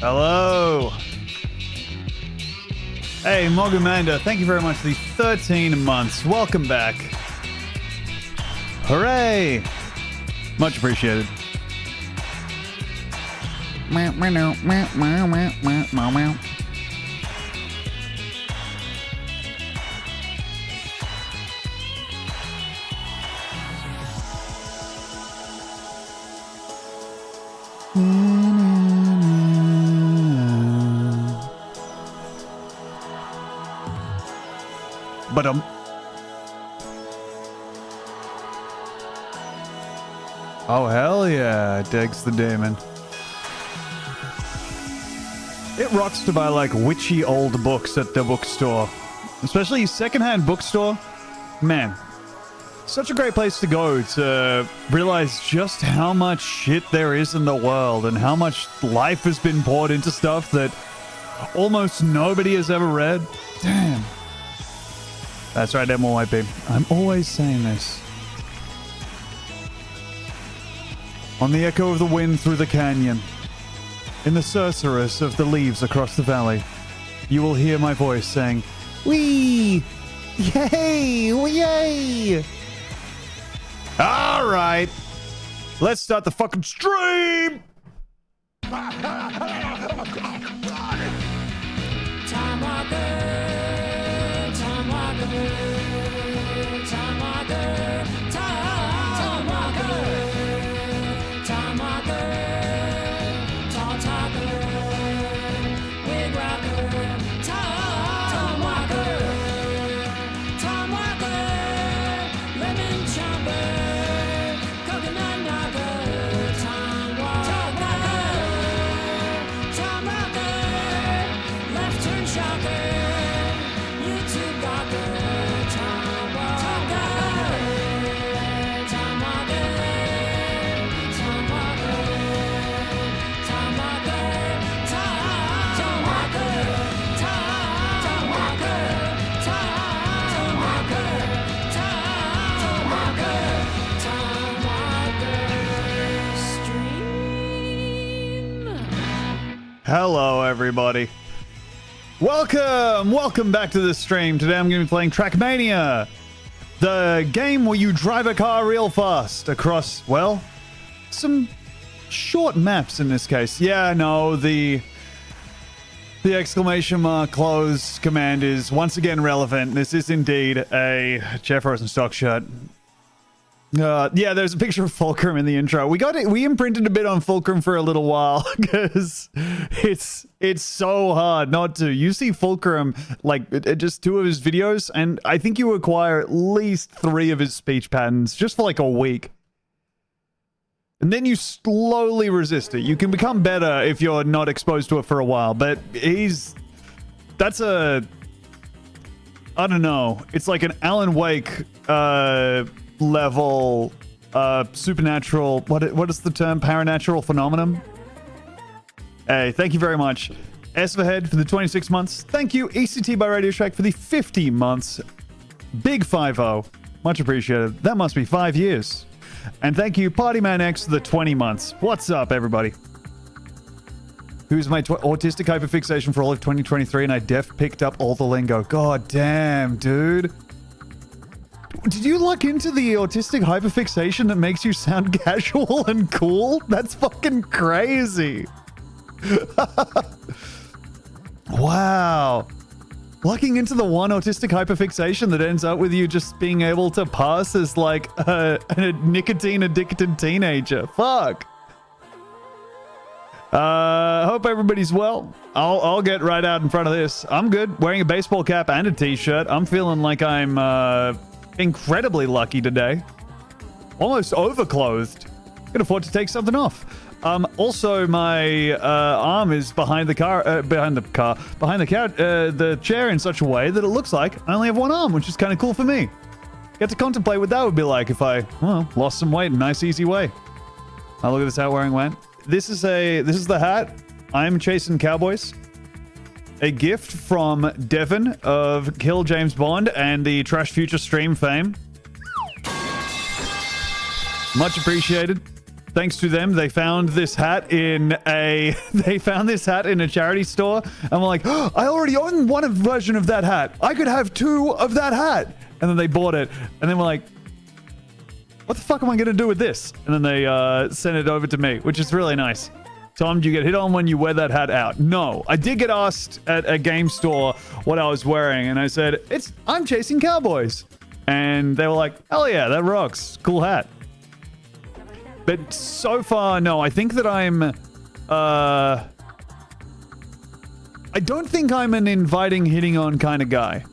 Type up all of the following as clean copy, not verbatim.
Hello. Hey, Mogumanda, thank you very much for the 13 months. Welcome back. Hooray! Much appreciated. But oh hell yeah, digs the demon. It rocks to buy like witchy old books at the bookstore, especially secondhand bookstore. Man, such a great place to go to realize just how much shit there is in the world and how much life has been poured into stuff that almost nobody has ever read. Damn. That's right, MLYP. I'm always saying this. On the echo of the wind through the canyon, in the sorceress of the leaves across the valley, you will hear my voice saying, "Wee! Yay! Yay!" All right, let's start the fucking stream. Hello, everybody. Welcome back to the stream. Today I'm going to be playing Trackmania, the game where you drive a car real fast across, well, some short maps in this case. Yeah, no, the exclamation mark close command is once again relevant. This is indeed a Jeff Rosenstock shirt. Yeah, there's a picture of Fulcrum in the intro. We imprinted a bit on Fulcrum for a little while because it's so hard not to. You see Fulcrum, like, just 2 of his videos, and I think you acquire at least 3 of his speech patterns just for like a week. And then you slowly resist it. You can become better if you're not exposed to it for a while, but that's a, I don't know. It's like an Alan Wake, level supernatural, what is the term, paranatural phenomenon. Hey, thank you very much S for Head for the 26 months. Thank you ECT by Radio Shack for the 50 months. Big 5-0, much appreciated. That must be 5 years. And thank you Partyman X for the 20 months. What's up, everybody? Who's my autistic hyperfixation for all of 2023, and I picked up all the lingo. God damn, dude. Did you look into the autistic hyperfixation that makes you sound casual and cool? That's fucking crazy. Wow. Looking into the one autistic hyperfixation that ends up with you just being able to pass as like a nicotine addicted teenager. Fuck. Hope everybody's well. I'll get right out in front of this. I'm good. Wearing a baseball cap and a t-shirt. I'm feeling like I'm incredibly lucky today. Almost overclothed. Can afford to take something off. Also, my arm is behind the chair in such a way that it looks like I only have one arm, which is kind of cool for me. Get to contemplate what that would be like if I, well, lost some weight in a nice, easy way. Oh, look at this hat wearing went. This is the hat. I'm chasing cowboys. A gift from Devin of Kill James Bond and the Trash Future stream fame. Much appreciated. thanks to them, they found this hat in a charity store, and we're like, oh, I already own one version of that hat. I could have 2 of that hat. And then they bought it, and then we're like, what the fuck am I gonna do with this? And then they sent it over to me, which is really nice. Tom, do you get hit on when you wear that hat out? No. I did get asked at a game store what I was wearing, and I said, I'm chasing cowboys. And they were like, hell yeah, that rocks. Cool hat. But so far, no. I think that I don't think I'm an inviting, hitting on kind of guy.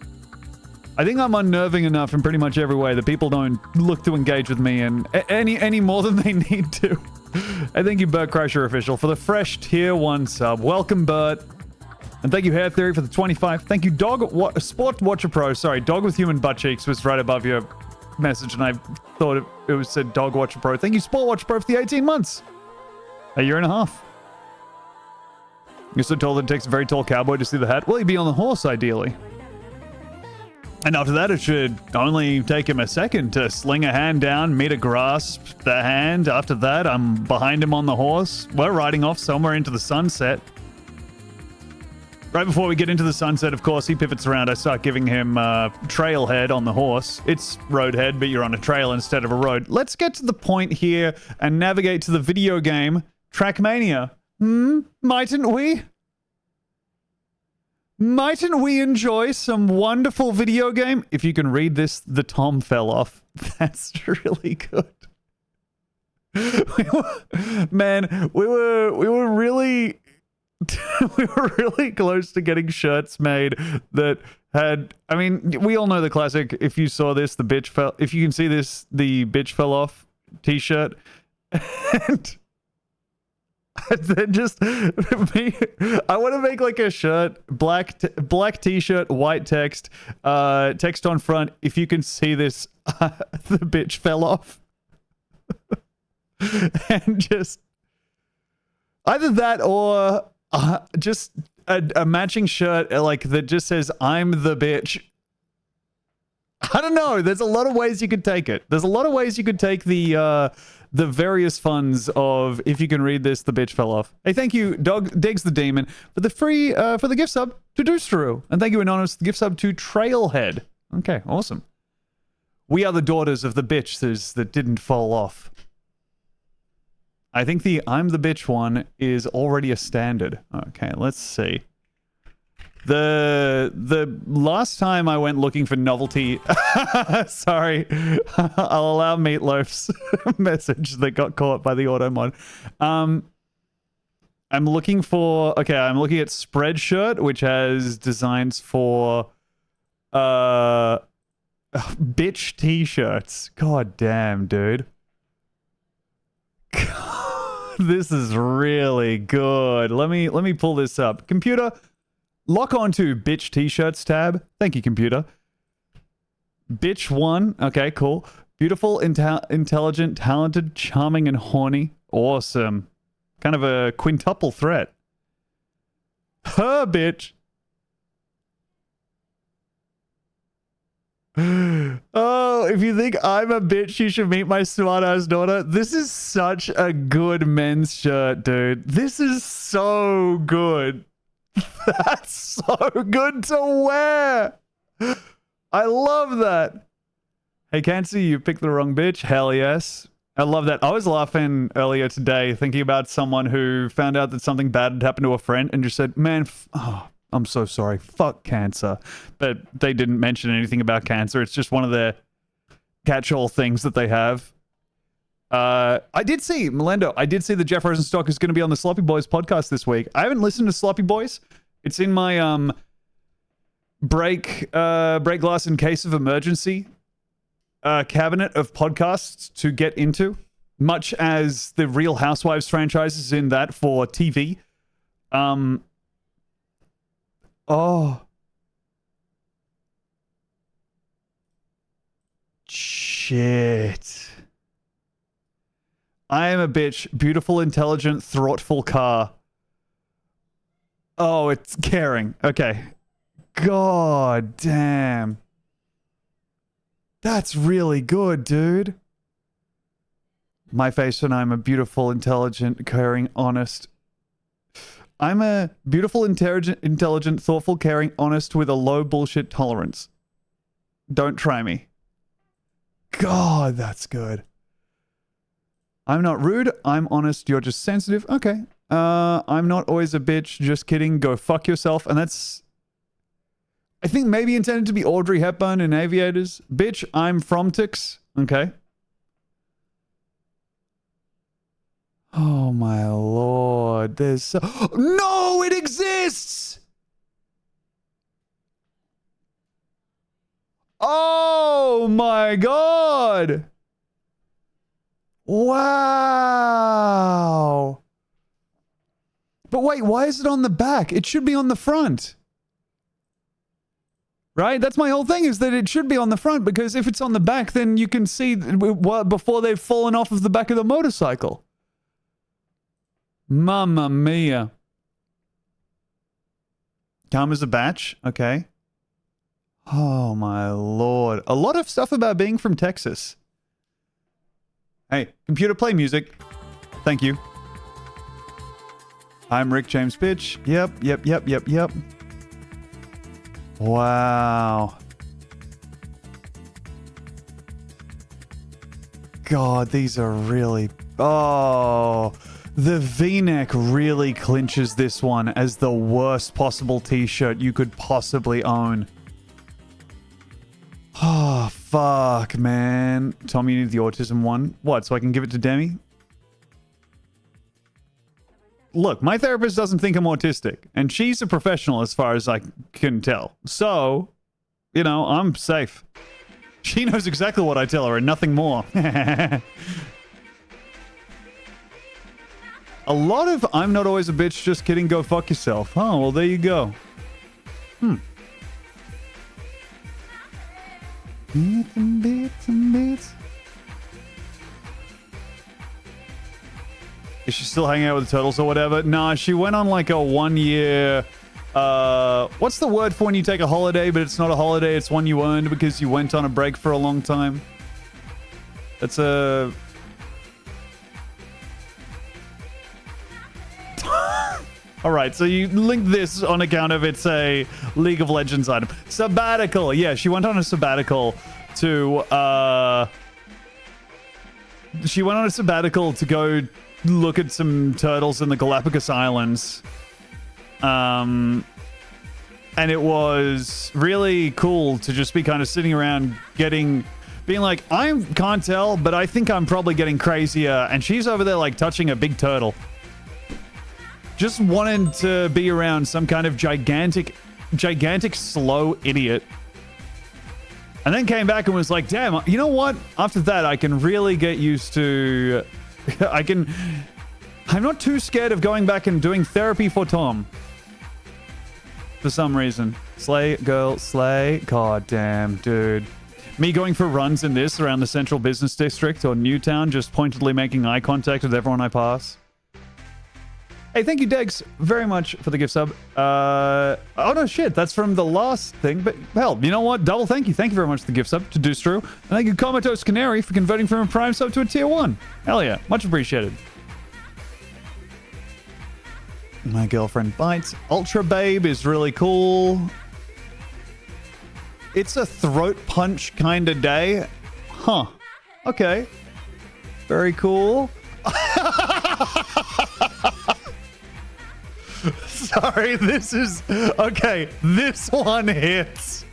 I think I'm unnerving enough in pretty much every way that people don't look to engage with me and any more than they need to. I thank you, Bert Crusher Official, for the fresh tier 1 sub. Welcome, Bert. And thank you, Hair Theory, for the 25. Thank you, Sport Watcher Pro. Sorry, Dog with Human Butt Cheeks was right above your message, and I thought it was said Dog Watcher Pro. Thank you, Sport Watcher Pro, for the 18 months. A year and a half. You're so told that it takes a very tall cowboy to see the hat. Well, he'd be on the horse, ideally. And after that, it should only take him a second to sling a hand down, me to grasp the hand. After that, I'm behind him on the horse. We're riding off somewhere into the sunset. Right before we get into the sunset, of course, he pivots around. I start giving him trailhead on the horse. It's roadhead, but you're on a trail instead of a road. Let's get to the point here and navigate to the video game Trackmania. Mightn't we? Mightn't we enjoy some wonderful video game? If you can read this, the Tom fell off. That's really good. Man, we were really we were really close to getting shirts made that had, I mean, we all know the classic, if you saw this, if you can see this, the bitch fell off t-shirt. And then just me, I want to make like a shirt, black t-shirt, white text, text on front. If you can see this, the bitch fell off. And just either that or just a matching shirt like that just says I'm the bitch. I don't know. There's a lot of ways you could take it. There's a lot of ways you could take the various funds of, if you can read this, the bitch fell off. Hey, thank you, Dog Digs the Demon, for the free, for the gift sub to Doosteru. And thank you, Anonymous, for the gift sub to Trailhead. Okay, awesome. We are the daughters of the bitches that didn't fall off. I think the I'm the bitch one is already a standard. Okay, let's see. The last time I went looking for novelty, sorry, I'll allow Meatloaf's message that got caught by the auto mod. I'm looking for, okay, I'm looking at Spreadshirt, which has designs for bitch t-shirts. God damn, dude. This is really good. Let me pull this up. Computer, lock onto bitch t-shirts tab. Thank you, computer. Bitch 1. Okay, cool. Beautiful, intelligent, talented, charming, and horny. Awesome. Kind of a quintuple threat. Her bitch. Oh, if you think I'm a bitch, you should meet my smart-ass daughter. This is such a good men's shirt, dude. This is so good. That's so good to wear. I love that. Hey, Cancer, you picked the wrong bitch. Hell yes. I love that. I was laughing earlier today thinking about someone who found out that something bad had happened to a friend and just said, man, oh, I'm so sorry. Fuck cancer. But they didn't mention anything about cancer. It's just one of their catch-all things that they have. I did see, Melendo, I did see that Jeff Rosenstock is going to be on the Sloppy Boys podcast this week. I haven't listened to Sloppy Boys. It's in my break glass in case of emergency cabinet of podcasts to get into, much as the Real Housewives franchise is in that for TV. Oh. Shit. I am a bitch. Beautiful, intelligent, thoughtful car. Oh, it's caring. Okay. God damn. That's really good, dude. My face and I'm a beautiful, intelligent, caring, honest. I'm a beautiful, intelligent, thoughtful, caring, honest with a low bullshit tolerance. Don't try me. God, that's good. I'm not rude. I'm honest. You're just sensitive. Okay. I'm not always a bitch. Just kidding. Go fuck yourself. And that's, I think, maybe intended to be Audrey Hepburn in Aviators. Bitch, I'm from Tix. Okay. Oh my lord. There's so... No, it exists! Oh my god! Wow! But wait, why is it on the back? It should be on the front. Right? That's my whole thing, is that it should be on the front, because if it's on the back, then you can see before they've fallen off of the back of the motorcycle. Mamma mia. Calm as a batch. Okay. Oh my lord. A lot of stuff about being from Texas. Hey, computer, play music. Thank you. I'm Rick James Bitch. Yep. Wow. God, these are really... Oh... The V-neck really clinches this one as the worst possible t-shirt you could possibly own. Oh, fuck, man. Tom, you need the autism one. What, so I can give it to Demi? Look, my therapist doesn't think I'm autistic, and she's a professional as far as I can tell. So, you know, I'm safe. She knows exactly what I tell her and nothing more. A lot of I'm not always a bitch, just kidding, go fuck yourself. Oh, well, there you go. Bits. Is she still hanging out with the turtles or whatever? Nah, she went on like a 1 year... what's the word for when you take a holiday, but it's not a holiday, it's one you earned because you went on a break for a long time? That's a... Alright, so you link this on account of it's a League of Legends item. Sabbatical! Yeah, she went on a sabbatical to, She went on a sabbatical to go look at some turtles in the Galapagos Islands. And it was really cool to just be kind of sitting around being like, I can't tell, but I think I'm probably getting crazier. And she's over there like touching a big turtle. Just wanted to be around some kind of gigantic, slow idiot. And then came back and was like, damn, you know what? After that, I can really get used to... I'm not too scared of going back and doing therapy for Tom. For some reason. Slay, girl, slay. God damn, dude. Me going for runs in this around the Central Business District or Newtown, just pointedly making eye contact with everyone I pass. Hey, thank you, Degs, very much for the gift sub. Oh, no, shit. That's from the last thing. But, hell, you know what? Double thank you. Thank you very much for the gift sub to Dustru. And thank you, Comatose Canary, for converting from a Prime sub to a Tier 1. Hell yeah. Much appreciated. My girlfriend bites. Ultra Babe is really cool. It's a throat punch kind of day. Huh. Okay. Very cool. Sorry, this is... Okay, this one hits.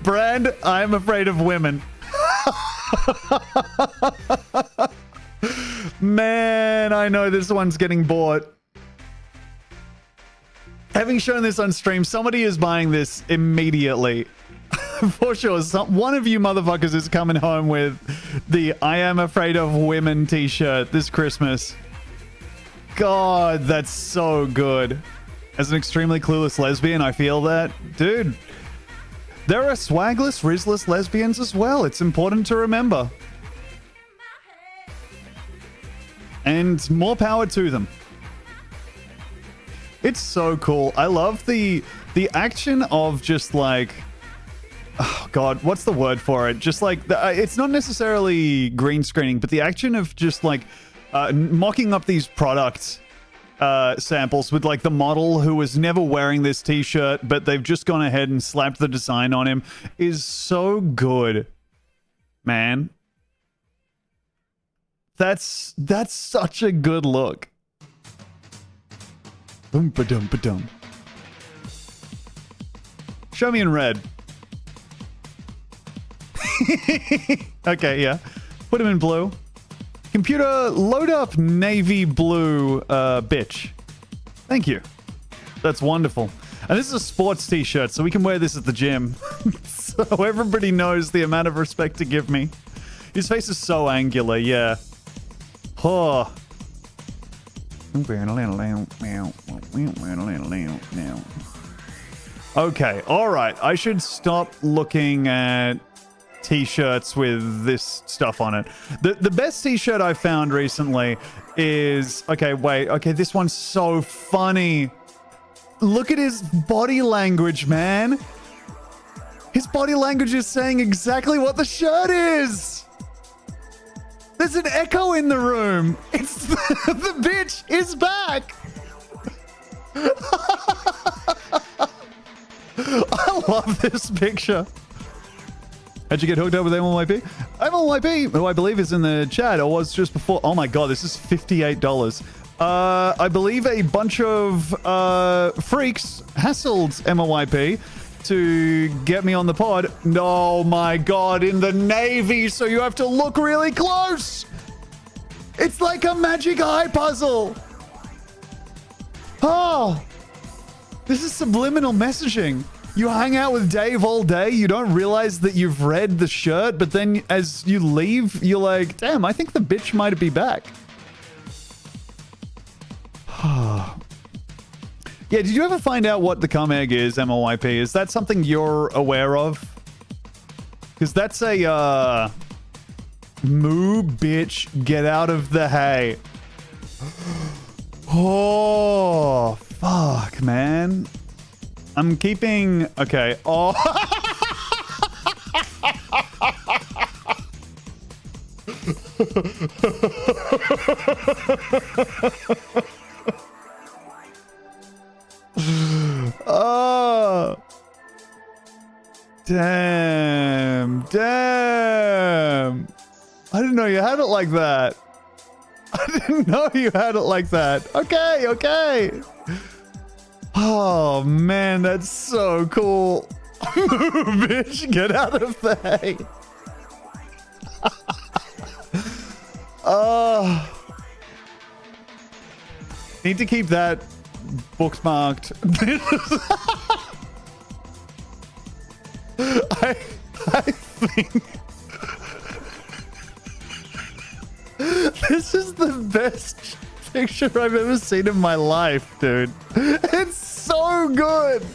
Brand, I'm afraid of women. Man, I know this one's getting bought. Having shown this on stream, somebody is buying this immediately. For sure, one of you motherfuckers is coming home with the I am afraid of women t-shirt this Christmas. God, that's so good. As an extremely clueless lesbian, I feel that. Dude, there are swagless, rizzless lesbians as well. It's important to remember. And more power to them. It's so cool. I love the action of just like oh God, what's the word for it? Just like, it's not necessarily green screening, but the action of just like mocking up these products samples with like the model who was never wearing this t-shirt, but they've just gone ahead and slapped the design on him is so good, man. That's such a good look. Boom-ba-dum-ba-dum. Show me in red. Okay, yeah. Put him in blue. Computer, load up navy blue bitch. Thank you. That's wonderful. And this is a sports t-shirt, so we can wear this at the gym. So everybody knows the amount of respect to give me. His face is so angular, yeah. Oh. Okay, alright. I should stop looking at t-shirts with this stuff on it. The best t-shirt I found recently is... Okay, wait. Okay, this one's so funny. Look at his body language, man. His body language is saying exactly what the shirt is. There's an echo in the room. It's the bitch is back. I love this picture. How'd you get hooked up with MLYP? MLYP, who I believe is in the chat, or was just before. Oh my god, this is $58. I believe a bunch of freaks hassled MLYP to get me on the pod. Oh my god, in the Navy, so you have to look really close. It's like a magic eye puzzle. Oh, this is subliminal messaging. You hang out with Dave all day, you don't realize that you've read the shirt, but then as you leave, you're like, damn, I think the bitch might be back. Yeah, did you ever find out what the cum egg is, MLYP? Is that something you're aware of? Because that's a, moo bitch, get out of the hay. Oh, fuck, man. I'm keeping... Okay. Oh. Oh. Damn. Damn. I didn't know you had it like that. I didn't know you had it like that. Okay, okay. Oh, man, that's so cool. Bitch, get out of the hay. Oh. Need to keep that bookmarked. I think this is the best picture I've ever seen in my life, dude. It's so good.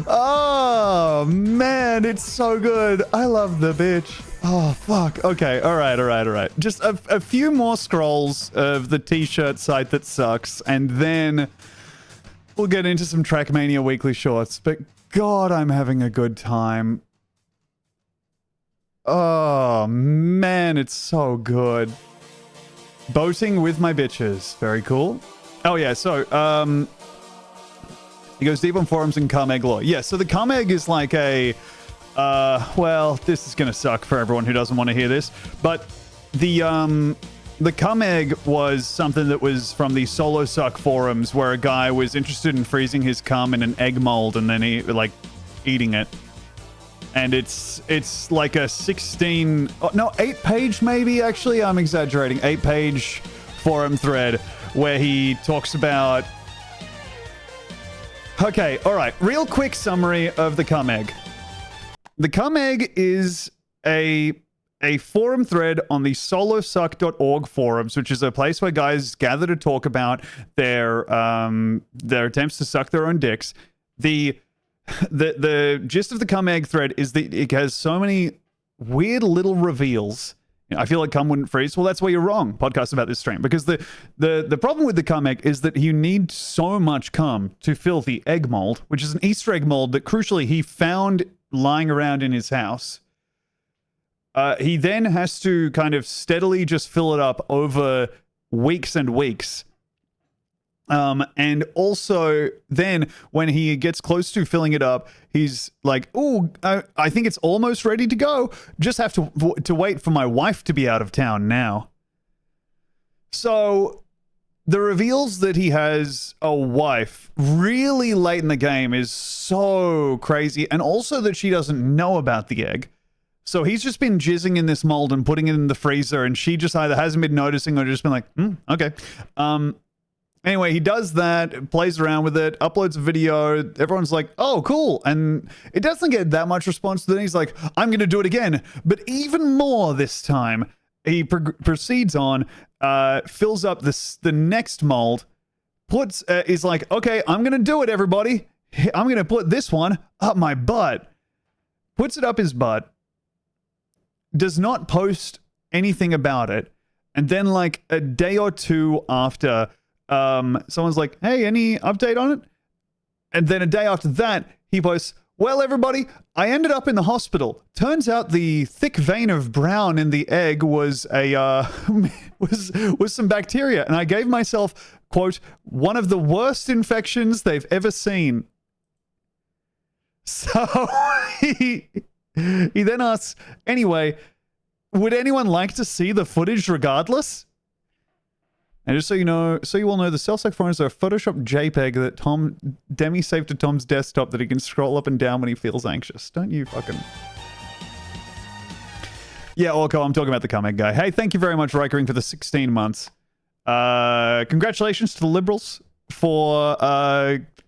Oh, man, it's so good. I love the bitch. Oh, fuck. Okay, all right, all right, all right. Just a few more scrolls of the t-shirt site that sucks, and then we'll get into some Trackmania weekly shorts. But God, I'm having a good time. Oh, man, it's so good. Boating with my bitches. Very cool. Oh, yeah, so, he goes deep on forums and cum egg lore. Yeah, so the cum egg is like a, well, this is gonna suck for everyone who doesn't want to hear this, but the cum egg was something that was from the Solo Suck forums where a guy was interested in freezing his cum in an egg mold and then eating it. And it's like a 16, oh, no, 8-page maybe, actually, I'm exaggerating, 8-page forum thread where he talks about... Okay, all right, real quick summary of the cum egg. The cum egg is a forum thread on the solosuck.org forums, which is a place where guys gather to talk about their attempts to suck their own dicks. The gist of the cum egg thread is that it has so many weird little reveals I feel like cum wouldn't freeze. Well, that's where you're wrong. Podcast about this stream. Because the problem with the cum egg is that you need so much cum to fill the egg mold, which is an Easter egg mold that crucially he found lying around in his house. He then has to kind of steadily just fill it up over weeks and weeks. And also then when he gets close to filling it up, he's like, oh, I think it's almost ready to go. Just have to wait for my wife to be out of town now. So the reveals that he has a wife really late in the game is so crazy. And also that she doesn't know about the egg. So he's just been jizzing in this mold and putting it in the freezer, and she just either hasn't been noticing or just been like, okay. Anyway, he does that, plays around with it, uploads a video. Everyone's like, oh, cool. And it doesn't get that much response. Then he's like, I'm going to do it again. But even more this time. He proceeds on, fills up the next mold, is like, okay, I'm going to do it, everybody. I'm going to put this one up my butt. Puts it up his butt. Does not post anything about it. And then like a day or two after... someone's like, hey, any update on it? And then a day after that, he posts, well, everybody, I ended up in the hospital. Turns out the thick vein of brown in the egg was was some bacteria. And I gave myself, quote, one of the worst infections they've ever seen. So he then asks, anyway, would anyone like to see the footage regardless? And just so you know, so you all know, the Cellsec forums are a Photoshop JPEG that Demi saved to Tom's desktop that he can scroll up and down when he feels anxious. Don't you fucking... Yeah, Orko, I'm talking about the comic guy. Hey, thank you very much, Rikering, for the 16 months. Congratulations to the Liberals for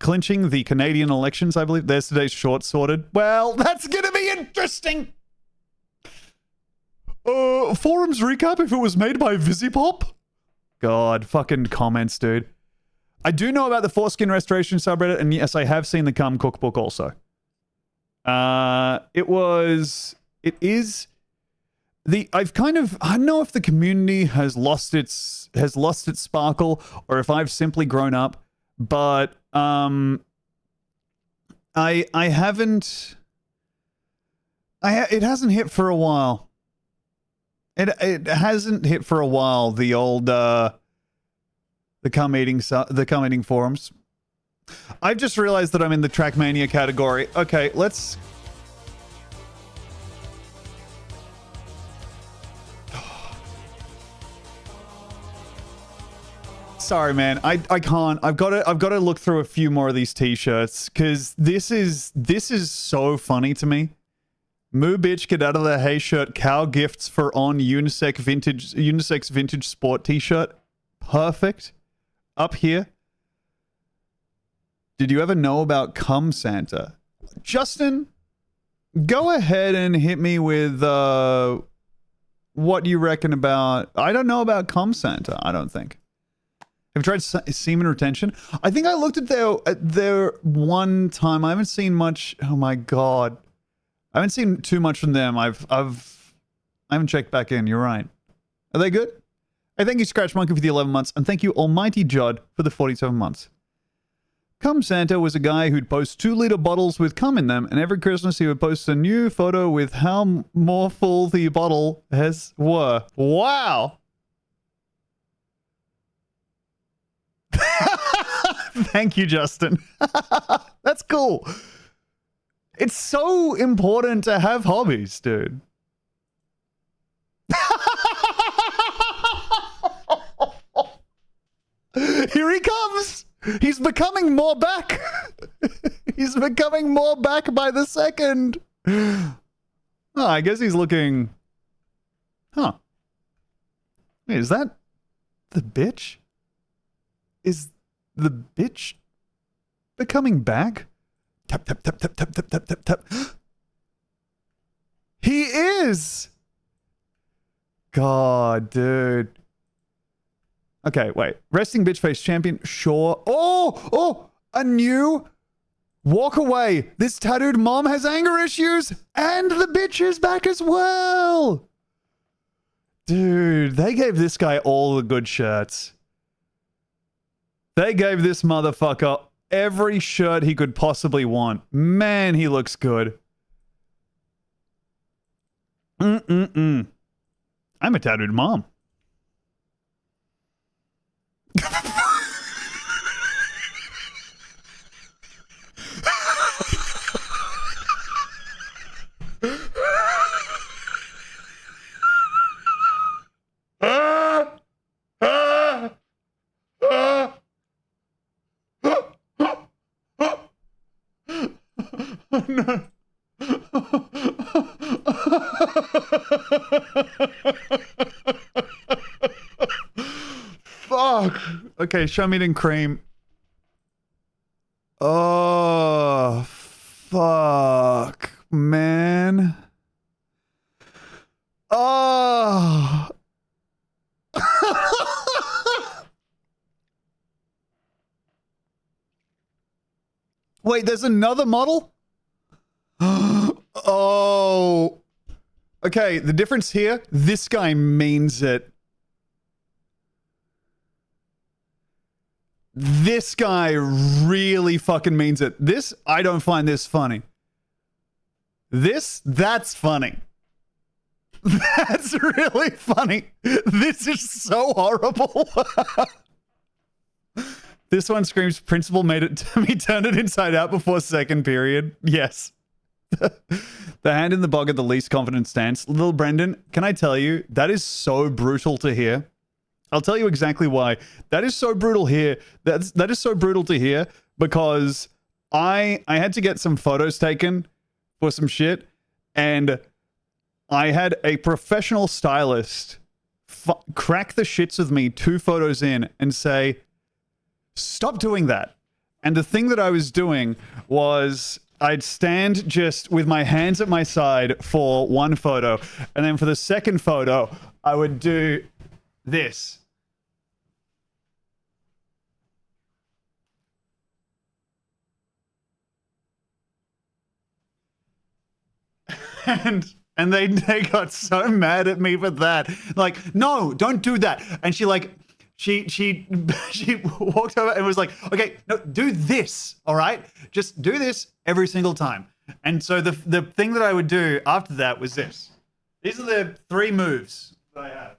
clinching the Canadian elections, I believe. There's today's short sorted. Well, that's gonna be interesting! Forums recap if it was made by Visipop? God, fucking comments, dude. I do know about the foreskin restoration subreddit, and yes, I have seen the cum cookbook also. I don't know if the community has lost its sparkle or if I've simply grown up, but it hasn't hit for a while. It hasn't hit for a while, the old the cum eating forums. I've just realized that I'm in the Trackmania category. Okay, let's... Sorry, man. I can't. I've got to look through a few more of these t-shirts because this is so funny to me. Moo bitch, get out of the hay shirt. Cow gifts for on unisex vintage sport t-shirt. Perfect. Up here. Did you ever know about Cum Santa? Justin, go ahead and hit me with what you reckon about... I don't know about Cum Santa, I don't think. Have you tried semen retention? I think I looked at their one time. I haven't seen much. Oh my God. I haven't seen too much from them. I haven't checked back in. You're right. Are they good? Hey, thank you, Scratch Monkey, for the 11 months, and thank you, Almighty Judd, for the 47 months. Cum Santa was a guy who'd post 2-liter bottles with cum in them, and every Christmas he would post a new photo with how more full the bottle were. Wow! Thank you, Justin. That's cool. It's so important to have hobbies, dude. Here he comes. He's becoming more back. He's becoming more back by the second. Oh, I guess he's looking... Huh. Wait, is that the bitch? Is the bitch becoming back? Tap, tap, tap, tap, tap, tap, tap, tap, tap. He is! God, dude. Okay, wait. Resting bitch face champion, sure. Oh, a new walk away. This tattooed mom has anger issues, and the bitch is back as well. Dude, they gave this guy all the good shirts. They gave this motherfucker every shirt he could possibly want. Man, he looks good. I'm a tattooed mom. No. Fuck. Okay, show me the cream. Oh, fuck, man. Oh. Wait, there's another model? Oh. Okay, the difference here, this guy means it. This guy really fucking means it. This, I don't find this funny. This, that's funny. That's really funny. This is so horrible. This one screams, principal made it to me, turned it inside out before second period. Yes. The hand in the bog at the least confident stance. Little Brendan, can I tell you, that is so brutal to hear. I'll tell you exactly why. That is so brutal here. That is so brutal to hear because I had to get some photos taken for some shit, and I had a professional stylist crack the shits with me 2 photos in and say, stop doing that. And the thing that I was doing was I'd stand just with my hands at my side for one photo, and then for the second photo, I would do this. And they got so mad at me for that. Like, no, don't do that. And she walked over and was like, okay, no, do this, all right? Just do this every single time. And so the thing that I would do after that was this. These are the 3 moves that I have.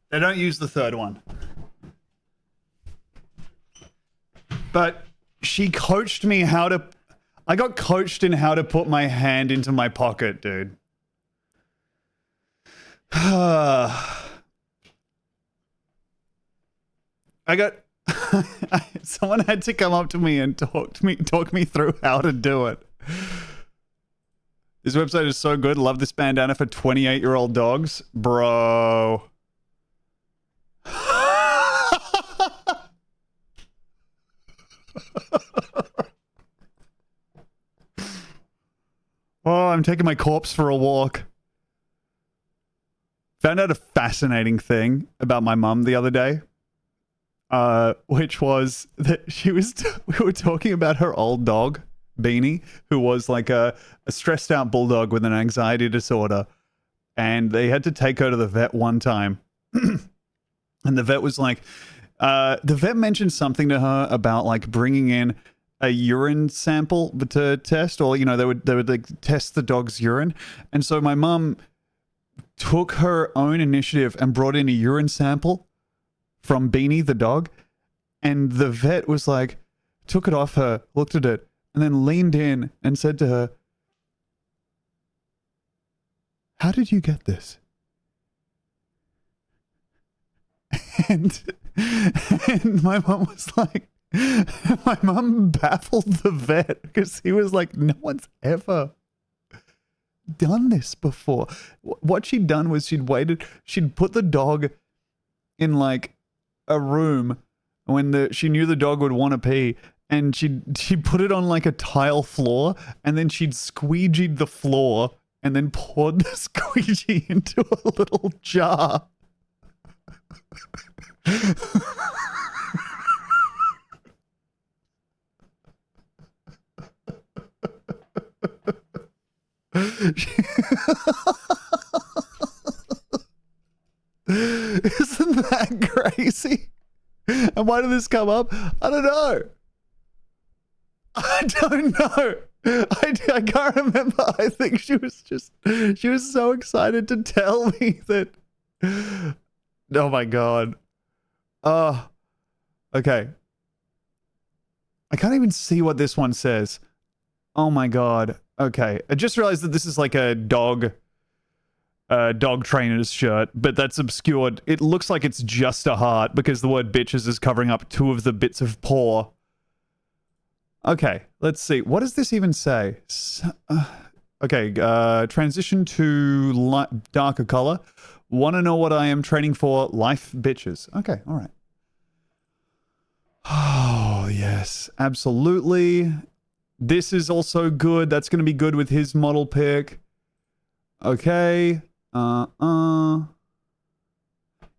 They don't use the third one. But she coached me how to... I got coached in how to put my hand into my pocket, dude. I got... Someone had to come up to me and talk me through how to do it. This website is so good. Love this bandana for 28-year-old dogs. Bro... Oh, I'm taking my corpse for a walk. Found out a fascinating thing about my mum the other day. Which was that we were talking about her old dog, Beanie, who was like a stressed out bulldog with an anxiety disorder. And they had to take her to the vet one time. And the vet was like, the vet mentioned something to her about like bringing in a urine sample to test, or, you know, they would like test the dog's urine. And so my mum took her own initiative and brought in a urine sample from Beanie the dog. And the vet was like, took it off her, looked at it, and then leaned in and said to her, "How did you get this?" And my mum was like, my mum baffled the vet because he was like, no one's ever done this before. What she'd done was she'd put the dog in like a room when she knew the dog would want to pee, and she'd put it on like a tile floor, and then she'd squeegeed the floor and then poured the squeegee into a little jar. Isn't that crazy? And why did this come up? I don't know. I don't know. I can't remember. I think she was so excited to tell me that. Oh my god. Oh, okay. I can't even see what this one says. Oh my god. Okay. I just realized that this is like a dog trainer's shirt, but that's obscured. It looks like it's just a heart because the word bitches is covering up two of the bits of paw. Okay, let's see. What does this even say? Okay, transition to darker color. Want to know what I am training for? Life bitches. Okay, all right. Oh, yes, absolutely. This is also good. That's going to be good with his model pick. Okay.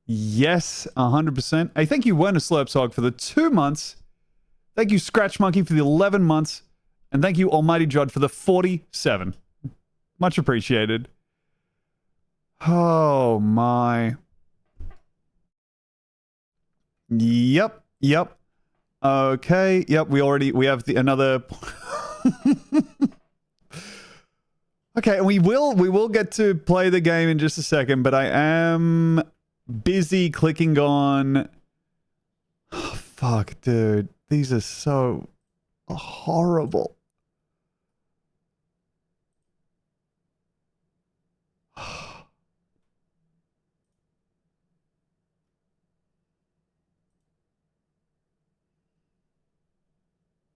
Yes, 100%. Hey, thank you, Werner Slurpsog, for the 2 months. Thank you, Scratch Monkey, for the 11 months. And thank you, Almighty Jod, for the 47. Much appreciated. Oh, my. Yep. Okay. Yep, we have another... Okay, and we will get to play the game in just a second, but I am busy clicking on... Oh, fuck, dude. These are so horrible.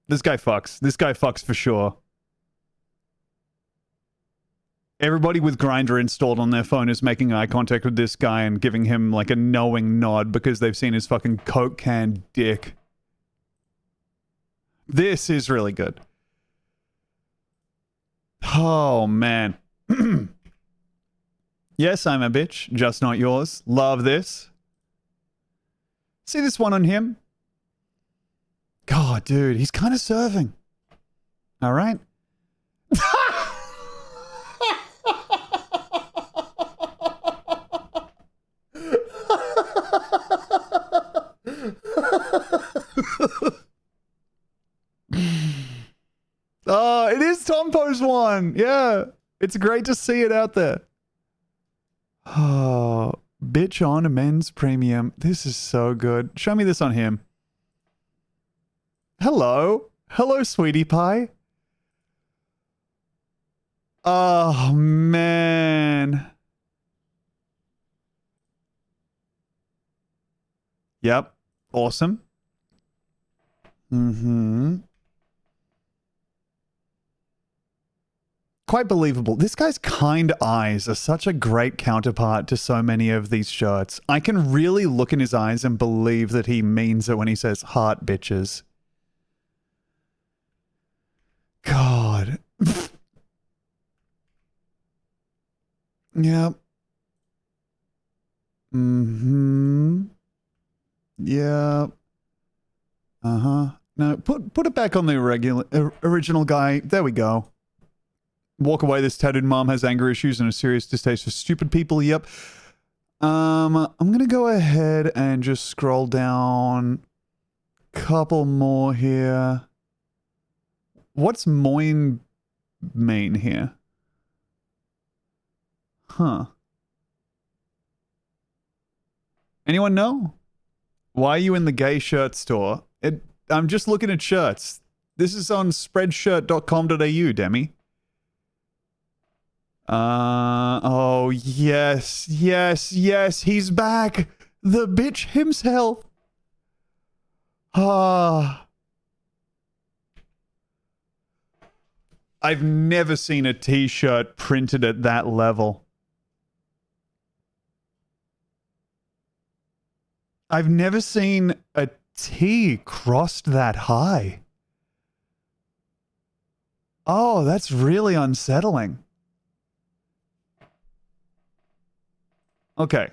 This guy fucks. This guy fucks for sure. Everybody with Grindr installed on their phone is making eye contact with this guy and giving him like a knowing nod because they've seen his fucking Coke can dick. This is really good. Oh, man. Yes, I'm a bitch, just not yours. Love this. See this one on him? God, dude, he's kind of serving. All right. Oh, it is Tompo's one. Yeah. It's great to see it out there. Oh, bitch on a men's premium. This is so good. Show me this on him. Hello. Hello, sweetie pie. Oh, man. Yep. Awesome. Mm-hmm. Quite believable. This guy's kind eyes are such a great counterpart to so many of these shirts. I can really look in his eyes and believe that he means it when he says heart bitches. God. Yep. Mm-hmm. Yep. Uh-huh. No, put it back on the original guy. There we go. Walk away, this tattooed mom has anger issues and a serious distaste for stupid people. Yep. I'm gonna go ahead and just scroll down. Couple more here. What's moin mean here? Huh. Anyone know? Why are you in the gay shirt store? I'm just looking at shirts. This is on spreadshirt.com.au, Demi. Oh, yes, he's back. The bitch himself. Ah. I've never seen a t-shirt printed at that level. I've never seen a T crossed that high. Oh, that's really unsettling. Okay.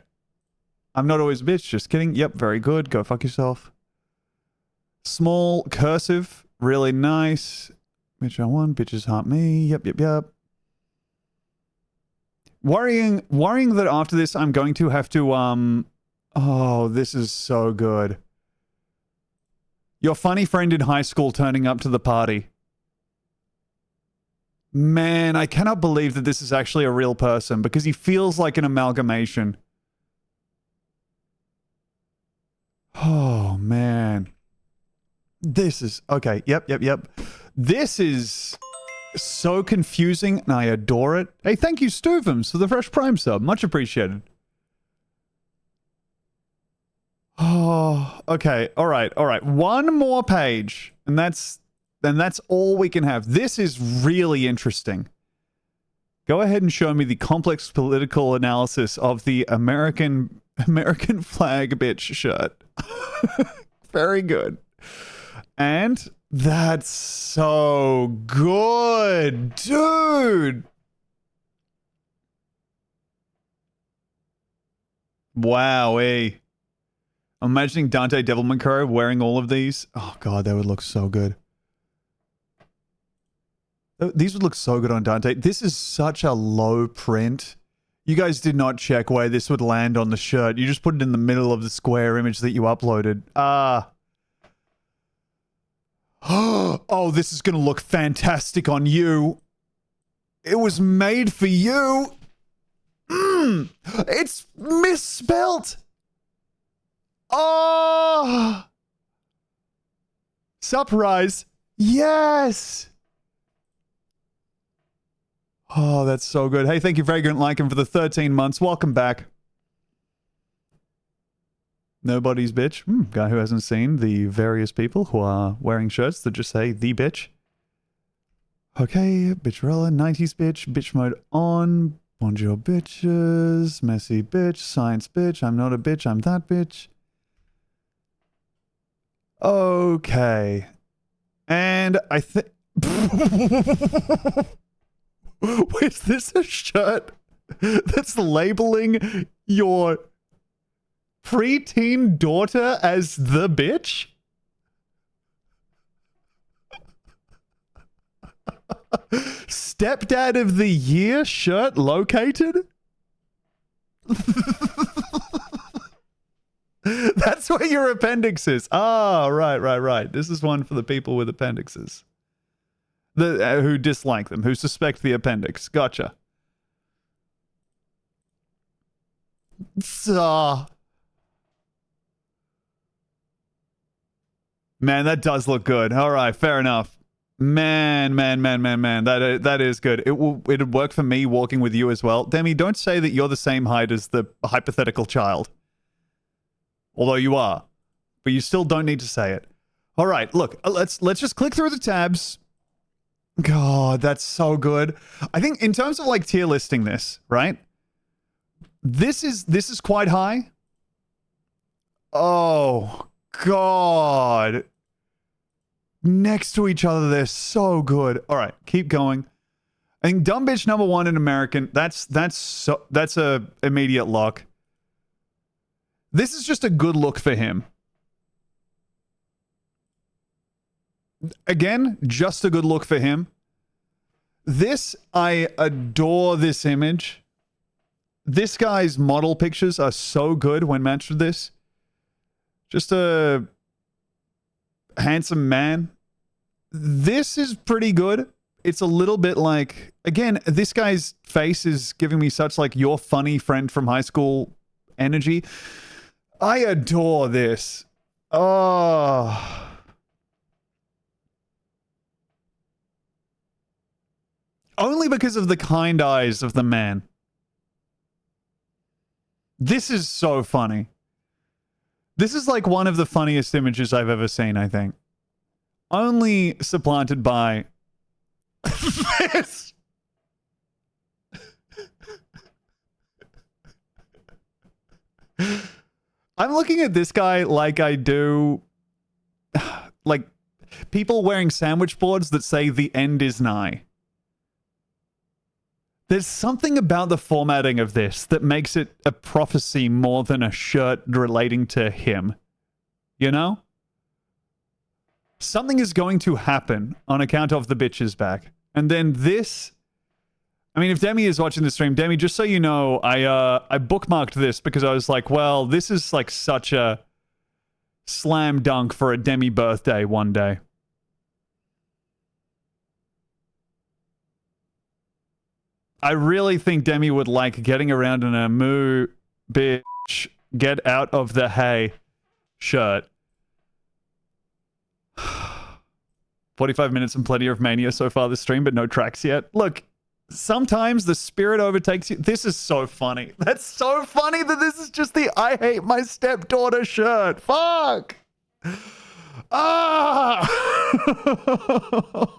I'm not always a bitch. Just kidding. Yep, very good. Go fuck yourself. Small, cursive. Really nice. Bitch I won. Bitches haunt me. Yep. Worrying that after this I'm going to have to, oh, this is so good. Your funny friend in high school turning up to the party. Man, I cannot believe that this is actually a real person because he feels like an amalgamation. Oh, man. This is... Okay, yep. This is so confusing, and I adore it. Hey, thank you, Stuvums, for the fresh Prime sub. Much appreciated. Oh, okay. All right. One more page, and that's all we can have. This is really interesting. Go ahead and show me the complex political analysis of the American flag bitch shirt. Very good. And that's so good, dude. Wowee. I'm imagining Dante Devilman wearing all of these. Oh god, that would look so good. These would look so good on Dante. This is such a low print. You guys did not check where this would land on the shirt. You just put it in the middle of the square image that you uploaded. Oh, this is going to look fantastic on you. It was made for you. It's misspelt. Oh. Surprise. Yes. Oh, that's so good. Hey, thank you, Vagrant Lycan, for the 13 months. Welcome back. Nobody's bitch. Guy who hasn't seen the various people who are wearing shirts that just say the bitch. Okay, bitcharella, 90s bitch, bitch mode on. Bonjour bitches, messy bitch, science bitch, I'm not a bitch, I'm that bitch. Okay. And I think... Is this a shirt that's labeling your preteen daughter as the bitch? Stepdad of the Year shirt located? That's where your appendix is. Ah, right. This is one for the people with appendixes. Who dislike them, who suspect the appendix. Gotcha. Man, that does look good. All right, fair enough. Man. That is good. It'd work for me walking with you as well. Demi, don't say that you're the same height as the hypothetical child. Although you are. But you still don't need to say it. All right, look, let's just click through the tabs. God, that's so good. I think in terms of like tier listing this, right? This is quite high. Oh, God. Next to each other, they're so good. All right, keep going. I think dumb bitch number 1 in American. That's a immediate lock. This is just a good look for him. Again, just a good look for him. This, I adore this image. This guy's model pictures are so good when matched with this. Just a handsome man. This is pretty good. It's a little bit like, again, this guy's face is giving me such like your funny friend from high school energy. I adore this. Oh. Only because of the kind eyes of the man. This is so funny. This is like one of the funniest images I've ever seen, I think. Only supplanted by this. I'm looking at this guy like I do, like people wearing sandwich boards that say the end is nigh. There's something about the formatting of this that makes it a prophecy more than a shirt relating to him. You know? Something is going to happen on account of the bitches back. And then this... I mean, if Demi is watching the stream, Demi, just so you know, I bookmarked this because I was like, well, this is like such a slam dunk for a Demi birthday one day. I really think Demi would like getting around in a moo bitch get out of the hay shirt. 45 minutes and plenty of mania so far this stream, but no tracks yet. Look, sometimes the spirit overtakes you. This is so funny. That's so funny that this is just the I hate my stepdaughter shirt. Fuck. Ah.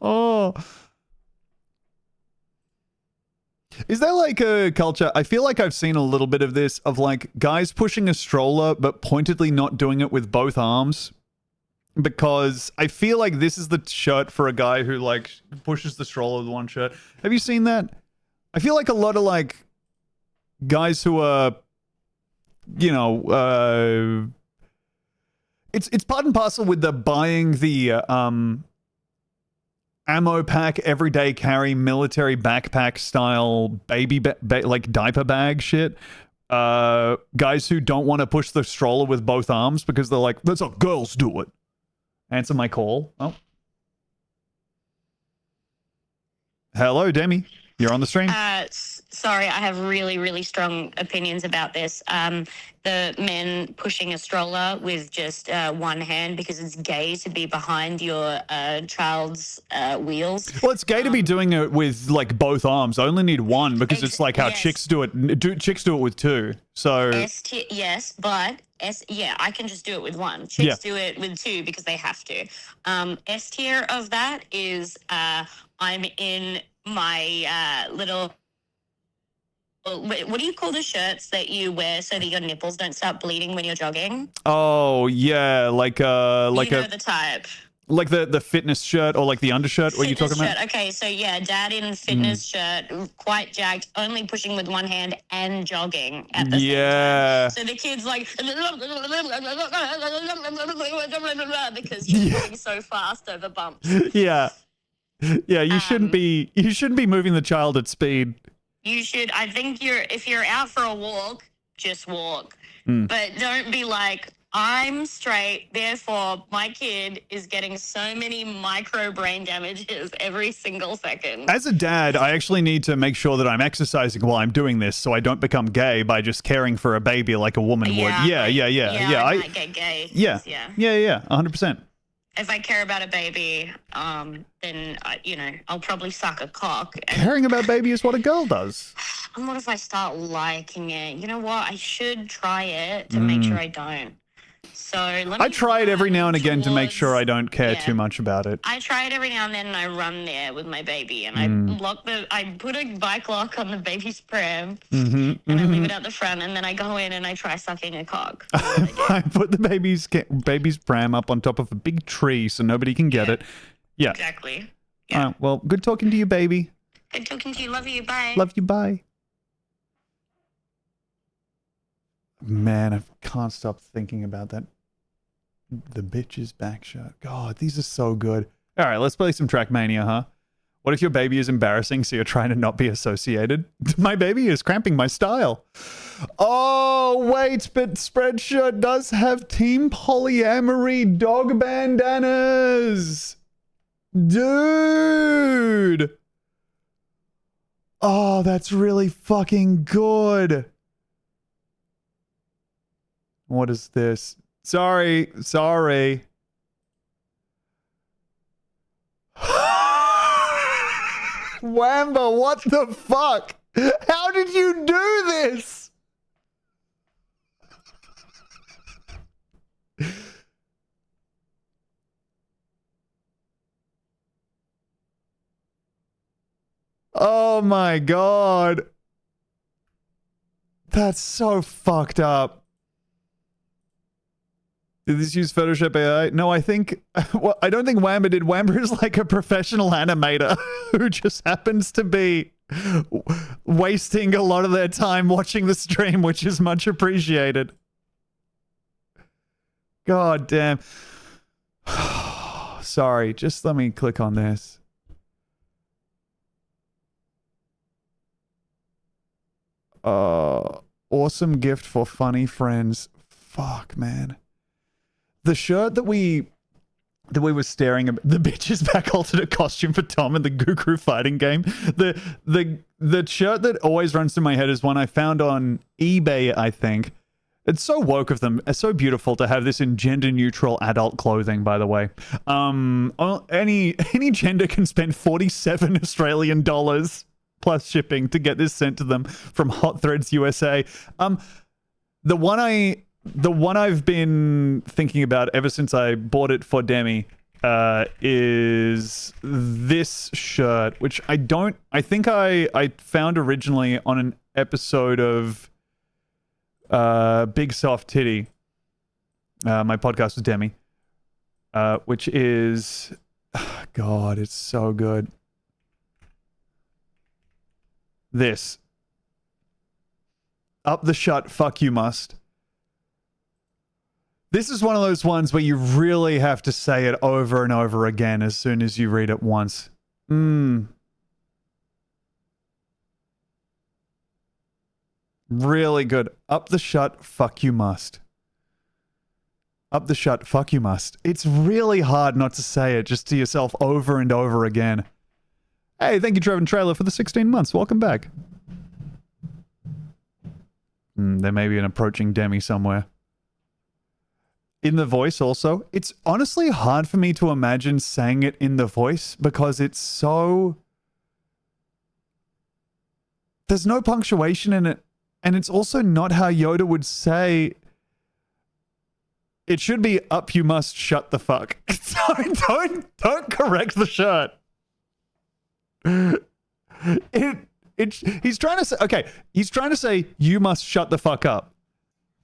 Oh. Is there like a culture? I feel like I've seen a little bit of this, of like guys pushing a stroller but pointedly not doing it with both arms, because I feel like this is the shirt for a guy who like pushes the stroller with one shirt. Have you seen that? I feel like a lot of like guys who are, you know, it's part and parcel with the buying the ammo pack, everyday carry, military backpack style baby like diaper bag shit. Guys who don't want to push the stroller with both arms because they're like, that's how girls do it. Answer my call. Oh. Hello, Demi. You're on the stream. Sorry, I have really, really strong opinions about this. The men pushing a stroller with just one hand because it's gay to be behind your child's wheels. Well, it's gay to be doing it with like both arms. I only need one because it's like how chicks do it. Chicks do it with two. So yes, but yeah, I can just do it with one. Chicks do it with two because they have to. S tier of that is I'm in my little. What do you call the shirts that you wear so that your nipples don't start bleeding when you're jogging? Oh yeah, like you know the type. Like the fitness shirt or like the undershirt. What are you talking about? Okay, so yeah, dad in fitness shirt, quite jacked, only pushing with one hand and jogging at the same time. So the kid's like because you're going so fast over bumps. Yeah, you shouldn't be moving the child at speed. You should. I think if you're out for a walk, just walk. But don't be like, I'm straight, therefore my kid is getting so many micro brain damages every single second. As a dad, I actually need to make sure that I'm exercising while I'm doing this so I don't become gay by just caring for a baby like a woman would. Yeah. I might get gay. Yeah, 100%. If I care about a baby, then, I'll probably suck a cock. Caring about baby is what a girl does. And what if I start liking it? You know what? I should try it to make sure I don't. So I try it every now and again to make sure I don't care too much about it. I try it every now and then, and I run there with my baby, and I put a bike lock on the baby's pram, and I leave it out the front, and then I go in and I try sucking a cock. I put the baby's pram up on top of a big tree so nobody can get it. Yeah, exactly. Yeah. Well, good talking to you, baby. Good talking to you. Love you. Bye. Love you. Bye. Man, I can't stop thinking about that. The bitch's back shirt. God, these are so good. All right, let's play some Trackmania, huh? What if your baby is embarrassing, so you're trying to not be associated? My baby is cramping my style. Oh, wait, but Spreadshirt does have Team Polyamory dog bandanas. Dude. Oh, that's really fucking good. What is this? Sorry. Wamba, what the fuck? How did you do this? Oh my god. That's so fucked up. Did this use Photoshop AI? No, I think... Well, I don't think Wamba did. Wamba is like a professional animator who just happens to be wasting a lot of their time watching the stream, which is much appreciated. God damn. Sorry, just let me click on this. Awesome gift for funny friends. Fuck, man. The shirt that we were staring at, the bitch's back alternate costume for Tom in the Gukru fighting game. The shirt that always runs through my head is one I found on eBay, I think. It's so woke of them. It's so beautiful to have this in gender-neutral adult clothing, by the way. Any gender can spend 47 Australian dollars plus shipping to get this sent to them from Hot Threads USA. The one I've been thinking about ever since I bought it for Demi is this shirt, which I think I found originally on an episode of Big Soft Titty, my podcast with Demi, which is, God, it's so good. This. Up the shut, fuck you must. This is one of those ones where you really have to say it over and over again as soon as you read it once. Really good. Up the shut, fuck you must. Up the shut, fuck you must. It's really hard not to say it just to yourself over and over again. Hey, thank you, Trevor Trailer, for the 16 months. Welcome back. There may be an approaching Demi somewhere. In the voice also. It's honestly hard for me to imagine saying it in the voice because it's so... There's no punctuation in it. And it's also not how Yoda would say... It should be up you must shut the fuck. Don't correct the shirt. He's trying to say, okay, he's trying to say you must shut the fuck up.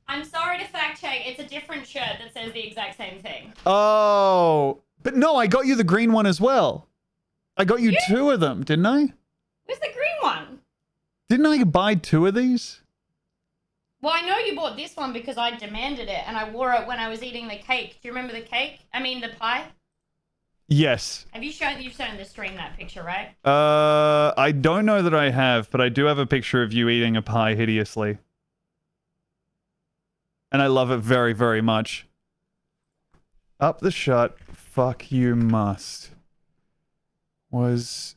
I'm sorry to fact check. It's a different shirt that says the exact same thing. Oh, but no, I got you the green one as well. I got you two of them, didn't I? Where's the green one? Didn't I buy two of these? Well, I know you bought this one because I demanded it and I wore it when I was eating the cake. Do you remember the cake? I mean, the pie? Yes. You've shown in the stream that picture, right? I don't know that I have, but I do have a picture of you eating a pie hideously. And I love it very, very much. Up the shut, fuck you must. Was...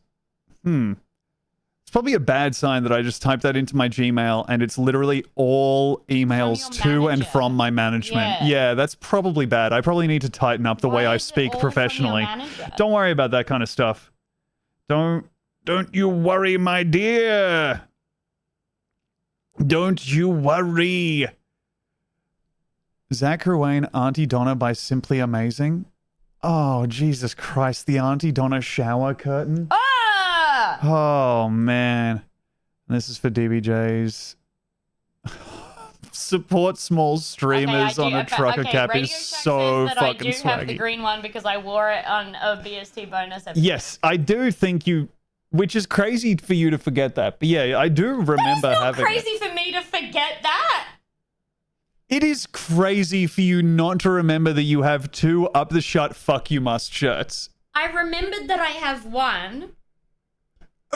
It's probably a bad sign that I just typed that into my Gmail and it's literally all emails to and from my management. Yeah, that's probably bad. I probably need to tighten up the way I speak professionally. Don't worry about that kind of stuff. Don't you worry, my dear. Don't you worry. Zach Ruane, Auntie Donna by Simply Amazing. Oh, Jesus Christ. The Auntie Donna shower curtain. Oh, man. This is for DBJs. Support small streamers on a trucker cap is so fucking swaggy. I do have the green one because I wore it on a BST bonus episode. Yes, I do think you... Which is crazy for you to forget that. But yeah, I do remember having it. It's crazy for me to forget that. It is crazy for you not to remember that you have two up the shut fuck you must shirts. I remembered that I have one.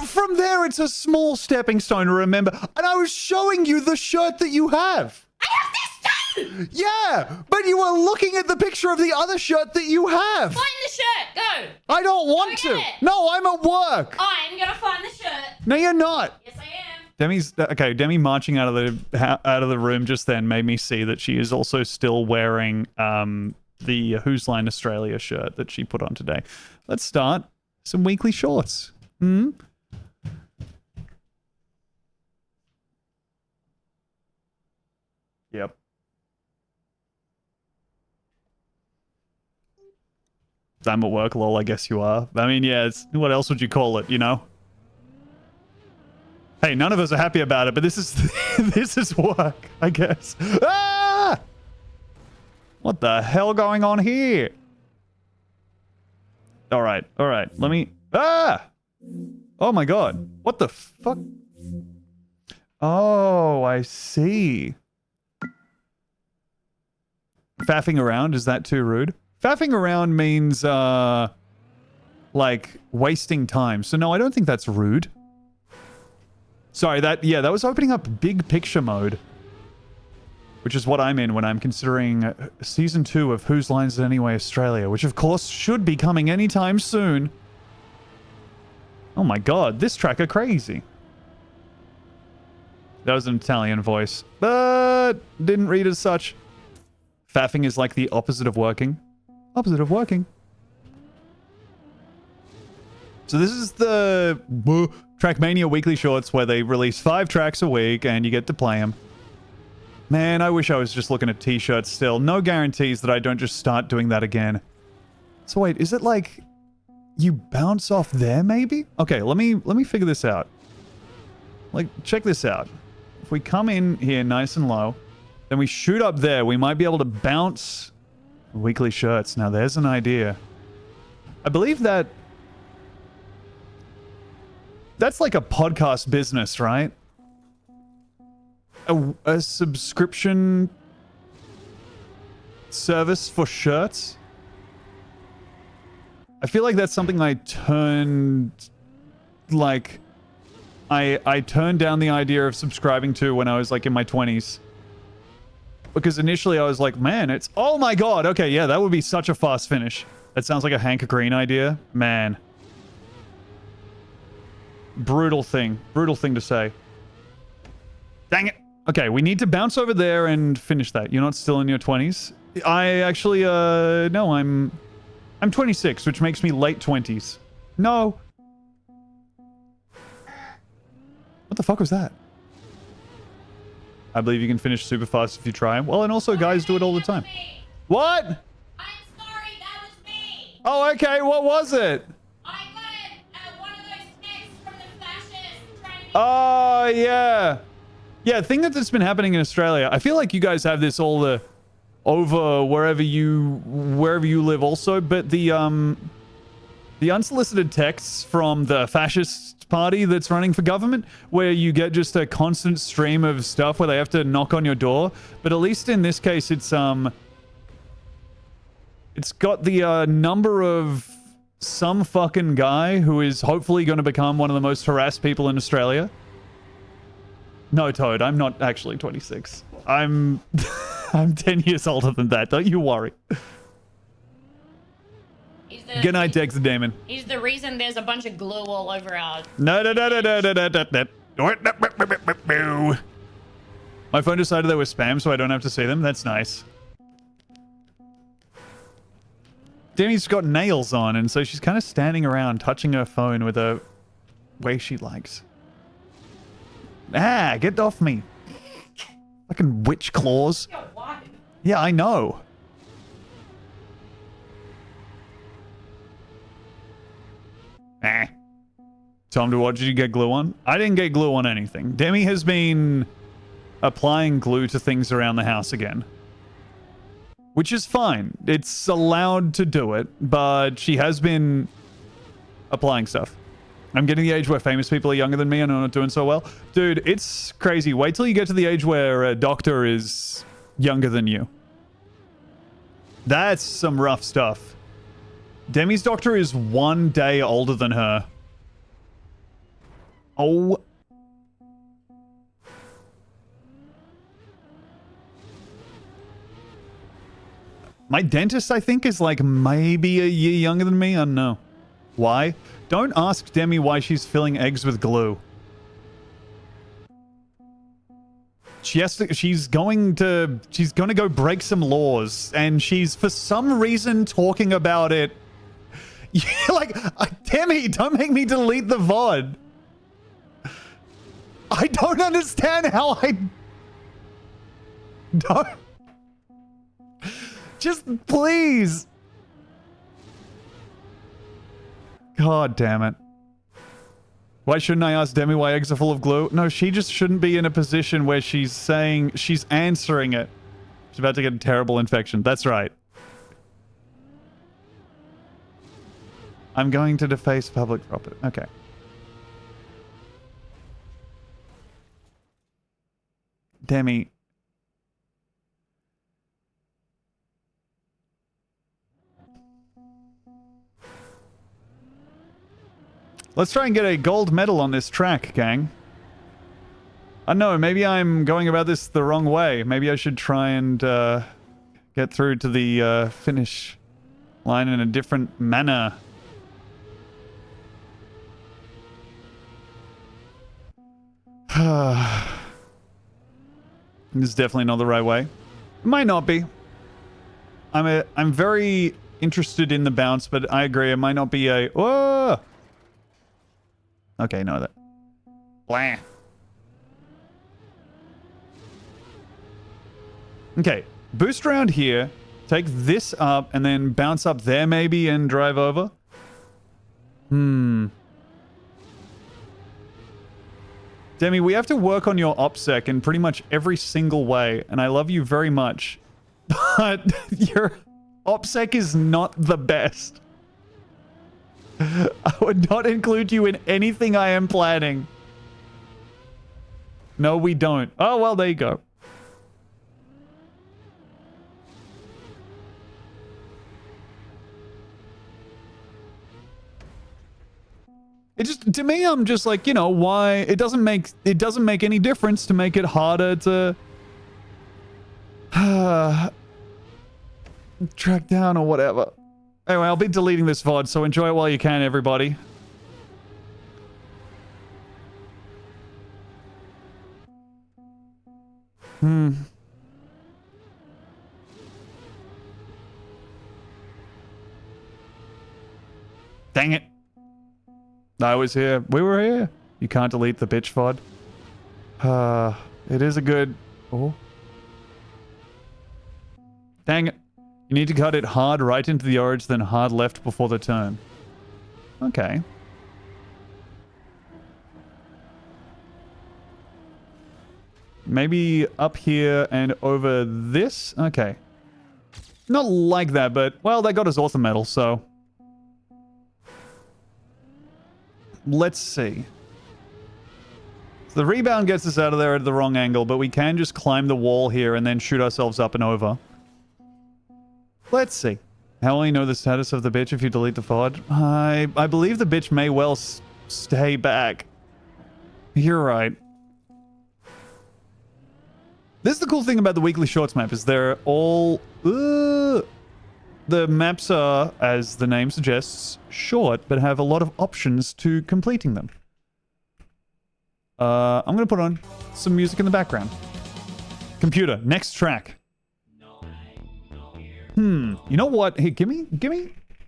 From there, it's a small stepping stone to remember. And I was showing you the shirt that you have. I have this too! Yeah, but you were looking at the picture of the other shirt that you have. Find the shirt, go. I don't want to. No, I'm at work. I'm going to find the shirt. No, you're not. Yes, I am. Demi marching out of the room just then made me see that she is also still wearing the Whose Line Australia shirt that she put on today. Let's start some weekly shorts. Yep. I'm at work, lol, I guess you are. I mean, yeah, what else would you call it, you know? Hey, none of us are happy about it, but this is this is work, I guess. Ah! What the hell going on here? All right. Let me... Ah! Oh my god. What the fuck? Oh, I see. Faffing around, is that too rude? Faffing around means, like, wasting time. So no, I don't think that's rude. Sorry, that was opening up big picture mode. Which is what I'm in when I'm considering Season 2 of Whose Lines Is It Anyway Australia, which of course should be coming anytime soon. Oh my god, this tracker crazy. That was an Italian voice, but didn't read as such. Faffing is like the opposite of working. Opposite of working. So this is the Trackmania weekly shorts where they release 5 tracks a week and you get to play them. Man, I wish I was just looking at t-shirts still. No guarantees that I don't just start doing that again. So wait, is it like you bounce off there maybe? Okay, let me figure this out. Like, check this out. If we come in here nice and low, then we shoot up there, we might be able to bounce weekly shirts. Now there's an idea. I believe that's like a podcast business, right? A subscription service for shirts? I feel like that's something I turned... Like... I turned down the idea of subscribing to when I was like in my 20s. Because initially I was like, man, it's... Oh my god! Okay, yeah, that would be such a fast finish. That sounds like a Hank Green idea. Man. Brutal thing. Brutal thing to say. Dang it! Okay, we need to bounce over there and finish that. You're not still in your 20s? I actually, no, I'm 26, which makes me late 20s. No. What the fuck was that? I believe you can finish super fast if you try. Well, and also guys do it all the time. What? I'm sorry, that was me. Oh, okay, what was it? I got one of those texts from the fascists trying to... Oh, yeah. Yeah, thing that's been happening in Australia. I feel like you guys have this all over wherever you live also, but the unsolicited texts from the fascist party that's running for government, where you get just a constant stream of stuff where they have to knock on your door, but at least in this case it's got the number of some fucking guy who is hopefully going to become one of the most harassed people in Australia. No, Toad, I'm not actually 26. I'm 10 years older than that. Don't you worry. Good night, Dex the Demon. He's the reason there's a bunch of glue all over our... No. My phone decided they were spam, so I don't have to see them. That's nice. Demi's got nails on, and so she's kind of standing around, touching her phone with a way she likes. Ah, get off me. Fucking witch claws. Yeah, I know. Tom, what did you get glue on? I didn't get glue on anything. Demi has been applying glue to things around the house again. Which is fine. It's allowed to do it, but she has been applying stuff. I'm getting the age where famous people are younger than me and I'm not doing so well. Dude, it's crazy. Wait till you get to the age where a doctor is younger than you. That's some rough stuff. Demi's doctor is 1 day older than her. Oh. My dentist, I think, is like maybe a year younger than me. I don't know. Why? Don't ask Demi why she's filling eggs with glue. She's going to go break some laws, and she's for some reason talking about it. Like, Demi, don't make me delete the VOD. I don't understand how I don't. Just please. God damn it. Why shouldn't I ask Demi why eggs are full of glue? No, she just shouldn't be in a position where she's saying, she's answering it. She's about to get a terrible infection. That's right. I'm going to deface public property. Okay. Demi. Let's try and get a gold medal on this track, gang. I don't know, maybe I'm going about this the wrong way. Maybe I should try and get through to the finish line in a different manner. This is definitely not the right way. It might not be. I'm very interested in the bounce, but I agree, it might not be a... Whoa! Okay, no, that... Blah. Okay, boost around here, take this up, and then bounce up there maybe and drive over. Demi, we have to work on your OPSEC in pretty much every single way, and I love you very much. But your OPSEC is not the best. I would not include you in anything I am planning. No, we don't. Oh, well, there you go. It just, to me, I'm just like, you know, why it doesn't make any difference to make it harder to track down or whatever. Anyway, I'll be deleting this VOD, so enjoy it while you can, everybody. Dang it. I was here. We were here. You can't delete the bitch VOD. It is a good... Oh. Dang it. You need to cut it hard right into the orange, then hard left before the turn. Okay. Maybe up here and over this? Okay. Not like that, but... Well, they got us author medal, so... Let's see. So the rebound gets us out of there at the wrong angle, but we can just climb the wall here and then shoot ourselves up and over. Let's see. How will you know the status of the bitch if you delete the VOD? I believe the bitch may well stay back. You're right. This is the cool thing about the weekly shorts map, is they're all... The maps are, as the name suggests, short, but have a lot of options to completing them. I'm going to put on some music in the background. Computer, next track. You know what? Hey, give me,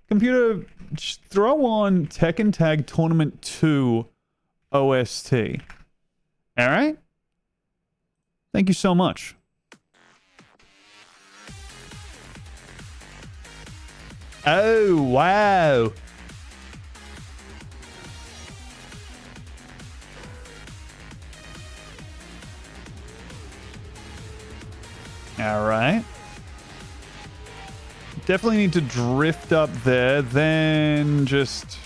computer, just throw on Tekken Tag Tournament 2 OST. All right? Thank you so much. Oh, wow. All right. Definitely need to drift up there, then just...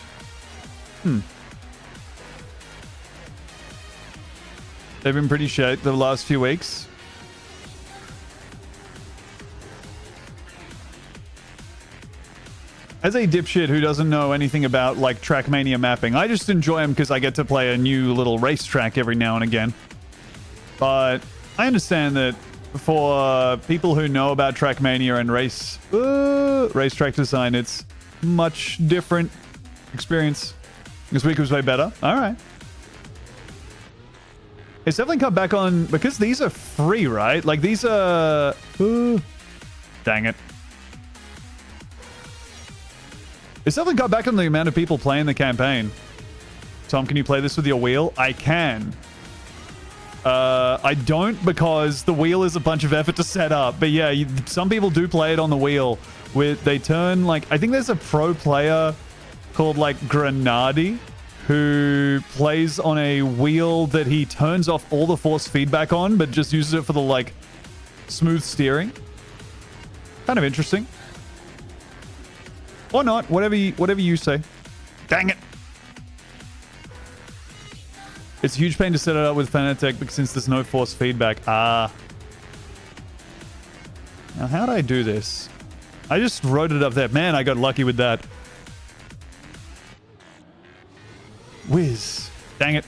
They've been pretty shit the last few weeks. As a dipshit who doesn't know anything about, like, Trackmania mapping, I just enjoy them because I get to play a new little racetrack every now and again. But I understand that for people who know about Trackmania and racetrack design, it's much different experience. This week was way better. All right. It's definitely cut back on, because these are free, right? Like, these are... dang it. It's definitely cut back on the amount of people playing the campaign. Tom, can you play this with your wheel? I can. I don't, because the wheel is a bunch of effort to set up. But yeah, some people do play it on the wheel. They turn, like... I think there's a pro player called, like, Grenadi, who plays on a wheel that he turns off all the force feedback on, but just uses it for the, like, smooth steering. Kind of interesting. Or not, whatever you say. Dang it. It's a huge pain to set it up with Fanatec because since there's no force feedback. Ah. Now, how'd I do this? I just wrote it up there. Man, I got lucky with that. Whiz. Dang it.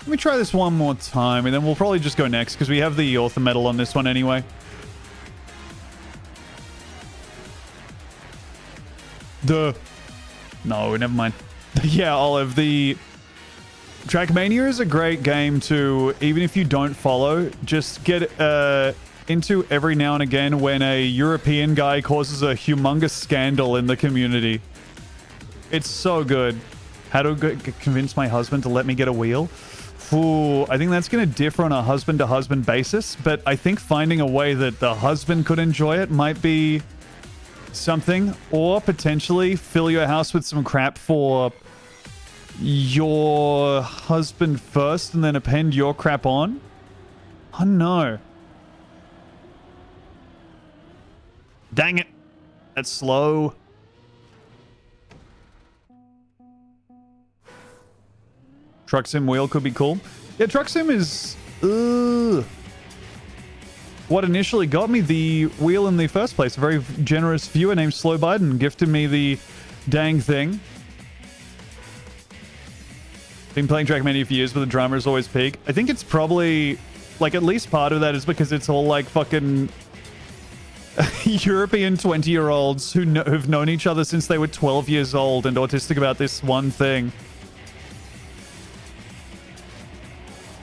Let me try this one more time, and then we'll probably just go next, because we have the author medal on this one anyway. No, never mind. Yeah, Olive, the Trackmania is a great game to, even if you don't follow, just get into every now and again when a European guy causes a humongous scandal in the community. It's so good. How to convince my husband to let me get a wheel? Ooh, I think that's going to differ on a husband-to-husband basis, but I think finding a way that the husband could enjoy it might be something, or potentially fill your house with some crap for your husband first and then append your crap on. Oh no. Dang it. That's slow. Truck sim wheel could be cool. Yeah, truck sim is what initially got me the wheel in the first place. A very generous viewer named Slow Biden gifted me the dang thing. Been playing Trackmania for years, but the drama is always peak. I think it's probably, like, at least part of that is because it's all, like, fucking European 20-year-olds who've known each other since they were 12 years old and autistic about this one thing.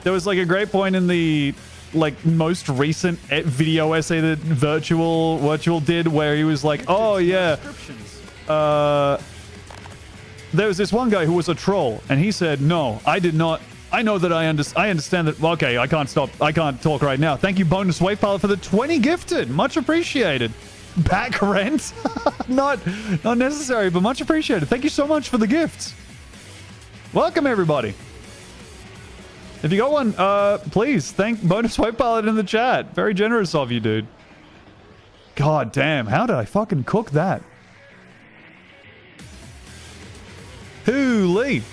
There was, like, a great point in the, like, most recent video essay that Virtual did where he was like, oh, yeah, there was this one guy who was a troll, and he said, no, I did not. I know that I understand that. Okay, I can't talk right now. Thank you, Bonus Wave Pilot, for the 20 gifted. Much appreciated. Back rent? not necessary, but much appreciated. Thank you so much for the gifts. Welcome, everybody. If you got one, please thank Bonus Wave Pilot in the chat. Very generous of you, dude. God damn, how did I fucking cook that? Holy.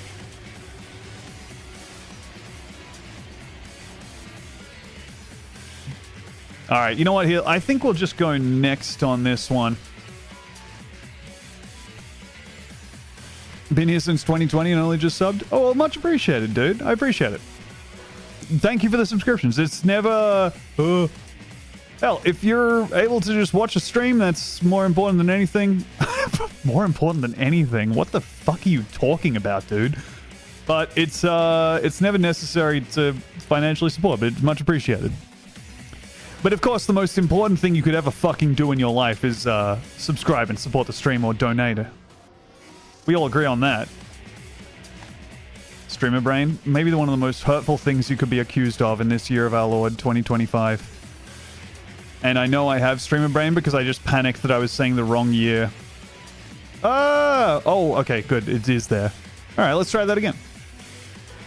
All right, you know what? Here, I think we'll just go next on this one. Been here since 2020 and only just subbed. Oh, well, much appreciated, dude. I appreciate it. Thank you for the subscriptions. It's never... Hell, if you're able to just watch a stream, that's more important than anything. More important than anything? What the fuck are you talking about, dude? But it's never necessary to financially support, but it's much appreciated. But of course, the most important thing you could ever fucking do in your life is subscribe and support the stream or donate. We all agree on that. Streamer brain, maybe one of the most hurtful things you could be accused of in this year of our Lord 2025. And I know I have streamer brain because I just panicked that I was saying the wrong year. Oh, okay, good. It is there. All right, let's try that again.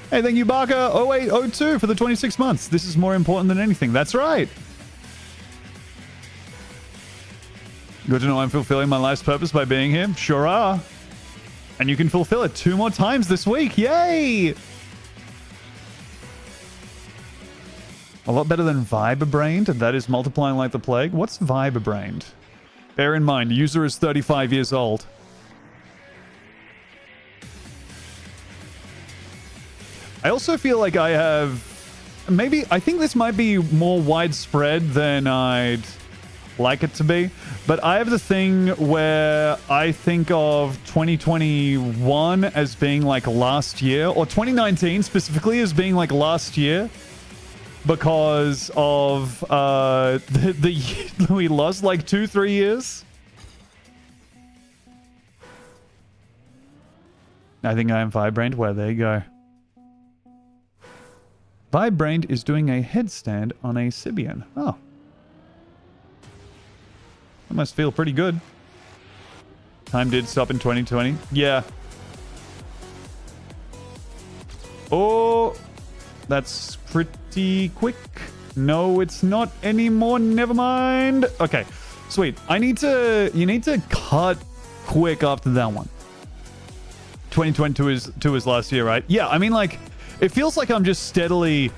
Hey, thank you, Barker 0802 for the 26 months. This is more important than anything. That's right. Good to know I'm fulfilling my life's purpose by being here. Sure are. And you can fulfill it 2 more times this week. Yay! A lot better than Viber-brained, and that is multiplying like the plague. What's Viber-brained? Bear in mind, user is 35 years old. I also feel like I have... Maybe... I think this might be more widespread than I'd like it to be. But I have the thing where I think of 2021 as being like last year, or 2019 specifically as being like last year, because of we lost like 2-3 years. I think I am Vibrained. Well, there you go. Vibrained is doing a headstand on a Sibian. Oh. That must feel pretty good. Time did stop in 2020. Yeah. Oh, that's pretty quick. No, it's not anymore. Never mind. Okay, sweet. You need to cut quick after that one. 2022 is last year, right? Yeah, I mean, like, it feels like I'm just steadily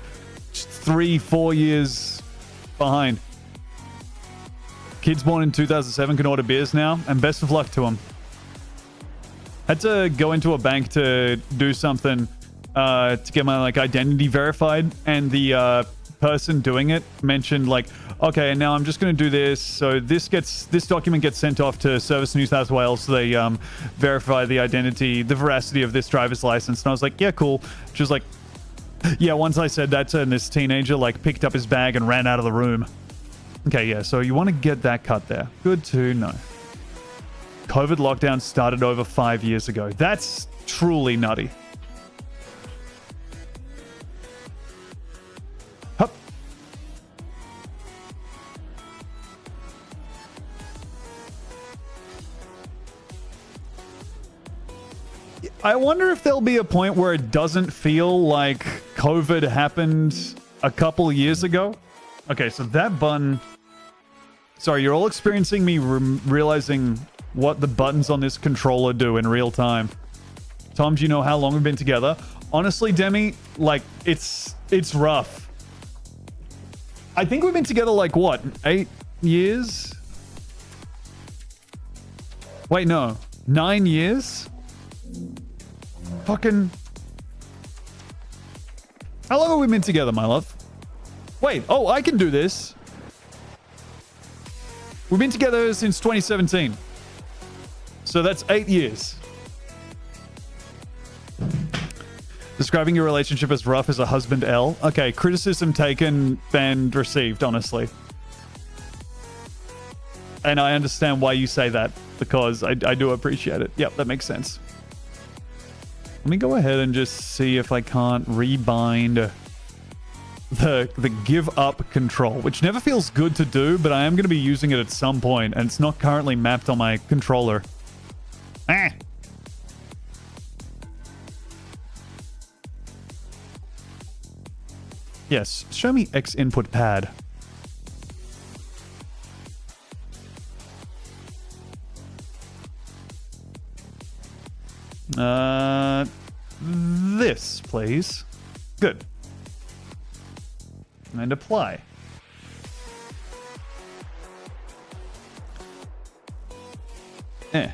3-4 years behind. Kids born in 2007 can order beers now, and best of luck to them. Had to go into a bank to do something to get my like identity verified, and the person doing it mentioned like, okay, and now I'm just going to do this. So this document gets sent off to Service New South Wales. So they verify the veracity of this driver's license. And I was like, yeah, cool. She was like, yeah. Once I said that, and this teenager like picked up his bag and ran out of the room. Okay, yeah. So you want to get that cut there. Good to know. COVID lockdown started over 5 years ago. That's truly nutty. Hup. I wonder if there'll be a point where it doesn't feel like COVID happened a couple years ago. Okay, so that button... Sorry, you're all experiencing me realizing what the buttons on this controller do in real time. Tom, do you know how long we've been together? Honestly, Demi, like, it's rough. I think we've been together, like, what, 8 years? Wait, no. 9 years? Fucking... How long have we been together, my love? Wait, oh, I can do this. We've been together since 2017. So that's 8 years. Describing your relationship as rough as a husband L. Okay, criticism taken and received, honestly. And I understand why you say that, because I do appreciate it. Yep, that makes sense. Let me go ahead and just see if I can't rebind the give up control, which never feels good to do, but I am going to be using it at some point, and it's not currently mapped on my controller. Ah. Yes, show me X input pad. This, please. Good. And apply. Eh.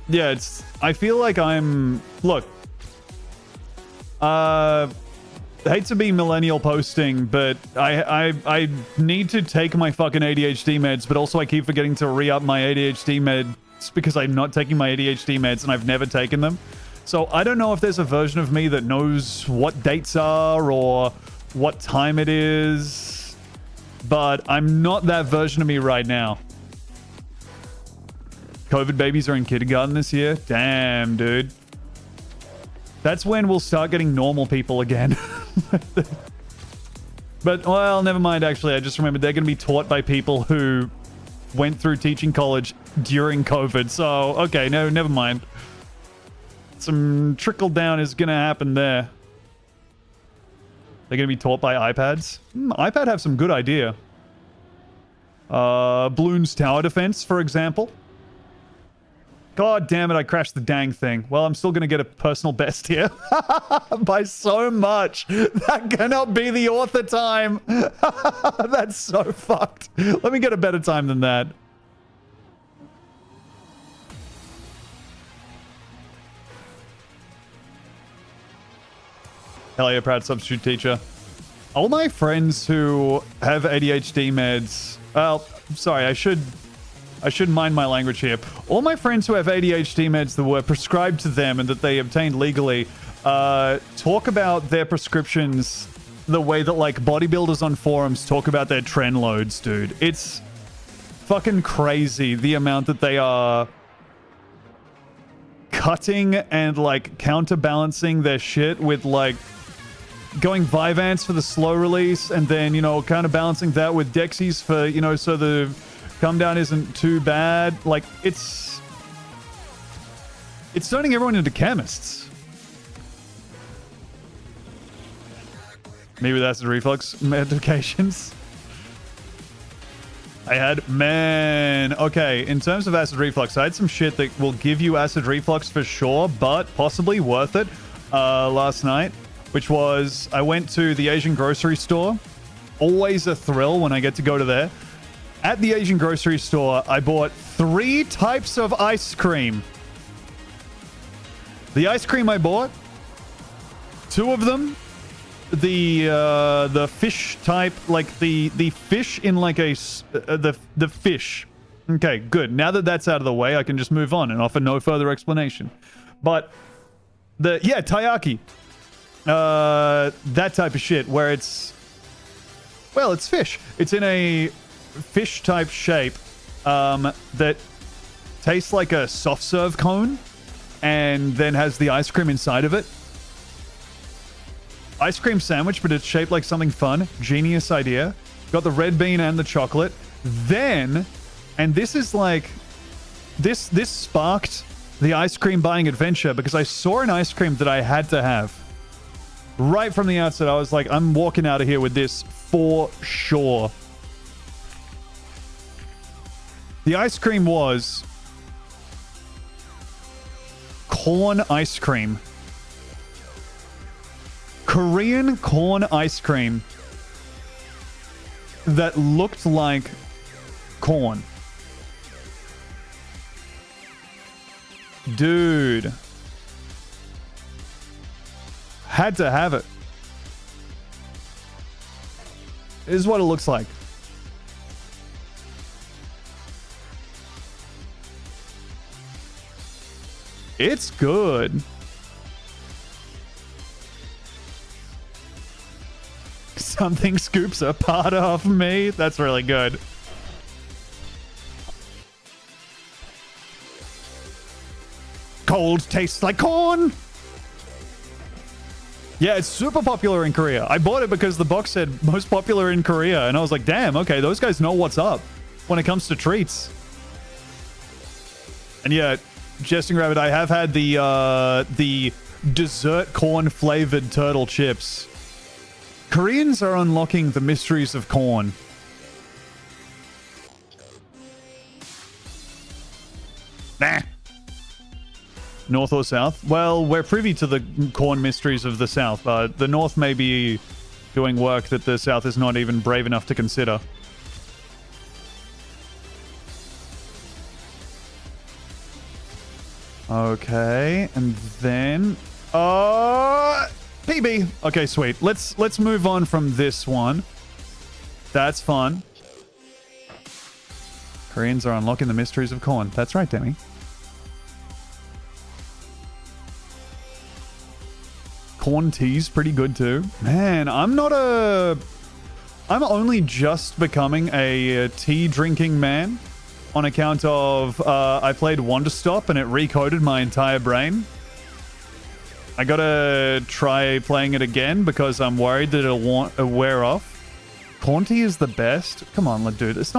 Yeah, it's... I feel like I'm... Look. I hate to be millennial posting, but I need to take my fucking ADHD meds, but also I keep forgetting to re-up my ADHD meds because I'm not taking my ADHD meds and I've never taken them. So I don't know if there's a version of me that knows what dates are or what time it is, but I'm not that version of me right now. COVID babies are in kindergarten this year? Damn, dude. That's when we'll start getting normal people again. But, well, never mind, actually. I just remembered they're going to be taught by people who went through teaching college during COVID. So, okay, no, never mind. Some trickle down is going to happen there. They're going to be taught by iPads? iPad have some good idea. Bloons Tower Defense, for example. God damn it, I crashed the dang thing. Well, I'm still going to get a personal best here. By so much. That cannot be the author time. That's so fucked. Let me get a better time than that. Hell yeah, proud substitute teacher. All my friends who have ADHD meds... Well, sorry, I should mind my language here. All my friends who have ADHD meds that were prescribed to them and that they obtained legally talk about their prescriptions the way that, like, bodybuilders on forums talk about their tren loads, dude. It's fucking crazy the amount that they are cutting and, like, counterbalancing their shit with, like, going Vyvanse for the slow release and then, you know, kind of balancing that with Dexies for, you know, so the come down isn't too bad. Like, it's It's turning everyone into chemists. Me with acid reflux medications. I had, man, okay, in terms of acid reflux, I had some shit that will give you acid reflux for sure, but possibly worth it last night, which was I went to the Asian grocery store. Always a thrill when I get to go to there. At the Asian grocery store, I bought 3 types of ice cream. The ice cream I bought, 2 of them, the fish type, like the fish in like a the fish. Okay, good. Now that that's out of the way, I can just move on and offer no further explanation. But taiyaki, that type of shit where it's, well, it's fish. It's in a fish type shape that tastes like a soft serve cone and then has the ice cream inside of it. Ice cream sandwich, but it's shaped like something fun. Genius idea. Got the red bean and the chocolate. Then, and this is like, this sparked the ice cream buying adventure because I saw an ice cream that I had to have. Right from the outset, I was like, I'm walking out of here with this for sure. The ice cream was corn ice cream. Korean corn ice cream that looked like corn. Dude. Had to have it. This is what it looks like. It's good. Something scoops a part of me. That's really good. Cold tastes like corn. Yeah, it's super popular in Korea. I bought it because the box said most popular in Korea, and I was like, damn, okay, those guys know what's up when it comes to treats. And yeah, Jesting Rabbit, I have had the dessert corn flavored turtle chips. Koreans are unlocking the mysteries of corn. Nah. North or South? Well, we're privy to the corn mysteries of the South, but the North may be doing work that the South is not even brave enough to consider. Okay, and then... PB. Okay, sweet. Let's move on from this one. That's fun. Koreans are unlocking the mysteries of corn. That's right, Demi. Corn tea's pretty good too. Man, I'm only just becoming a tea drinking man on account of I played Wonder Stop and it recoded my entire brain. I gotta try playing it again because I'm worried that it'll wear off. Corn tea is the best. Come on, dude. It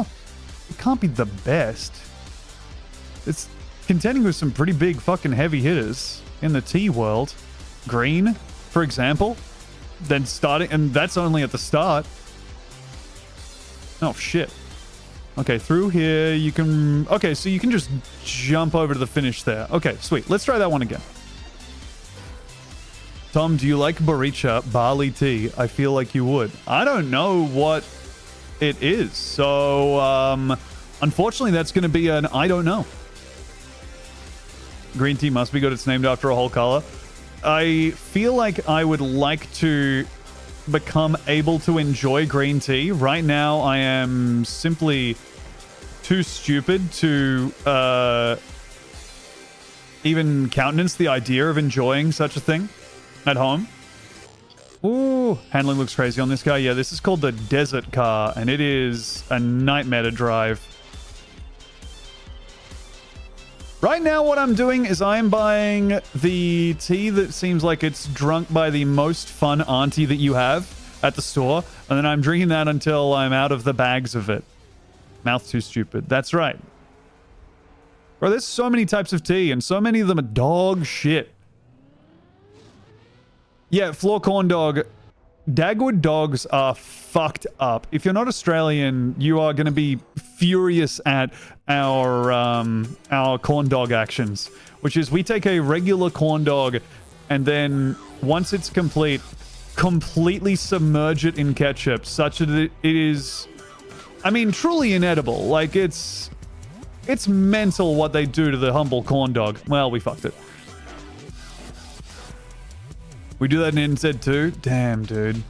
can't be the best. It's contending with some pretty big fucking heavy hitters in the tea world. Green, for example. Then starting, and that's only at the start. Oh, shit. Okay, through here, you can... Okay, so you can just jump over to the finish there. Okay, sweet. Let's try that one again. Tom, do you like boricha barley tea? I feel like you would. I don't know what it is. So, unfortunately, that's going to be an I don't know. Green tea must be good. It's named after a whole color. I feel like I would like to become able to enjoy green tea. Right now, I am simply too stupid to even countenance the idea of enjoying such a thing at home. Ooh, handling looks crazy on this guy. Yeah, this is called the Desert Car, and it is a nightmare to drive. Right now, what I'm doing is I'm buying the tea that seems like it's drunk by the most fun auntie that you have at the store, and then I'm drinking that until I'm out of the bags of it. Mouth too stupid. That's right. Bro, there's so many types of tea, and so many of them are dog shit. Yeah, floor corn dog. Dagwood dogs are fucked up. If you're not Australian, you are going to be furious at our corn dog actions, which is we take a regular corn dog and then once it's complete, completely submerge it in ketchup such that it is, I mean, truly inedible. Like, it's mental what they do to the humble corn dog. Well, we fucked it. We do that in NZ too? Damn, dude.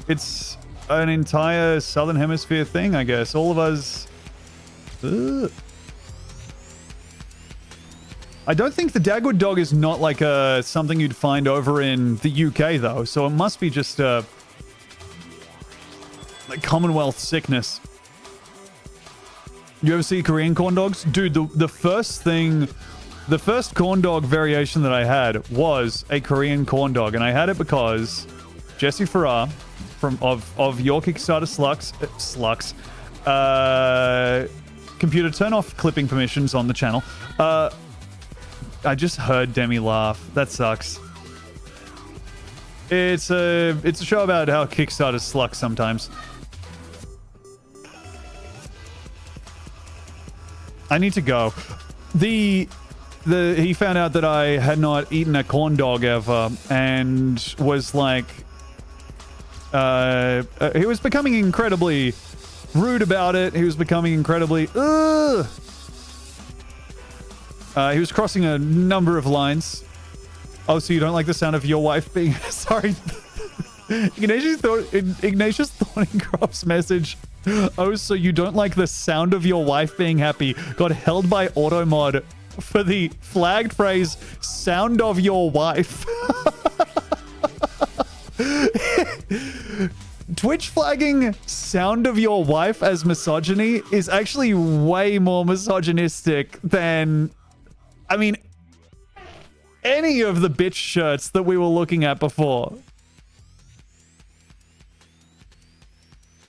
It's an entire Southern Hemisphere thing, I guess. All of us... Ugh. I don't think the Dagwood dog is not like something you'd find over in the UK, though. So it must be just like Commonwealth sickness. You ever see Korean corn dogs? Dude, the first corn dog variation that I had was a Korean corn dog. And I had it because Jesse Farrar of your Kickstarter Slucks, computer, turn off clipping permissions on the channel. I just heard Demi laugh. That sucks. It's a show about how Kickstarter slucks sometimes. I need to go. He found out that I had not eaten a corn dog ever and was like, he was becoming incredibly rude about it. He was becoming incredibly, ugh. He was crossing a number of lines. Oh, so you don't like the sound of your wife being... Sorry. Ignatius Thornycroft's message. Oh, so you don't like the sound of your wife being happy got held by Automod for the flagged phrase, sound of your wife. Twitch flagging sound of your wife as misogyny is actually way more misogynistic than... I mean, any of the bitch shirts that we were looking at before.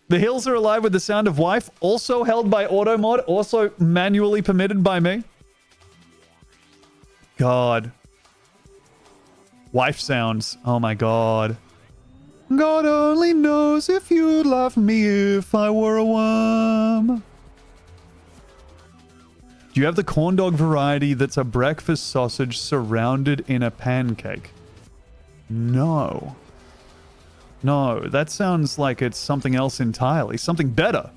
The hills are alive with the sound of wife, also held by Automod, also manually permitted by me. God. Wife sounds. Oh my god. God only knows if you'd love me if I were a worm. Do you have the corn dog variety that's a breakfast sausage surrounded in a pancake? No. No, that sounds like it's something else entirely. Something better.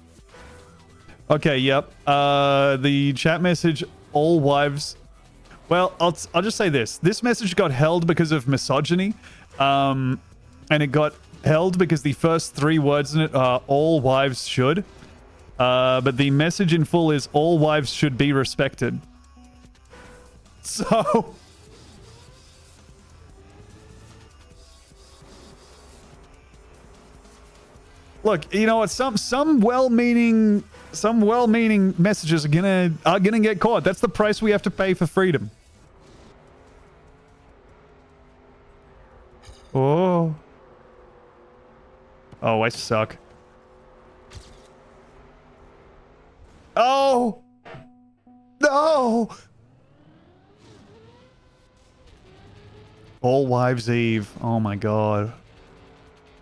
Okay, yep. The chat message, all wives... Well, I'll just say this. This message got held because of misogyny. And it got held because the first 3 words in it are all wives should. But the message in full is all wives should be respected. So... Look, you know what? Some well-meaning messages are gonna get caught. That's the price we have to pay for freedom. Oh. Oh, I suck. Oh! No! All Wives' Eve. Oh my god.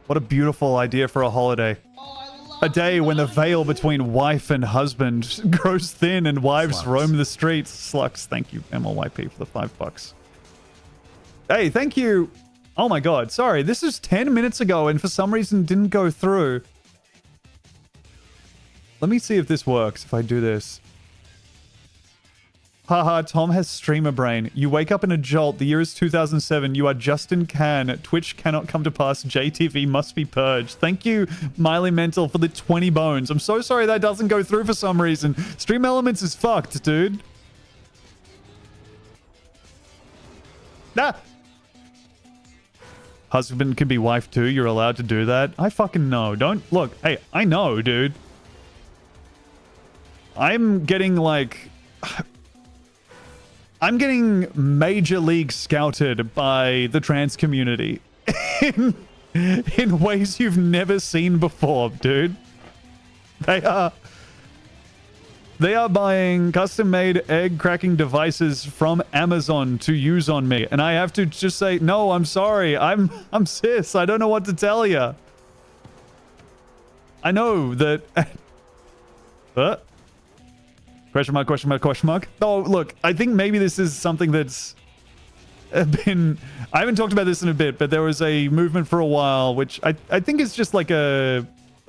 What a beautiful idea for a holiday. A day when the veil between wife and husband grows thin and wives roam the streets. Slucks. Thank you, MLYP, for the $5. Hey, thank you. Oh my god, sorry. This is 10 minutes ago and for some reason didn't go through. Let me see if this works, if I do this. Haha, Tom has streamer brain. You wake up in a jolt. The year is 2007. You are Justin Can. Twitch cannot come to pass. JTV must be purged. Thank you, Miley Mental, for the 20 bones. I'm so sorry that doesn't go through for some reason. Stream Elements is fucked, dude. Nah. Husband can be wife too. You're allowed to do that. I fucking know. Don't look. Hey, I know, dude. I'm getting like... I'm getting major league scouted by the trans community in ways you've never seen before, dude. They are buying custom-made egg-cracking devices from Amazon to use on me, and I have to just say, no, I'm sorry. I'm cis. I don't know what to tell you. I know that. Question mark, question mark, question mark. Oh, look, I think maybe this is something that's been... I haven't talked about this in a bit, but there was a movement for a while, which I think is just like a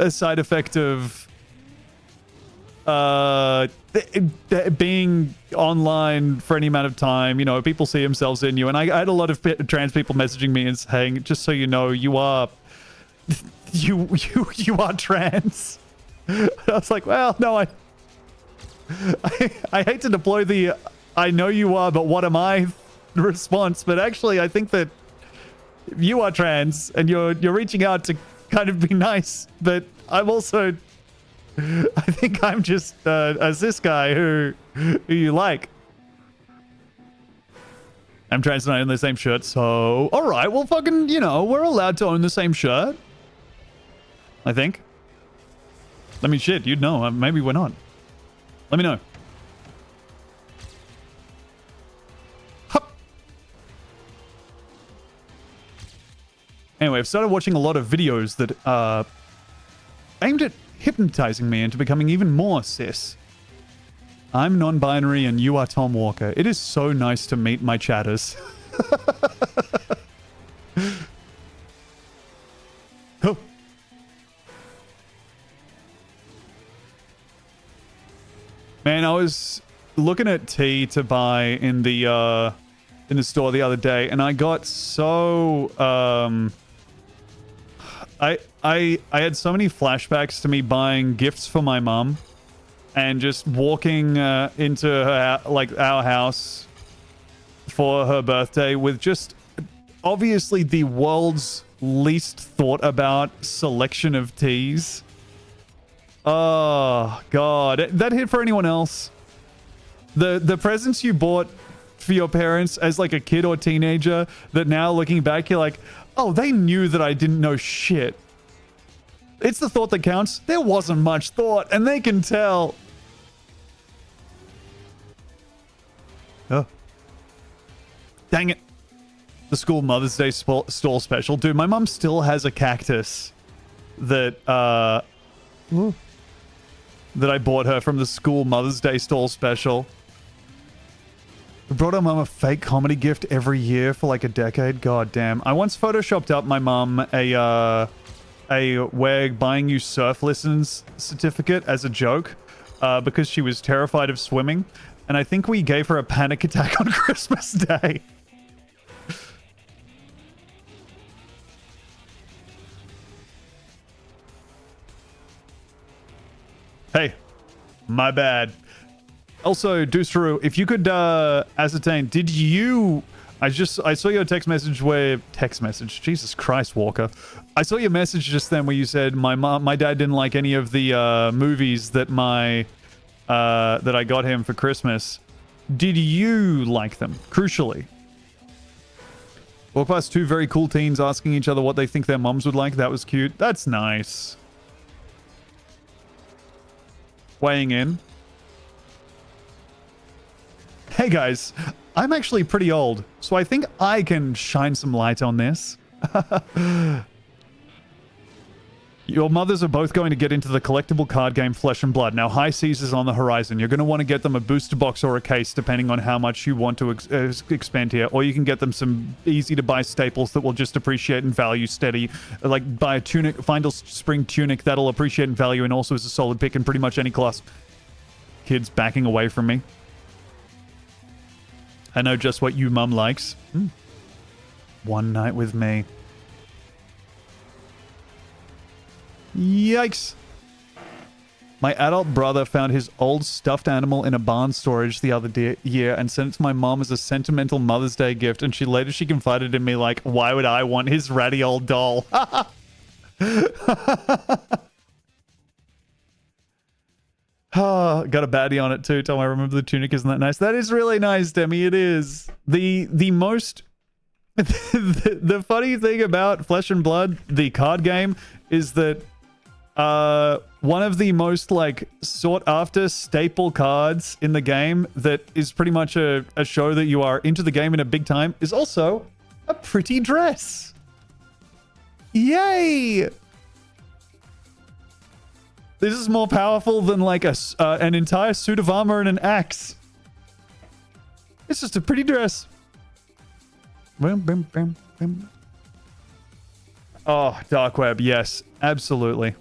side effect of being online for any amount of time. You know, people see themselves in you, and I had a lot of trans people messaging me and saying, just so you know, you are trans. I was like, well, no, I hate to deploy the I know you are, but what am I response, but actually I think that you are trans and you're reaching out to kind of be nice, but I'm also, I think I'm just a cis guy who you like. I'm trans and I own the same shirt, so all right, well, fucking, you know, we're allowed to own the same shirt, I think. I mean, shit, you'd know. Maybe we're not. Let me know. Hup. Anyway, I've started watching a lot of videos that are aimed at hypnotizing me into becoming even more cis. I'm non-binary and you are Tom Walker. It is so nice to meet my chatters. Oh. Man, I was looking at tea to buy in the store the other day, and I got so I had so many flashbacks to me buying gifts for my mum, and just walking into her, like, our house for her birthday with just obviously the world's least thought about selection of teas. Oh, God. That hit for anyone else? The presents you bought for your parents as like a kid or teenager that now looking back, you're like, oh, they knew that I didn't know shit. It's the thought that counts. There wasn't much thought, and they can tell. Oh. Dang it. The school Mother's Day stall special. Dude, my mom still has a cactus that, that I bought her from the school Mother's Day stall special. We brought her mum a fake comedy gift every year for like a decade. God damn. I once photoshopped up my mum a we're buying you surf lessons certificate as a joke because she was terrified of swimming. And I think we gave her a panic attack on Christmas Day. Hey, my bad. Also, Deuceru, if you could ascertain, did you... I saw your text message where... Text message? Jesus Christ, Walker. I saw your message just then where you said my dad didn't like any of the movies that that I got him for Christmas. Did you like them? Crucially. Walk past two very cool teens asking each other what they think their moms would like. That was cute. That's nice. Weighing in. Hey guys, I'm actually pretty old, so I think I can shine some light on this. Your mothers are both going to get into the collectible card game Flesh and Blood. Now, High Seas is on the horizon. You're going to want to get them a booster box or a case, depending on how much you want to expand here. Or you can get them some easy-to-buy staples that will just appreciate in value steady. Like, buy a tunic, find a spring tunic that'll appreciate in value and also is a solid pick in pretty much any class. Kids backing away from me. I know just what you mum likes. One night with me. Yikes. My adult brother found his old stuffed animal in a barn storage the other year and sent it to my mom as a sentimental Mother's Day gift, and she confided in me like, why would I want his ratty old doll? Got a baddie on it too, Tom. I remember the tunic. Isn't that nice? That is really nice, Demi. It is. The most... the funny thing about Flesh and Blood, the card game, is that one of the most like sought after staple cards in the game that is pretty much a show that you are into the game in a big time is also a pretty dress. Yay! This is more powerful than like an entire suit of armor and an axe. It's just a pretty dress. Oh, dark web. Yes, absolutely.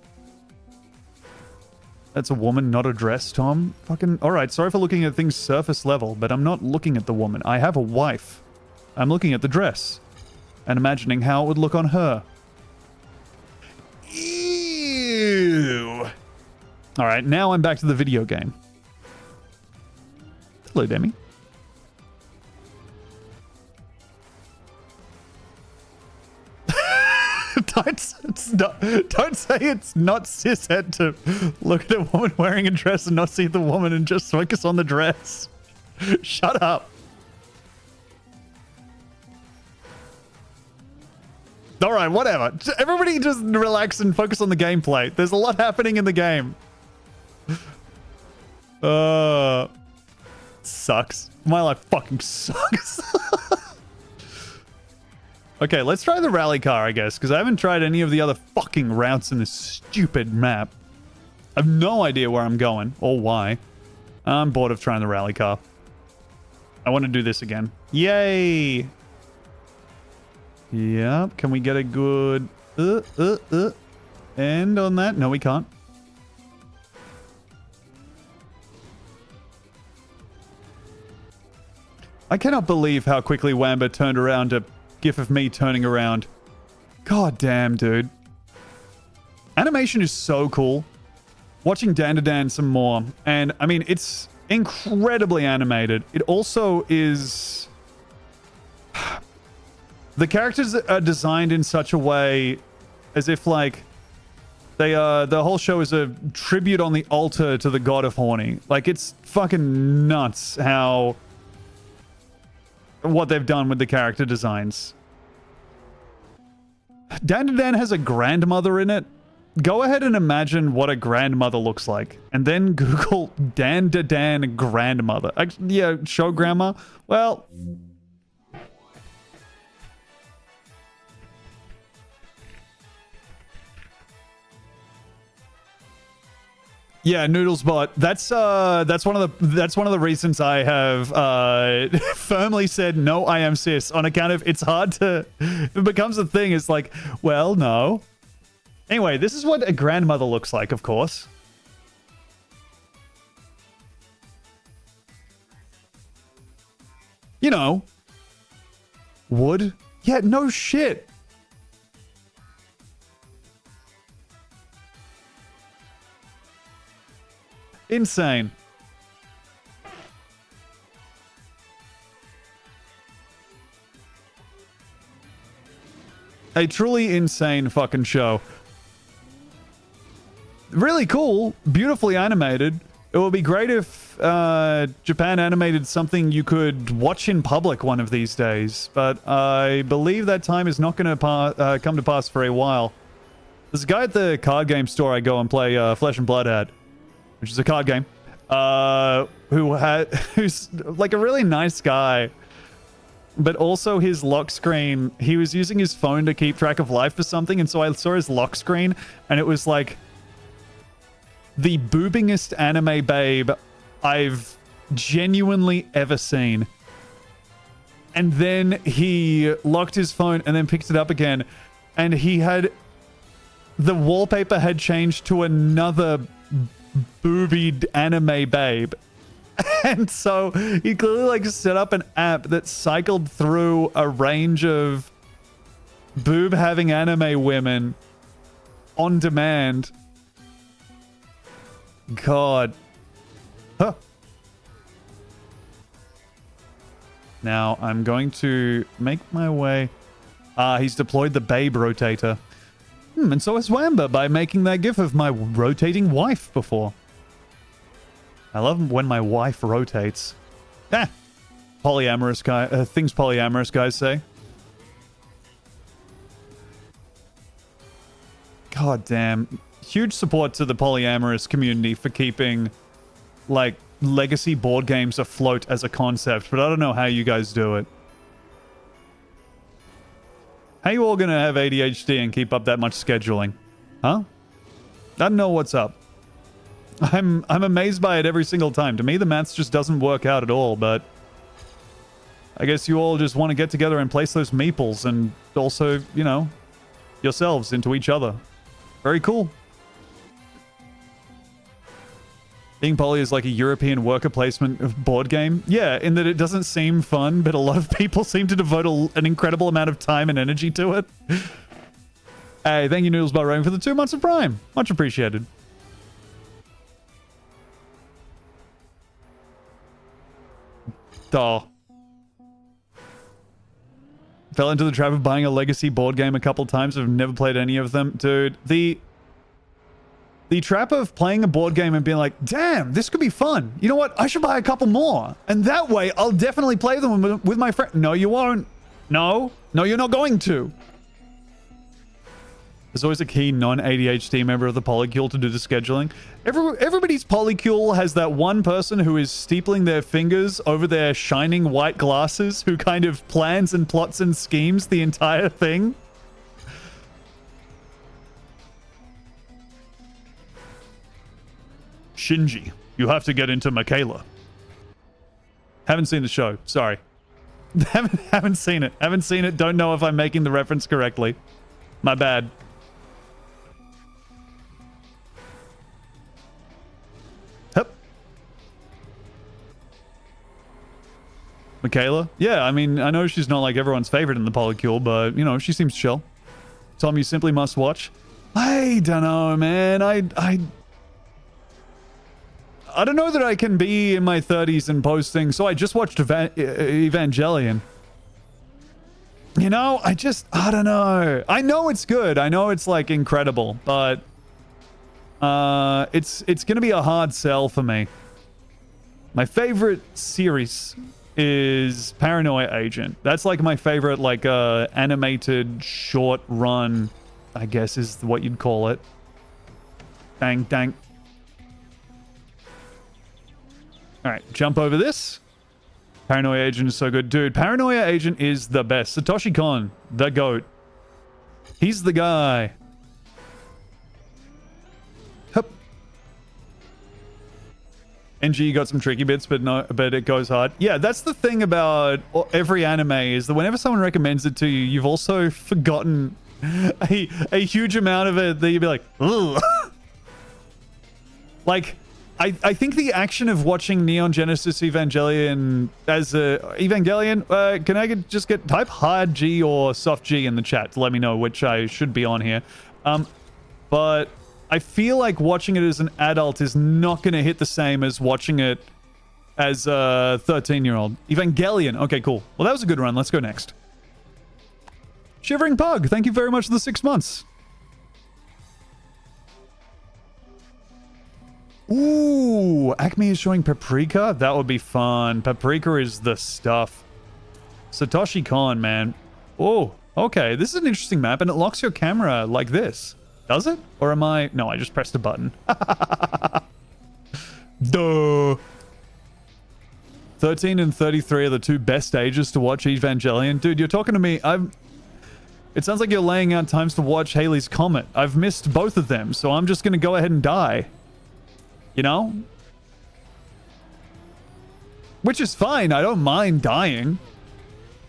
That's a woman, not a dress, Tom. Fucking... Alright, sorry for looking at things surface level, but I'm not looking at the woman. I have a wife. I'm looking at the dress. And imagining how it would look on her. Ew. Alright, now I'm back to the video game. Hello, Demi. Don't say it's not cishet to look at a woman wearing a dress and not see the woman and just focus on the dress. Shut up. All right, whatever. Everybody just relax and focus on the gameplay. There's a lot happening in the game. Sucks. My life fucking sucks. Okay, let's try the rally car, I guess, because I haven't tried any of the other fucking routes in this stupid map. I have no idea where I'm going or why. I'm bored of trying the rally car. I want to do this again. Yay! Yep, can we get a good end on that? No, we can't. I cannot believe how quickly Wamba turned around to gif of me turning around. God damn, dude. Animation is so cool. Watching Dan to Dan some more. And, I mean, it's incredibly animated. It also is... The characters are designed in such a way as if, like, they are... The whole show is a tribute on the altar to the god of horny. Like, it's fucking nuts how... what they've done with the character designs. Dan to Dan has a grandmother in it. Go ahead and imagine what a grandmother looks like. And then Google Dan to Dan grandmother. Yeah, show grandma. Well... Yeah, Noodlesbot. That's one of the reasons I have firmly said no, I am cis, on account of it's hard to... If it becomes a thing, it's like, well, no. Anyway, this is what a grandmother looks like, of course. You know. Wood? Yeah, no shit. Insane. A truly insane fucking show. Really cool, beautifully animated. It would be great if Japan animated something you could watch in public one of these days, but I believe that time is not going to come to pass for a while. There's a guy at the card game store I go and play Flesh and Blood at, which is a card game, who's like a really nice guy, but also his lock screen, he was using his phone to keep track of life for something, and so I saw his lock screen, and it was like the boobingest anime babe I've genuinely ever seen. And then he locked his phone and then picked it up again, and he had... The wallpaper had changed to another boobied anime babe. And so he clearly like set up an app that cycled through a range of boob having anime women on demand. God. Huh. Now I'm going to make my way. He's deployed the babe rotator. And so has Wamba by making that gif of my rotating wife before. I love when my wife rotates. Polyamorous guy, things polyamorous guys say. God damn. huge support to the polyamorous community for keeping, like, legacy board games afloat as a concept, but I don't know how you guys do it. How you all gonna have ADHD and keep up that much scheduling? Huh? I don't know what's up. I'm amazed by it every single time. To me, the maths just doesn't work out at all, but I guess you all just want to get together and place those meeples and also, you know, yourselves into each other. Very cool. Being poly is like a European worker placement of board game. Yeah, in that it doesn't seem fun, but a lot of people seem to devote an incredible amount of time and energy to it. Hey, thank you, Noodles by Rome, for the 2 months of Prime. Much appreciated. Oh. Fell into the trap of buying a legacy board game a couple times. I've never played any of them. Dude, the trap of playing a board game and being like, damn, this could be fun. You know what? I should buy a couple more. And that way, I'll definitely play them with my friend. No, you won't. No, you're not going to. There's always a key non-ADHD member of the polycule to do the scheduling. Everybody's polycule has that one person who is steepling their fingers over their shining white glasses who kind of plans and plots and schemes the entire thing. Shinji, you have to get into Michaela. Haven't seen the show. Sorry. Haven't seen it. Haven't seen it. Don't know if I'm making the reference correctly. My bad. Hup. Michaela? Yeah, I mean, I know she's not like everyone's favorite in the polycule, but, you know, she seems chill. Tom, you simply must watch. I don't know, man. I don't know that I can be in my 30s and posting, so I just watched Evangelion. You know, I don't know. I know it's good. I know it's, like, incredible, but it's gonna be a hard sell for me. My favorite series is Paranoia Agent. That's, like, my favorite, like, animated short run, I guess is what you'd call it. Bang, dang. Alright, jump over this. Paranoia Agent is so good. Dude, Paranoia Agent is the best. Satoshi Kon, the GOAT. He's the guy. Hup. NG got some tricky bits, but it goes hard. Yeah, that's the thing about every anime is that whenever someone recommends it to you, you've also forgotten a huge amount of it that you'd be like, ugh. Like, I think the action of watching Neon Genesis Evangelion as a Evangelion, can I just type hard G or soft G in the chat to let me know which I should be on here. But I feel like watching it as an adult is not going to hit the same as watching it as a 13-year-old. Evangelion. Okay, cool. Well, that was a good run. Let's go next. Shivering Pug, thank you very much for the 6 months. Ooh, Acme is showing Paprika? That would be fun. Paprika is the stuff. Satoshi Kon, man. Oh, okay. This is an interesting map, and it locks your camera like this. Does it? Or am I... No, I just pressed a button. Duh. 13 and 33 are the two best ages to watch Evangelion. Dude, you're talking to me. It sounds like you're laying out times to watch Halley's Comet. I've missed both of them, so I'm just going to go ahead and die. You know? Which is fine. I don't mind dying.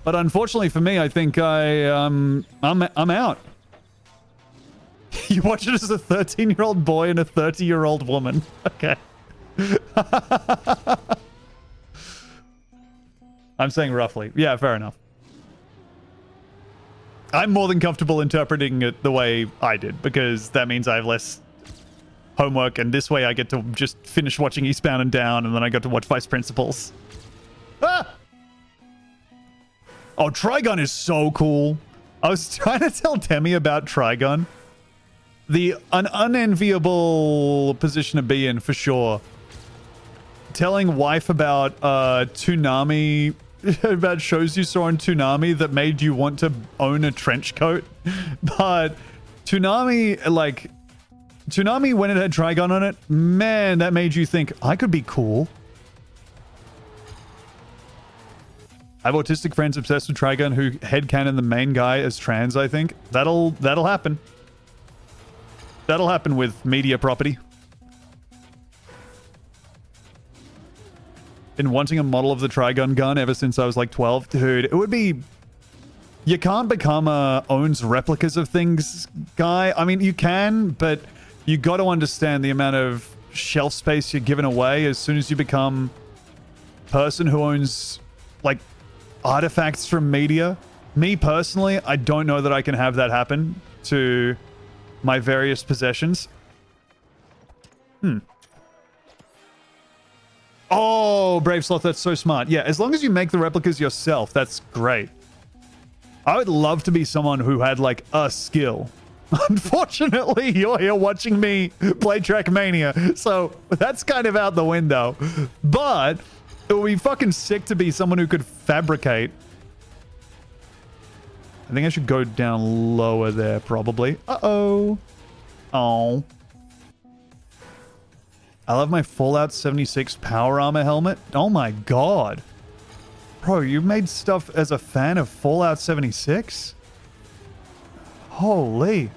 But unfortunately for me, I think I'm out. You watch it as a 13-year-old boy and a 30-year-old woman. Okay. I'm saying roughly. Yeah, fair enough. I'm more than comfortable interpreting it the way I did, because that means I have less homework, and this way I get to just finish watching Eastbound and Down, and then I get to watch Vice Principals. Ah! Oh, Trigun is so cool. I was trying to tell Temmie about Trigun. An unenviable position to be in, for sure. Telling wife about Toonami, about shows you saw on Toonami that made you want to own a trench coat. But Toonami, like... Tsunami, when it had Trigon on it, man, that made you think, I could be cool. I have autistic friends obsessed with Trigon who headcanon the main guy as trans, I think. That'll happen. That'll happen with media property. Been wanting a model of the Trigon gun ever since I was like 12. Dude, it would be... You can't become a owns replicas of things guy. I mean, you can, but you got to understand the amount of shelf space you're giving away as soon as you become person who owns, like, artifacts from media. Me personally, I don't know that I can have that happen to my various possessions. Oh, Brave Sloth, that's so smart. Yeah, as long as you make the replicas yourself, that's great. I would love to be someone who had, like, a skill. Unfortunately, you're here watching me play Trackmania, so that's kind of out the window. But it would be fucking sick to be someone who could fabricate. I think I should go down lower there, probably. Uh-oh. Oh. I love my Fallout 76 power armor helmet. Oh my god. Bro, you made stuff as a fan of Fallout 76? Holy.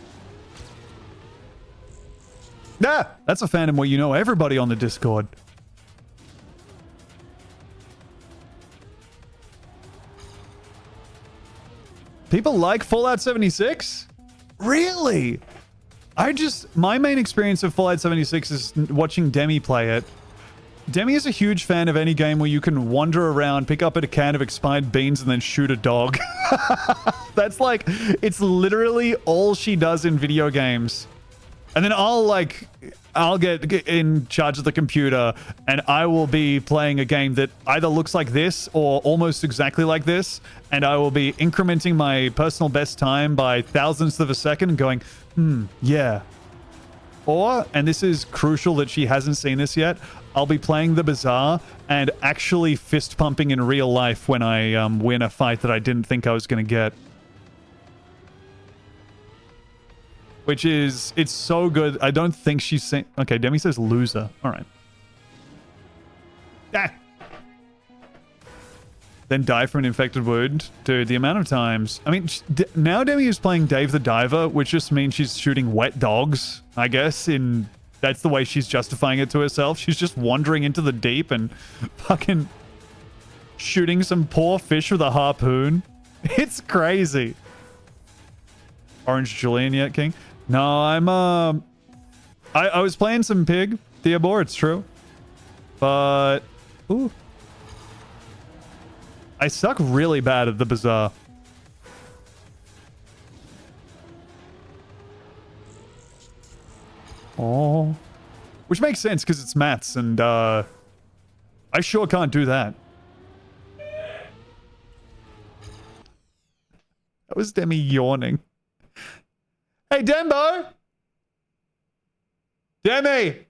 Ah, that's a fandom where you know everybody on the Discord. People like Fallout 76? Really? My main experience of Fallout 76 is watching Demi play it. Demi is a huge fan of any game where you can wander around, pick up a can of expired beans, and then shoot a dog. That's like, it's literally all she does in video games. And then I'll get in charge of the computer, and I will be playing a game that either looks like this or almost exactly like this, and I will be incrementing my personal best time by thousandths of a second and going, yeah. Or, and this is crucial that she hasn't seen this yet, I'll be playing the Bazaar and actually fist pumping in real life when I win a fight that I didn't think I was going to get. Which is, it's so good. I don't think she's saying... Okay, Demi says loser. All right. Ah! Then die from an infected wound. Dude, the amount of times... I mean, now Demi is playing Dave the Diver, which just means she's shooting wet dogs, I guess, in... That's the way she's justifying it to herself. She's just wandering into the deep and fucking shooting some poor fish with a harpoon. It's crazy. Orange Julian yet, King? No, I'm, I was playing some Pig, Theobor, it's true. But, ooh. I suck really bad at the Bazaar. Oh. Which makes sense, because it's maths, and, I sure can't do that. That was Demi yawning. Hey, Dembo! Demi!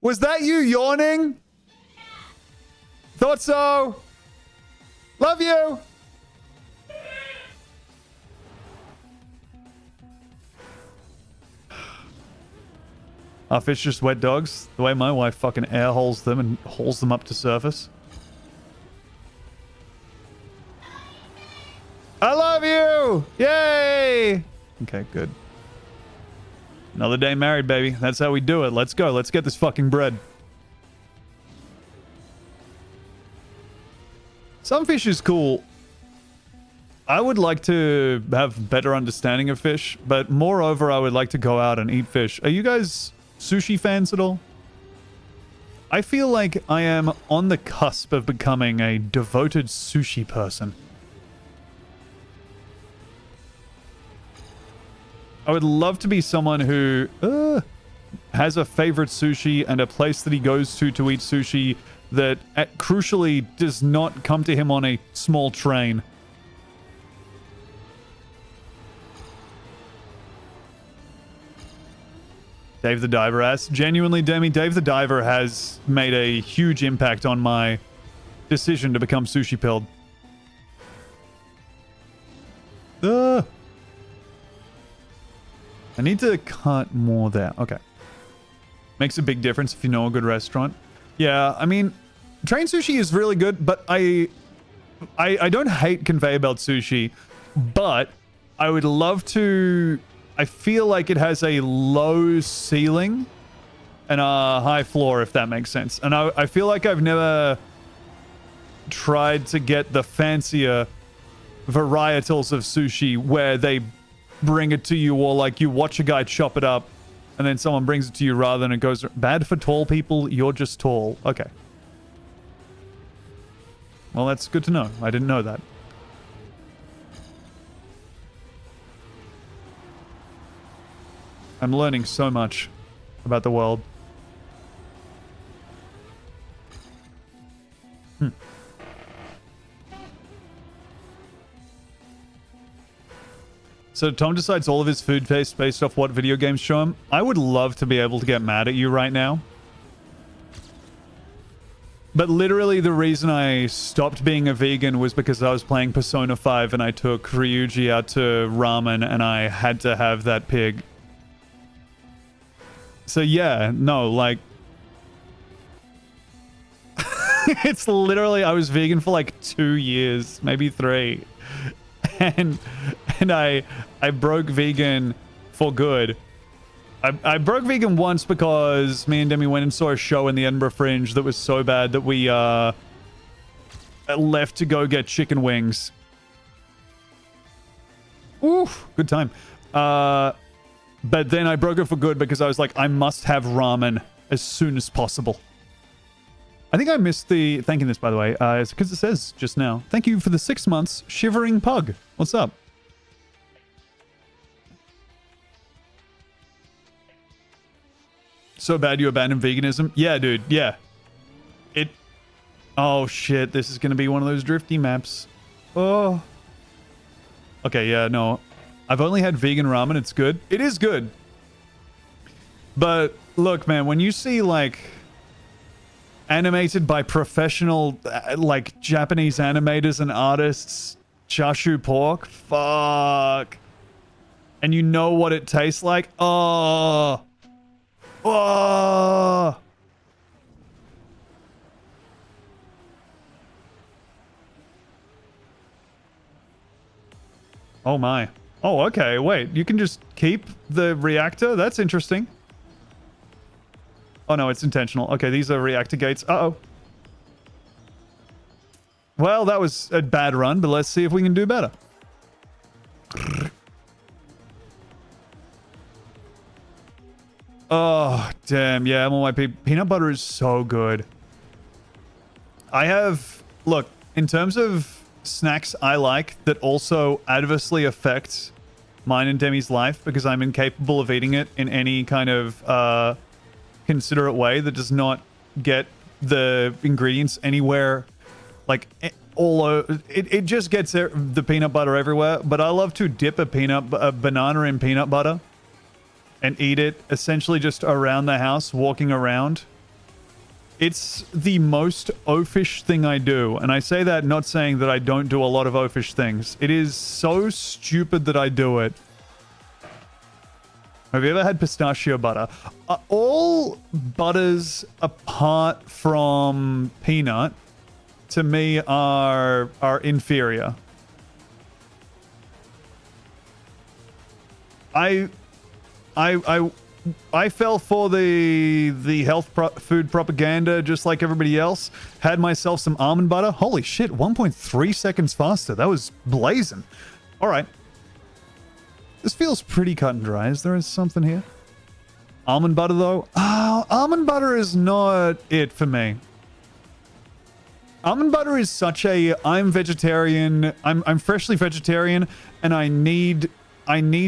Was that you yawning? Thought so. Love you! Are fish just wet dogs? The way my wife fucking air holes them and hauls them up to surface. I love you! Yay! Okay, good. Another day married, baby. That's how we do it. Let's go. Let's get this fucking bread. Some fish is cool. I would like to have better understanding of fish, but moreover, I would like to go out and eat fish. Are you guys sushi fans at all? I feel like I am on the cusp of becoming a devoted sushi person. I would love to be someone who has a favorite sushi and a place that he goes to eat sushi that crucially does not come to him on a small train. Dave the Diver asks, genuinely, Demi, Dave the Diver has made a huge impact on my decision to become sushi pilled. I need to cut more there. Okay. Makes a big difference if you know a good restaurant. Yeah, I mean, train sushi is really good, but I don't hate conveyor belt sushi, but I would love to... I feel like it has a low ceiling and a high floor, if that makes sense. And I feel like I've never tried to get the fancier varietals of sushi where they bring it to you, or like you watch a guy chop it up and then someone brings it to you rather than it goes... Bad for tall people, you're just tall. Okay. Well, that's good to know. I didn't know that. I'm learning so much about the world. So Tom decides all of his food tastes based off what video games show him. I would love to be able to get mad at you right now. But literally the reason I stopped being a vegan was because I was playing Persona 5 and I took Ryuji out to ramen and I had to have that pig. So yeah, no, like... It's literally, I was vegan for like 2 years, maybe 3. And I broke vegan for good. I broke vegan once because me and Demi went and saw a show in the Edinburgh Fringe that was so bad that we left to go get chicken wings. Oof, good time. But then I broke it for good because I was like, I must have ramen as soon as possible. I think I missed the thanking this, by the way, because it says just now, thank you for the 6 months, Shivering Pug. What's up? So bad you abandoned veganism? Yeah, dude, yeah. Oh, shit, this is going to be one of those drifty maps. Oh. Okay, yeah, no. I've only had vegan ramen, it's good. It is good. But, look, man, when you see, like... animated by professional, like, Japanese animators and artists, chashu pork, fuck. And you know what it tastes like? Oh. Oh. Oh my. Oh, okay, wait. You can just keep the reactor? That's interesting. Oh no, it's intentional. Okay, these are reactor gates. Uh-oh. Well, that was a bad run, but let's see if we can do better. Oh, damn. Yeah, MLYP. Peanut butter is so good. I have... Look, in terms of snacks I like that also adversely affect mine and Demi's life because I'm incapable of eating it in any kind of... considerate way that does not get the ingredients anywhere, like all over. It just gets the peanut butter everywhere. But I love to dip a banana in peanut butter and eat it essentially just around the house, walking around. It's the most oafish thing I do, and I say that not saying that I don't do a lot of oafish things. It is so stupid that I do it. Have you ever had pistachio butter? All butters apart from peanut, to me, are inferior. I fell for the health food propaganda just like everybody else. Had myself some almond butter. Holy shit, 1.3 seconds faster. That was blazing. All right. This feels pretty cut and dry. Is there something here? Almond butter, though? Oh, almond butter is not it for me. Almond butter is such a... I'm vegetarian. I'm freshly vegetarian, and I need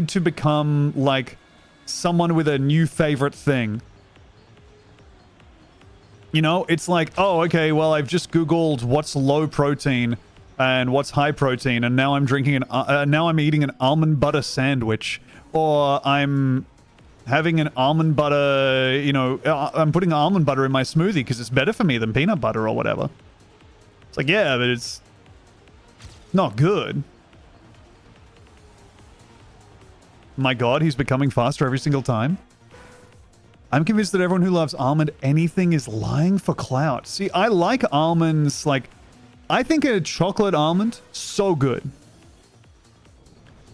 to become, like, someone with a new favorite thing. You know? It's like, oh, okay, well, I've just Googled what's low protein and what's high protein, and now I'm drinking now I'm eating an almond butter sandwich, or I'm having an almond butter, you know, I'm putting almond butter in my smoothie because it's better for me than peanut butter or whatever. It's like, yeah, but it's not good. my god, he's becoming faster every single time. I'm convinced that everyone who loves almond anything is lying for clout. See, I like almonds, like, I think a chocolate almond, so good.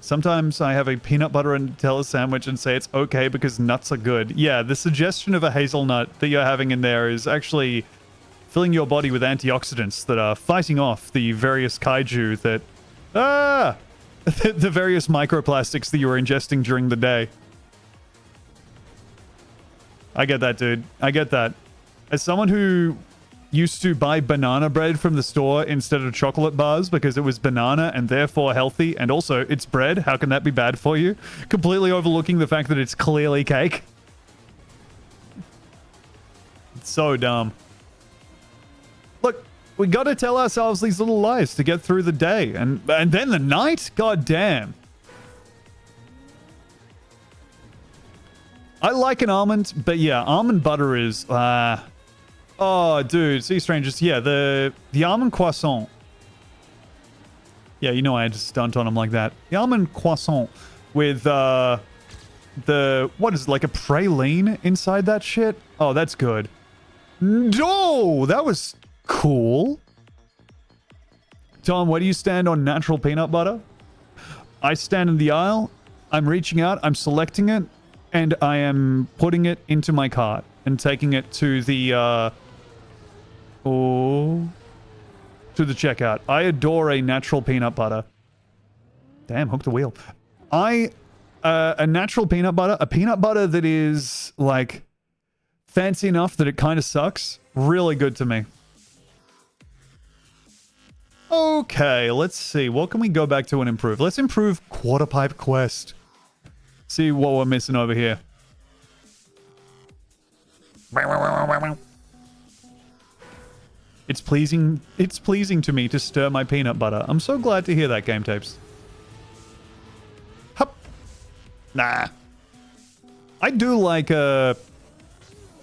Sometimes I have a peanut butter and Nutella sandwich and say it's okay because nuts are good. Yeah, the suggestion of a hazelnut that you're having in there is actually filling your body with antioxidants that are fighting off the various kaiju that... the various microplastics that you were ingesting during the day. I get that, dude. I get that. As someone who used to buy banana bread from the store instead of chocolate bars because it was banana and therefore healthy, and also it's bread, how can that be bad for you? Completely overlooking the fact that it's clearly cake. It's so dumb. Look, we gotta tell ourselves these little lies to get through the day, and then the night? God damn. I like an almond, but yeah, almond butter is, oh, dude, sea strangers, yeah, the almond croissant. Yeah, you know I had to stunt on them like that. The almond croissant with, what is it, like a praline inside that shit? Oh, that's good. No, that was cool. Tom, where do you stand on natural peanut butter? I stand in the aisle, I'm reaching out, I'm selecting it, and I am putting it into my cart and taking it to the, to the checkout. I adore a natural peanut butter. Damn, hook the wheel. A natural peanut butter, a peanut butter that is, like, fancy enough that it kind of sucks. Really good to me. Okay, let's see. What can we go back to and improve? Let's improve Quarter Pipe Quest. See what we're missing over here. It's pleasing to me to stir my peanut butter. I'm so glad to hear that, Game Tapes. Hup. Nah. I do like a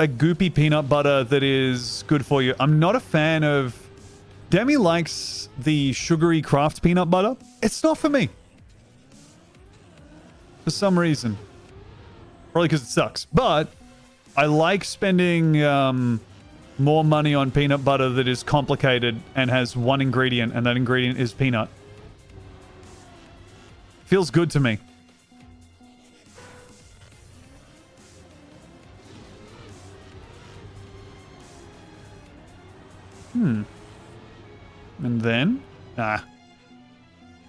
goopy peanut butter that is good for you. I'm not a fan of... Demi likes the sugary craft peanut butter. It's not for me. For some reason. Probably because it sucks. But I like spending more money on peanut butter that is complicated and has one ingredient, and that ingredient is peanut. Feels good to me. And then?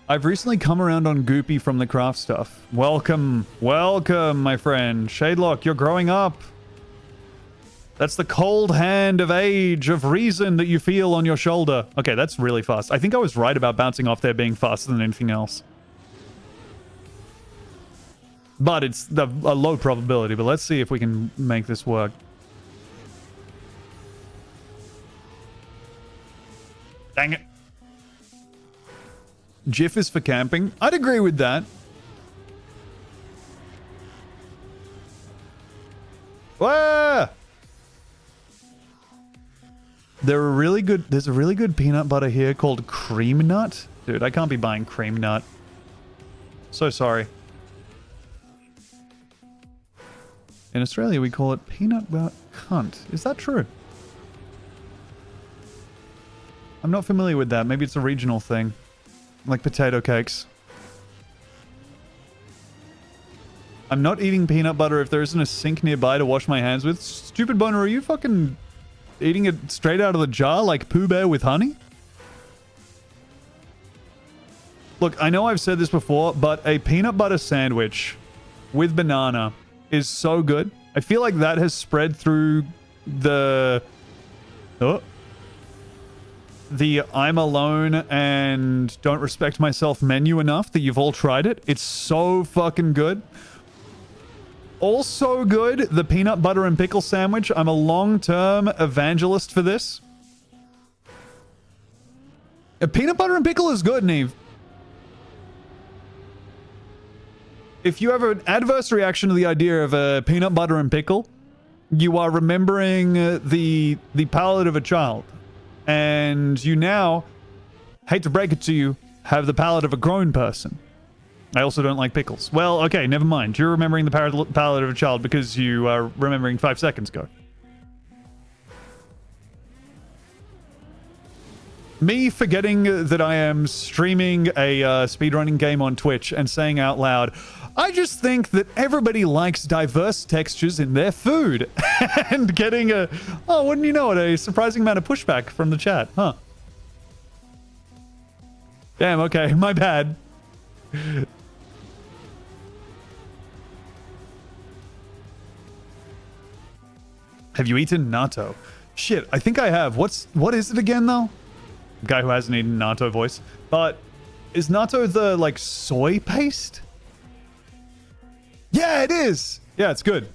I've recently come around on Goopy from the craft stuff. Welcome, welcome, my friend. Shadelock, you're growing up. That's the cold hand of age, of reason that you feel on your shoulder. Okay, that's really fast. I think I was right about bouncing off there being faster than anything else. But it's a low probability, but let's see if we can make this work. Dang it. GIF is for camping. I'd agree with that. Wah! There's a really good peanut butter here called Cream Nut. Dude, I can't be buying Cream Nut. So sorry. In Australia, we call it peanut butter cunt. Is that true? I'm not familiar with that. Maybe it's a regional thing. Like potato cakes. I'm not eating peanut butter if there isn't a sink nearby to wash my hands with. Stupid boner, are you fucking eating it straight out of the jar like Pooh Bear with honey? Look, I know I've said this before, but a peanut butter sandwich with banana is so good. I feel like that has spread through the I'm alone and don't respect myself menu enough that you've all tried it. It's so fucking good. Also good, the peanut butter and pickle sandwich. I'm a long-term evangelist for this. A peanut butter and pickle is good, Neve. If you have an adverse reaction to the idea of a peanut butter and pickle, you are remembering the palate of a child. And you now, hate to break it to you, have the palate of a grown person. I also don't like pickles. Well, okay, never mind. You're remembering the palate of a child because you are remembering 5 seconds ago. Me forgetting that I am streaming a speedrunning game on Twitch and saying out loud, I just think that everybody likes diverse textures in their food. And getting oh, wouldn't you know it, a surprising amount of pushback from the chat, huh? Damn, okay, my bad. Have you eaten natto? Shit, I think I have. What is it again, though? Guy who hasn't eaten natto voice. But is natto the, like, soy paste? Yeah, it is! Yeah, it's good.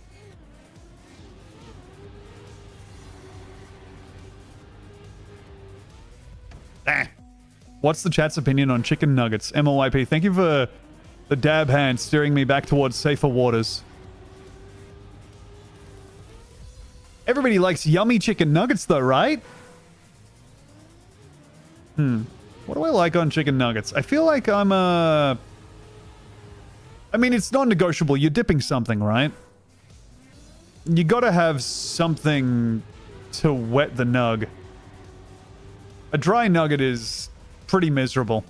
Ah. What's the chat's opinion on chicken nuggets? MLYP, thank you for the dab hand steering me back towards safer waters. Everybody likes yummy chicken nuggets, though, right? What do I like on chicken nuggets? I feel like I'm I mean, it's non-negotiable. You're dipping something, right? You gotta have something to wet the nug. A dry nugget is pretty miserable.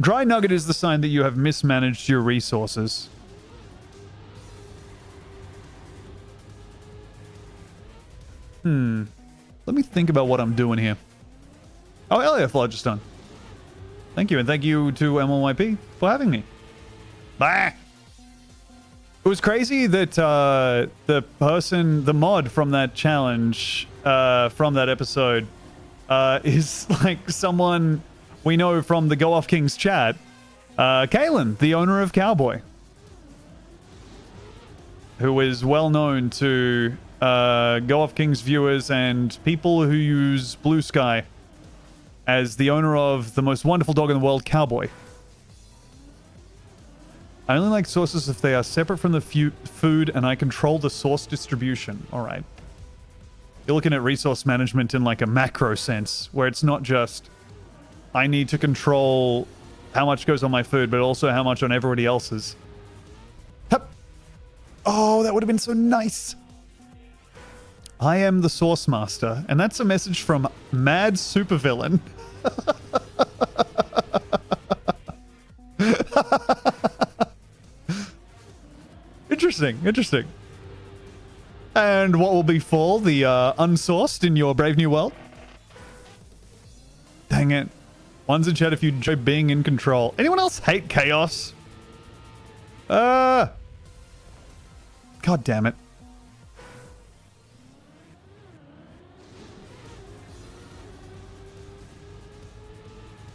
Dry nugget is the sign that you have mismanaged your resources. Let me think about what I'm doing here. Oh, Elliot Lodge is done. Thank you, and thank you to MLYP for having me. Bah! It was crazy that the mod from that challenge, from that episode, is like someone we know from the Go Off Kings chat, Kaylin, the owner of Cowboy, who is well known to Go Off Kings viewers and people who use Blue Sky as the owner of the most wonderful dog in the world, Cowboy. I only like sauces if they are separate from the food and I control the sauce distribution. All right. You're looking at resource management in like a macro sense, where it's not just I need to control how much goes on my food, but also how much on everybody else's. Hup. Oh, that would have been so nice. I am the sauce master, and that's a message from Mad Supervillain. Interesting. And what will befall the unsourced in your brave new world? Dang it. One's in chat if you enjoy being in control. Anyone else hate chaos? God damn it.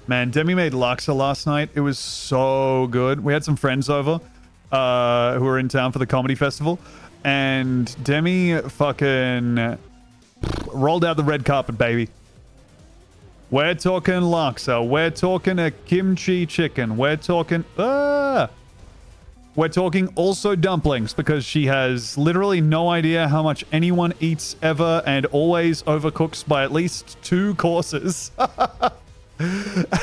Man, Demi made laksa last night. It was so good. We had some friends over who were in town for the comedy festival. And Demi fucking rolled out the red carpet, baby. We're talking laksa. We're talking a kimchi chicken. We're talking... We're talking also dumplings, because she has literally no idea how much anyone eats ever and always overcooks by at least 2 courses.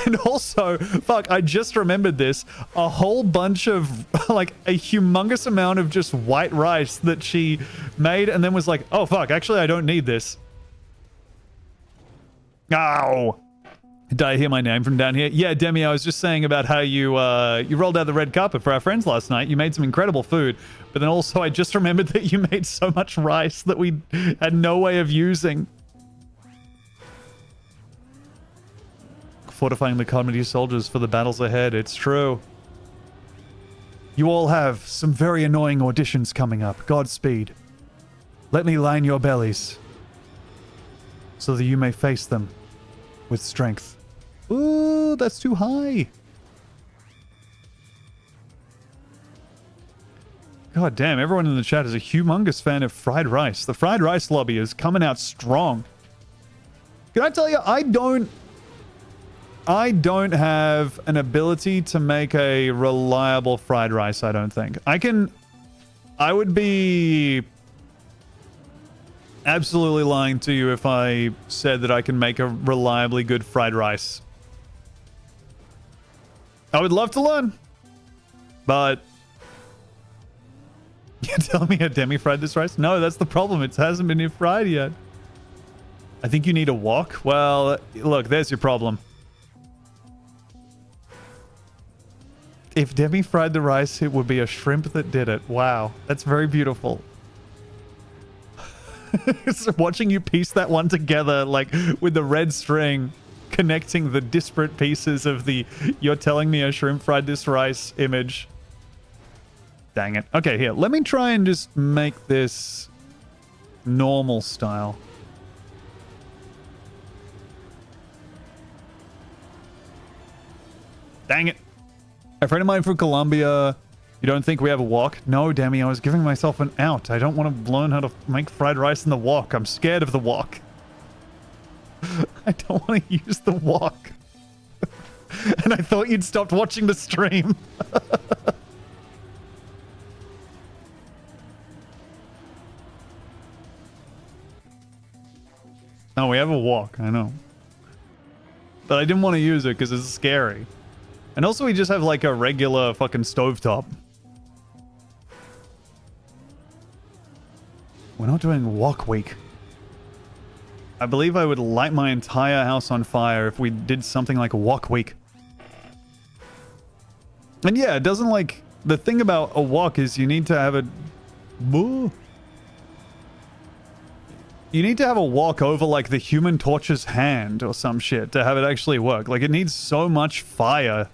And also, fuck, I just remembered this. A whole bunch of, like, a humongous amount of just white rice that she made and then was like, oh, fuck, actually, I don't need this. Ow. Did I hear my name from down here? Yeah, Demi, I was just saying about how you rolled out the red carpet for our friends last night. You made some incredible food. But then also, I just remembered that you made so much rice that we had no way of using. Fortifying the comedy soldiers for the battles ahead. It's true. You all have some very annoying auditions coming up. Godspeed. Let me line your bellies so that you may face them with strength. Ooh, that's too high. God damn, everyone in the chat is a humongous fan of fried rice. The fried rice lobby is coming out strong. Can I tell you, I don't have an ability to make a reliable fried rice, I don't think. I would be absolutely lying to you if I said that I can make a reliably good fried rice. I would love to learn. But you tell me a demi-fried this rice? No, that's the problem. It hasn't been fried yet. I think you need a wok. Well, look, there's your problem. If Demi fried the rice, it would be a shrimp that did it. Wow, that's very beautiful. So watching you piece that one together, like with the red string, connecting the disparate pieces of the "you're telling me a shrimp fried this rice" image. Dang it. Okay, here, let me try and just make this normal style. Dang it. A friend of mine from Colombia. You don't think we have a wok? No, Demi, I was giving myself an out. I don't want to learn how to make fried rice in the wok. I'm scared of the wok. I don't want to use the wok. And I thought you'd stopped watching the stream. No, we have a wok, I know. But I didn't want to use it because it's scary. And also we just have like a regular fucking stovetop. We're not doing wok week. I believe I would light my entire house on fire if we did something like a wok week. And yeah, it doesn't like... The thing about a wok is you need to have a... You need to have a wok over like the Human Torch's hand or some shit to have it actually work. Like it needs so much fire.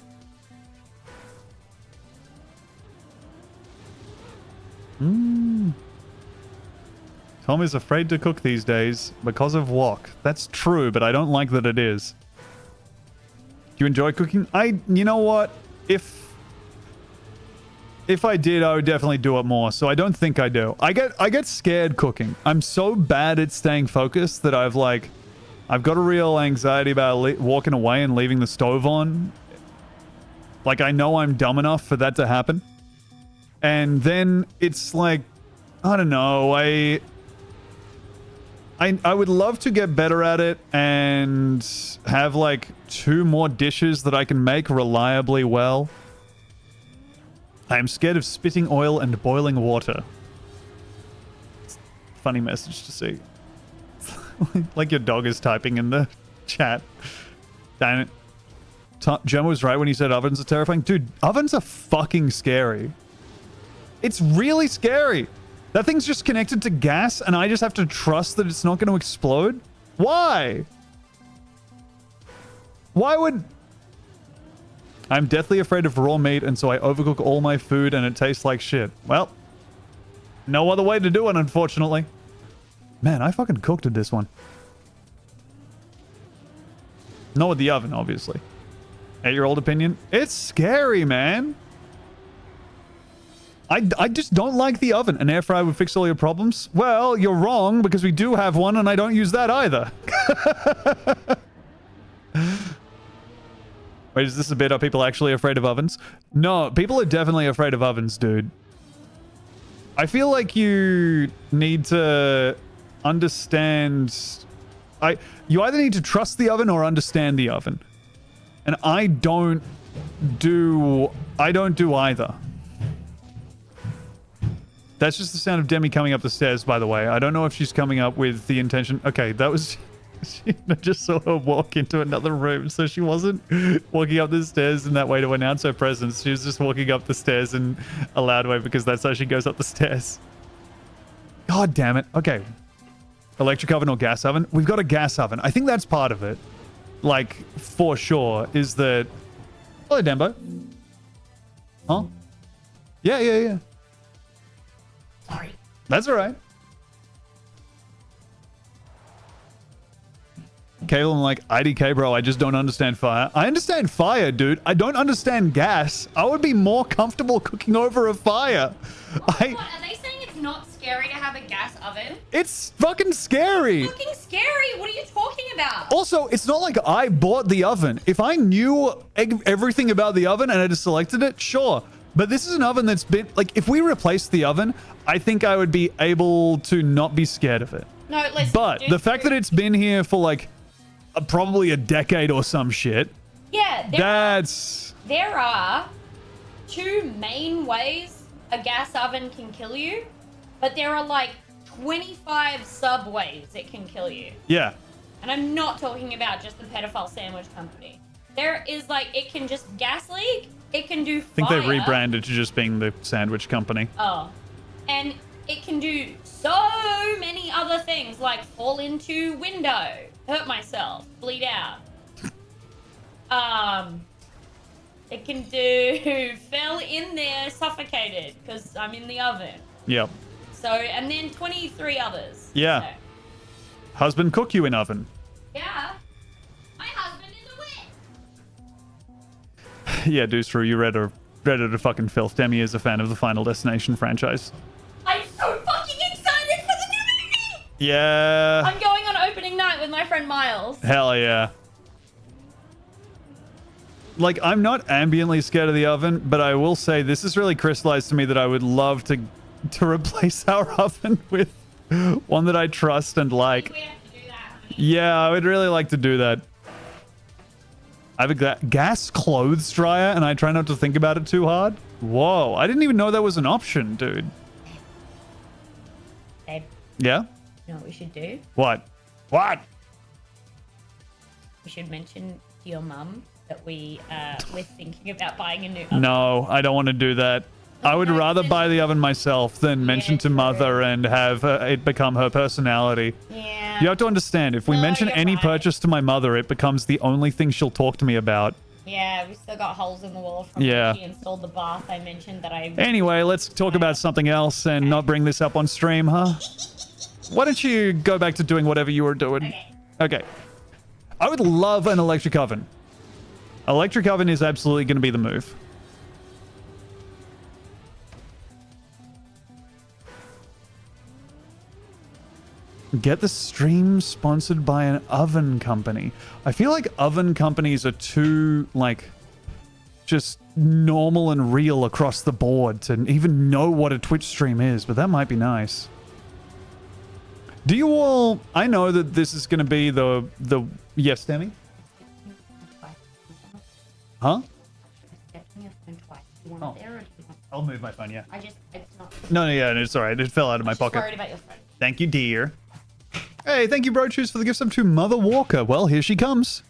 Tom is afraid to cook these days because of wok. That's true, but I don't like that it is. Do you enjoy cooking? You know what? If I did, I would definitely do it more. So I don't think I do. I get scared cooking. I'm so bad at staying focused that I've got a real anxiety about walking away and leaving the stove on. Like I know I'm dumb enough for that to happen. And then it's like, I don't know, I would love to get better at it and have like 2 more dishes that I can make reliably well. I am scared of spitting oil and boiling water. It's a funny message to see. Like your dog is typing in the chat. Damn it. Jem was right when he said ovens are terrifying. Dude, ovens are fucking scary. It's really scary. That thing's just connected to gas and I just have to trust that it's not going to explode? Why? Why would... I'm deathly afraid of raw meat and so I overcook all my food and it tastes like shit. Well, no other way to do it, unfortunately. Man, I fucking cooked at this one. Not with the oven, obviously. 8-year-old opinion? It's scary, man. I just don't like the oven. An air fryer would fix all your problems? Well, you're wrong because we do have one and I don't use that either. Wait, is this a bit? Are people actually afraid of ovens? No, people are definitely afraid of ovens, dude. I feel like you need to understand... You either need to trust the oven or understand the oven. And I don't do either. That's just the sound of Demi coming up the stairs, by the way. I don't know if she's coming up with the intention... Okay, that was... I just saw her walk into another room, so she wasn't walking up the stairs in that way to announce her presence. She was just walking up the stairs in a loud way because that's how she goes up the stairs. God damn it. Okay. Electric oven or gas oven? We've got a gas oven. I think that's part of it. Like, for sure, is that... Hello, Dembo. Huh? Yeah. Sorry. That's all right. Caleb, like, IDK, bro, I just don't understand fire. I understand fire, dude. I don't understand gas. I would be more comfortable cooking over a fire. What? Are they saying it's not scary to have a gas oven? It's fucking scary. It's fucking scary. What are you talking about? Also, it's not like I bought the oven. If I knew everything about the oven and I just selected it, sure. But this is an oven that's been... Like, if we replaced the oven, I think I would be able to not be scared of it. No, listen. But the fact that it's been here for, like... probably a decade or some shit. Yeah, there are two main ways a gas oven can kill you, but there are like 25 subways it can kill you. Yeah. And I'm not talking about just the pedophile sandwich company. There is like, it can just gas leak, it can do fire. I think they rebranded to just being the sandwich company. Oh. And it can do so many other things, like fall into window, hurt myself, bleed out. It can do fell in there, suffocated, because I'm in the oven. Yep. So, and then 23 others. Yeah. So, Husband cook you in oven. yeah. My husband is a witch. Yeah, Deuce True, you read her to fucking filth. Demi is a fan of the Final Destination franchise. I'm so fucking excited for the new movie! Yeah. I'm going on opening night with my friend Miles. Hell yeah. Like, I'm not ambiently scared of the oven, but I will say this has really crystallized to me that I would love to replace our oven with one that I trust and like. We have to do that, honey. Yeah, I would really like to do that. I have a gas clothes dryer, and I try not to think about it too hard. Whoa, I didn't even know that was an option, dude. Babe, Yeah? you know what we should do? What? What? We should mention to your mum that we're thinking about buying a new oven. No, I don't want to do that. I would Okay, rather then- buy the oven myself than mention to true. mother and have it become her personality. Yeah. You have to understand, if we No, mention you're any right. purchase to my mother, it becomes the only thing she'll talk to me about. Yeah, we still got holes in the wall from Yeah. when she installed the bath. I mentioned that I... Anyway, let's talk about something else and not bring this up on stream, huh? Why don't you go back to doing whatever you were doing? Okay. Okay. I would love an electric oven. Electric oven is absolutely going to be the move. Get the stream sponsored by an oven company. I feel like oven companies are too, like, just normal and real across the board to even know what a Twitch stream is, but that might be nice. Do you all... I know that this is going to be the... Yes, Demi? Huh? Oh. I'll move my phone, yeah. It's not... No, yeah, it's alright. It fell out of my Just pocket. worried about your friend. Thank you, dear. Hey, thank you, Bro Choose, for the gift sub to Mother Walker. Well, here she comes.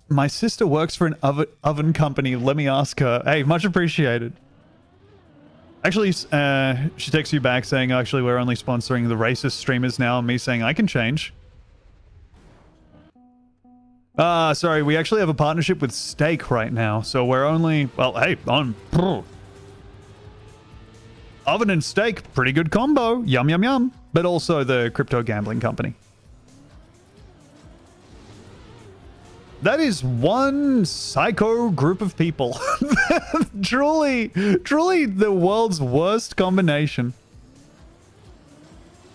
My sister works for an oven company. Let me ask her. Hey, much appreciated. Actually, she texts you back saying, actually, we're only sponsoring the racist streamers now. And me saying, I can change. Sorry, we actually have a partnership with Steak right now. So we're only, well, hey, oven and steak, pretty good combo. Yum, yum, yum. But also the crypto gambling company. That is one psycho group of people. truly the world's worst combination.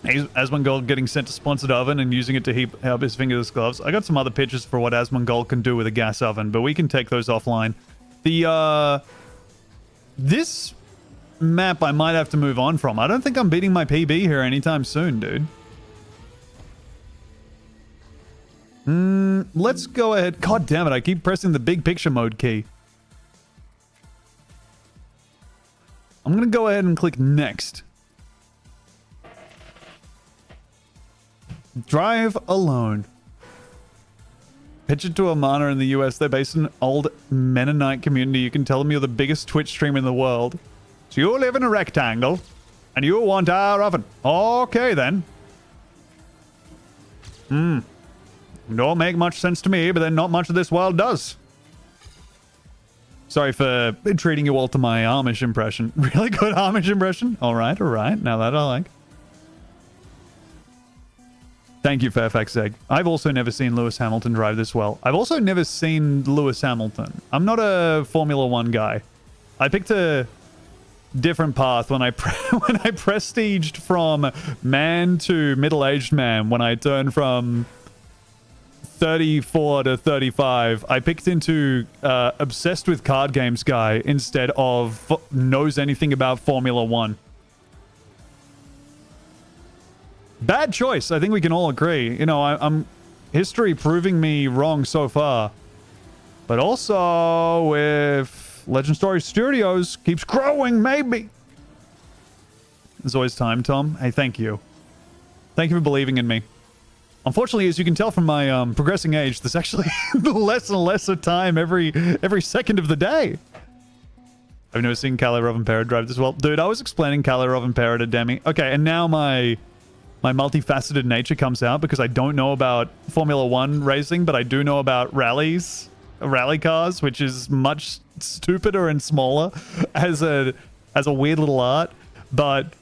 Asmongold getting sent to sponsored oven and using it to heat up his fingerless gloves. I got some other pictures for what Asmongold can do with a gas oven, but we can take those offline. This map I might have to move on from. I don't think I'm beating my PB here anytime soon, dude. Let's go ahead. God damn it, I keep pressing the big picture mode key. I'm gonna go ahead and click next. Drive alone. Pitch it to a mana in the US. They're based in an old Mennonite community. You can tell them you're the biggest Twitch streamer in the world. So you live in a rectangle, and you want our oven. Okay, then. Don't make much sense to me, but then not much of this world does. Sorry for treating you all to my Amish impression. Really good Amish impression? All right. Now that I like. Thank you, Fairfax Egg. I've also never seen Lewis Hamilton drive this well. I've also never seen Lewis Hamilton. I'm not a Formula One guy. I picked a different path when I prestiged from man to middle-aged man. When I turned from 34 to 35, I picked into obsessed with card games guy instead of knows anything about Formula One. Bad choice. I think we can all agree. You know, I'm history proving me wrong so far. But also, if Legend Story Studios keeps growing, maybe. There's always time, Tom. Hey, thank you. Thank you for believing in me. Unfortunately, as you can tell from my progressing age, there's actually less and less of time every second of the day. I've never seen Kalle Rovanperä drive this well. Dude, I was explaining Kalle Rovanperä to Demi. Okay, and now my multifaceted nature comes out because I don't know about Formula 1 racing, but I do know about rally cars, which is much stupider and smaller as a weird little art. But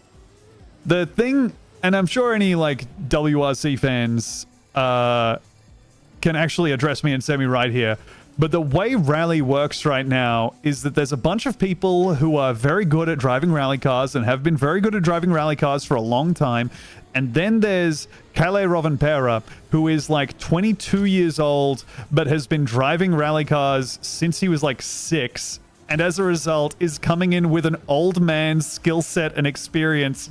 the thing, and I'm sure any like WRC fans can actually address me and set me right here, but the way rally works right now is that there's a bunch of people who are very good at driving rally cars and have been very good at driving rally cars for a long time. And then there's Kalle Rovanperä, who is like 22 years old, but has been driving rally cars since he was like 6. And as a result is coming in with an old man's skill set and experience,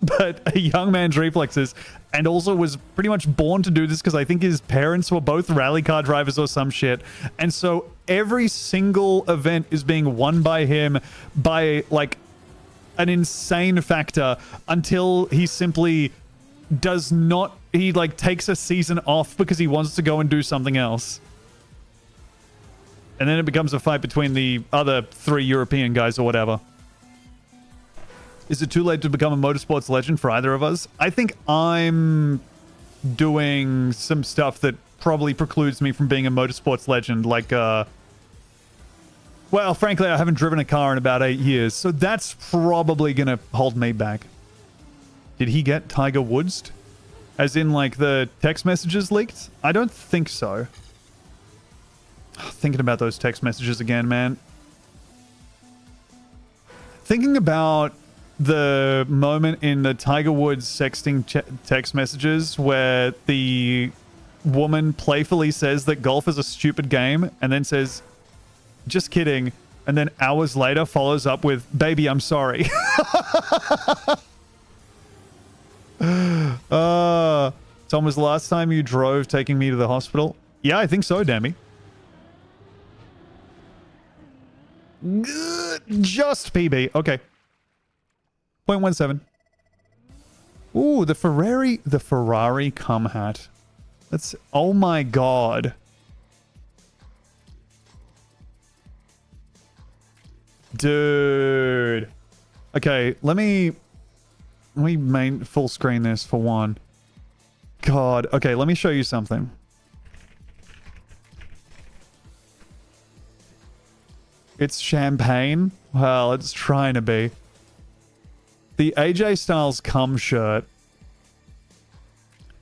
but a young man's reflexes, and also was pretty much born to do this because I think his parents were both rally car drivers or some shit. And so every single event is being won by him by like an insane factor until he simply does not, he like takes a season off because he wants to go and do something else. And then it becomes a fight between the other 3 European guys or whatever. Is it too late to become a motorsports legend for either of us? I think I'm doing some stuff that probably precludes me from being a motorsports legend. Like, well, frankly, I haven't driven a car in about 8 years, so that's probably going to hold me back. Did he get Tiger Woods? As in, like, the text messages leaked? I don't think so. Thinking about those text messages again, man. Thinking about the moment in the Tiger Woods sexting text messages where the woman playfully says that golf is a stupid game and then says, just kidding, and then hours later follows up with, baby, I'm sorry. Tom, was the last time you drove taking me to the hospital? Yeah, I think so, Demi. Just PB. Okay. 0.17. Ooh, the Ferrari cum hat. That's, oh my god. Dude. Okay, let me main full screen this for one. God. Okay, let me show you something. It's champagne. Well, it's trying to be. The AJ Styles cum shirt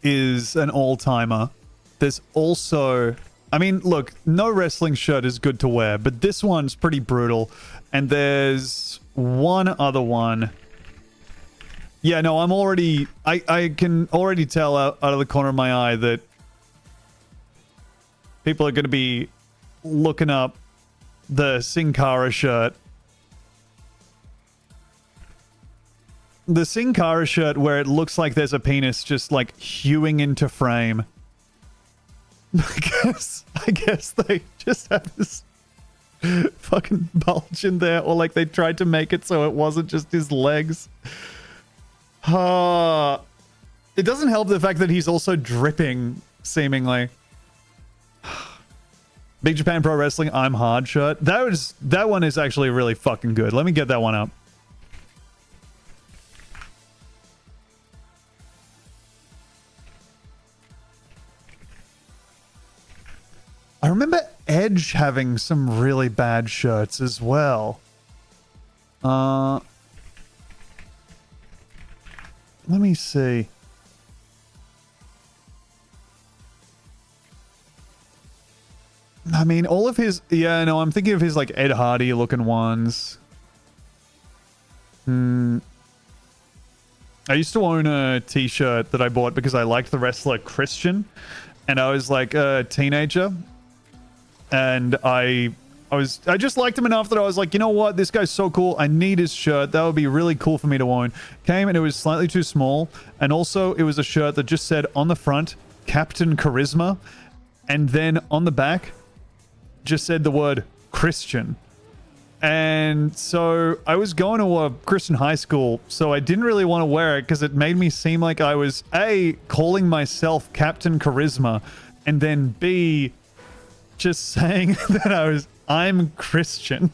is an all-timer. There's also, I mean, look, no wrestling shirt is good to wear, but this one's pretty brutal. And there's one other one. Yeah, no, I'm already, I can already tell out of the corner of my eye that people are going to be looking up the Sin Cara shirt. The Sin Cara shirt where it looks like there's a penis just like hewing into frame. I guess they just have this fucking bulge in there, or like they tried to make it so it wasn't just his legs. It doesn't help the fact that he's also dripping, seemingly. Big Japan Pro Wrestling I'm Hard shirt. That one is actually really fucking good. Let me get that one up. I remember Edge having some really bad shirts as well. Let me see. I mean, all of his... Yeah, no, I'm thinking of his, like, Ed Hardy looking ones. I used to own a t-shirt that I bought because I liked the wrestler Christian. And I was, like, a teenager. And I just liked him enough that I was like, you know what? This guy's so cool. I need his shirt. That would be really cool for me to own. Came and it was slightly too small. And also it was a shirt that just said on the front, Captain Charisma. And then on the back, just said the word Christian. And so I was going to a Christian high school, so I didn't really want to wear it because it made me seem like I was A, calling myself Captain Charisma, and then B, just saying that I'm Christian.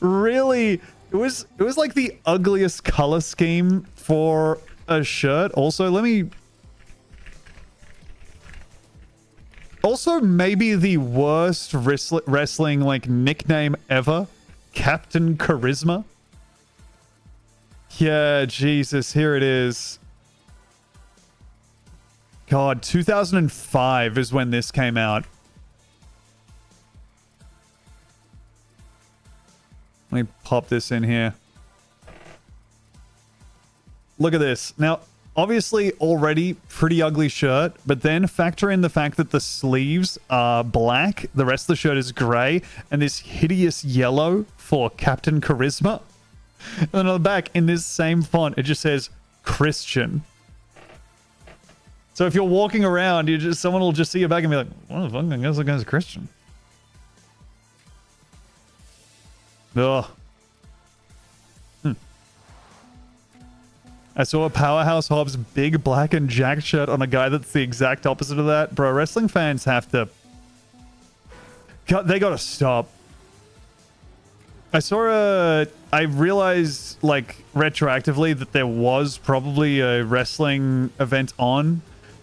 Really, it was like the ugliest color scheme for a shirt. Also, also, maybe the worst wrestling like nickname ever, Captain Charisma. Yeah, Jesus, here it is. God, 2005 is when this came out. Let me pop this in here. Look at this. Now, obviously already pretty ugly shirt, but then factor in the fact that the sleeves are black, the rest of the shirt is gray, and this hideous yellow for Captain Charisma. And then on the back, in this same font, it just says Christian. So if you're walking around, someone will just see your back and be like, what the fuck? I guess that guy's a Christian. Ugh. I saw a Powerhouse Hobbs big black and jacked shirt on a guy that's the exact opposite of that. Bro, wrestling fans have to... They gotta stop. I realized, like, retroactively that there was probably a wrestling event on,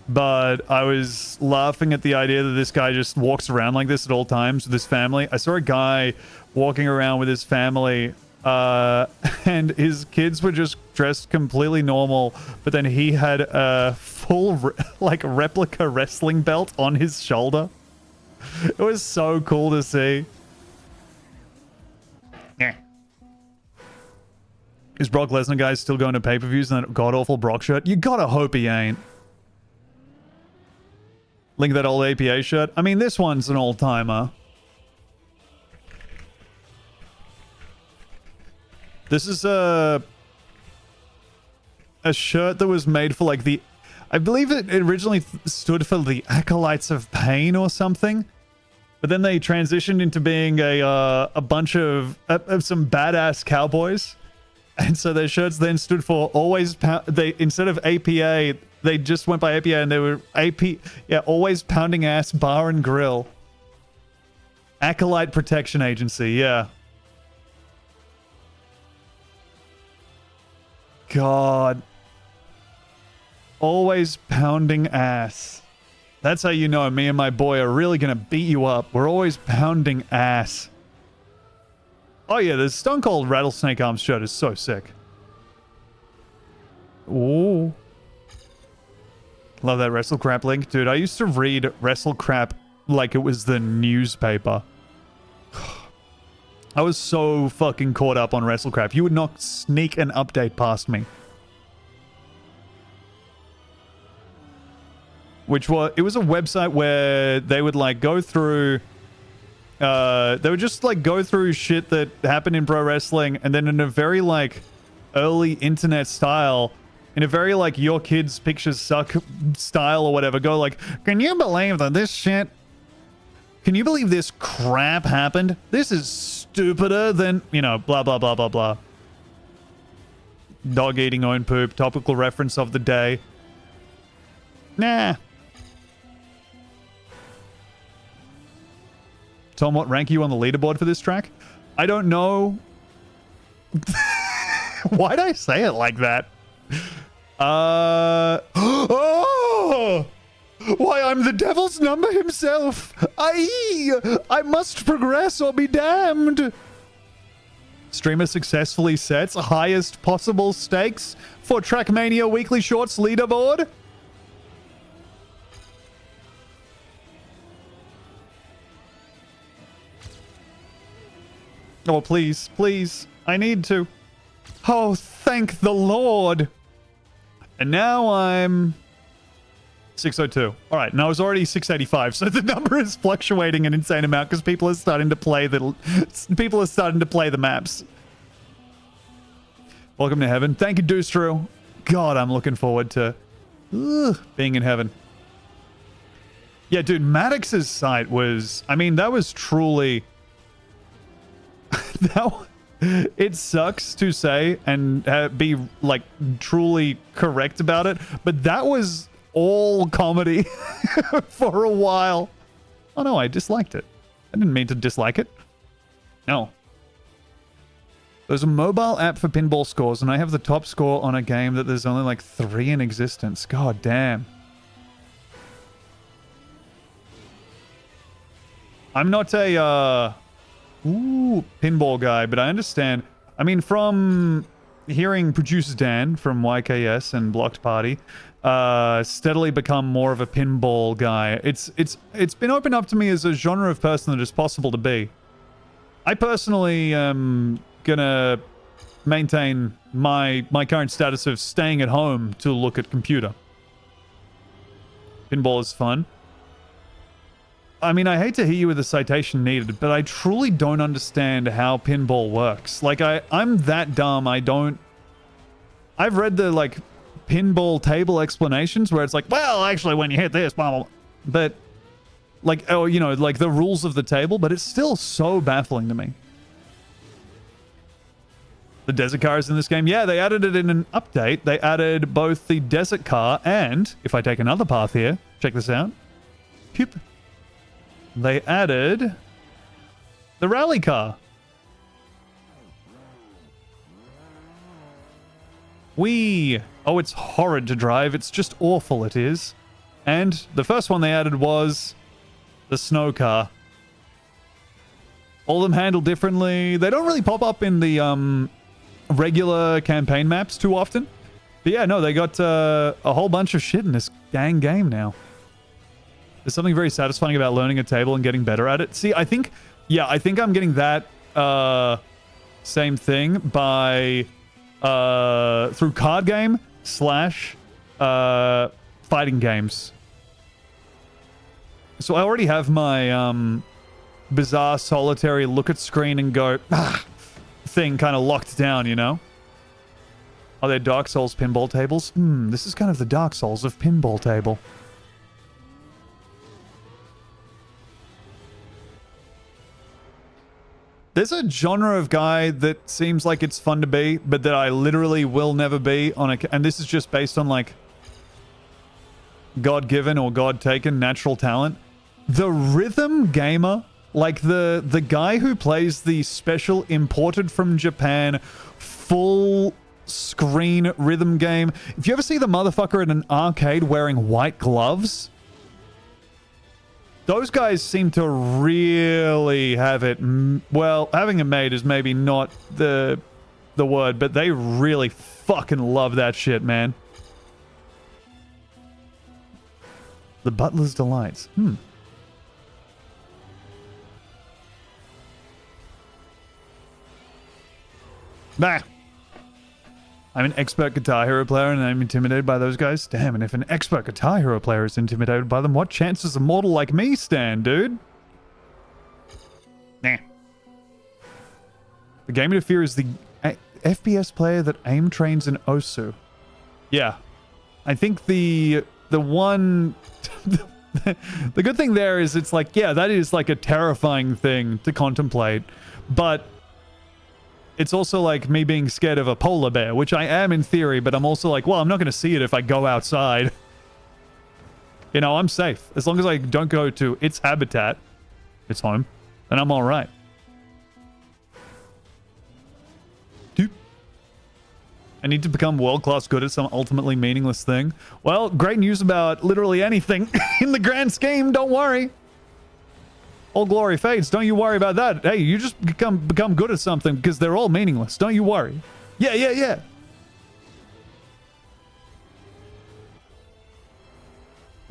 but I was laughing at the idea that this guy just walks around like this at all times with his family. I saw a guy walking around with his family, and his kids were just dressed completely normal, but then he had a full like replica wrestling belt on his shoulder. It was so cool to see. Yeah. Is Brock Lesnar guy still going to pay-per-views in that god-awful Brock shirt? You gotta hope he ain't. Link that old APA shirt. I mean, this one's an old-timer. This is a shirt that was made for like the... I believe it originally stood for the Acolytes of Pain or something. But then they transitioned into being a bunch of some badass cowboys. And so their shirts then stood for always... instead of APA, they just went by APA and they were always pounding ass bar and grill. Acolyte Protection Agency, yeah. God. Always pounding ass. That's how you know me and my boy are really gonna beat you up. We're always pounding ass. Oh yeah, the Stone Cold Rattlesnake Arms shirt is so sick. Ooh. Love that WrestleCrap link. Dude, I used to read WrestleCrap like it was the newspaper. I was so fucking caught up on WrestleCrap. You would not sneak an update past me. It was a website where they would like go through... they would just like go through shit that happened in pro wrestling, and then in a very like early internet style, in a very like your kids pictures suck style or whatever, go like, can you believe that this shit... Can you believe this crap happened? This is stupider than, you know, blah, blah, blah, blah, blah. Dog eating own poop. Topical reference of the day. Nah. Tom, what rank are you on the leaderboard for this track? I don't know. Why'd I say it like that? Oh! Why, I'm the devil's number himself. I must progress or be damned. Streamer successfully sets highest possible stakes for Trackmania Weekly Shorts leaderboard. Oh, please, please. I need to. Oh, thank the Lord. And now I'm... 602. All right, now it's already 685, so the number is fluctuating an insane amount because people are starting to play the maps. Welcome to heaven. Thank you, Doostro. God, I'm looking forward to being in heaven. Yeah, dude, Maddox's site was, I mean, that was truly, it sucks to say and be like truly correct about it, but that was all comedy for a while. Oh no, I disliked it. I didn't mean to dislike it. No. There's a mobile app for pinball scores, and I have the top score on a game that there's only like 3 in existence. God damn. I'm not a pinball guy, but I understand. I mean, from hearing Producer Dan from YKS and Blocked Party steadily become more of a pinball guy, it's been opened up to me as a genre of person that is possible to be. I personally am gonna maintain my current status of staying at home to look at computer. Pinball is fun. I mean, I hate to hit you with a citation needed, but I truly don't understand how pinball works. Like, I'm that dumb, I've read the, like, pinball table explanations where it's like, well, actually, when you hit this, blah, blah, blah. But, like, oh, you know, like the rules of the table, but it's still so baffling to me. The desert car is in this game. Yeah, they added it in an update. They added both the desert car and, if I take another path here, check this out. Pew. They added the rally car. Wheeee. Oh, it's horrid to drive. It's just awful, it is. And the first one they added was the snow car. All of them handle differently. They don't really pop up in the regular campaign maps too often. But yeah, no, they got a whole bunch of shit in this dang game now. There's something very satisfying about learning a table and getting better at it. See, I think I'm getting that same thing by through card game / fighting games. So I already have my bizarre solitary look at screen and go thing kind of locked down, you know? Are there Dark Souls pinball tables? This is kind of the Dark Souls of pinball table. There's a genre of guy that seems like it's fun to be, but that I literally will never be on and this is just based on like God-given or God-taken natural talent. The rhythm gamer, like the guy who plays the special imported from Japan full screen rhythm game. If you ever see the motherfucker in an arcade wearing white gloves, those guys seem to really have it. Well, having it made is maybe not the word, but they really fucking love that shit, man. The Butler's Delights. Bah. I'm an expert Guitar Hero player and I'm intimidated by those guys. Damn, and if an expert Guitar Hero player is intimidated by them, what chance does a mortal like me stand, dude? Nah. The Game to Fear is the FPS player that aim trains in Osu. Yeah. I think the one... the good thing there is it's like, yeah, that is like a terrifying thing to contemplate, but it's also like me being scared of a polar bear, which I am in theory, but I'm also like, well, I'm not going to see it if I go outside. You know, I'm safe. As long as I don't go to its habitat, its home, then I'm all right. Doop. I need to become world-class good at some ultimately meaningless thing. Well, great news about literally anything in the grand scheme, don't worry. All glory fades. Don't you worry about that. Hey, you just become good at something because they're all meaningless. Don't you worry. Yeah.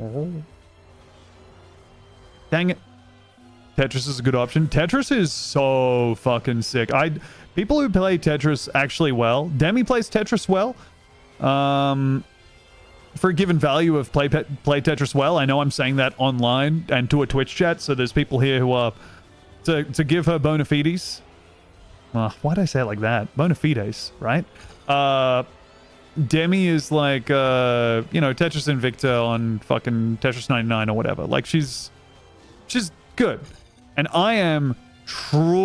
Oh. Dang it. Tetris is a good option. Tetris is so fucking sick. People who play Tetris actually well. Demi plays Tetris well. For a given value of play Tetris well. I know I'm saying that online and to a Twitch chat, so there's people here who are to give her bona fides. Why'd I say it like that? Bona fides, right? Demi is like, you know, Tetris Invicta on fucking Tetris 99 or whatever. Like, she's good. And I am truly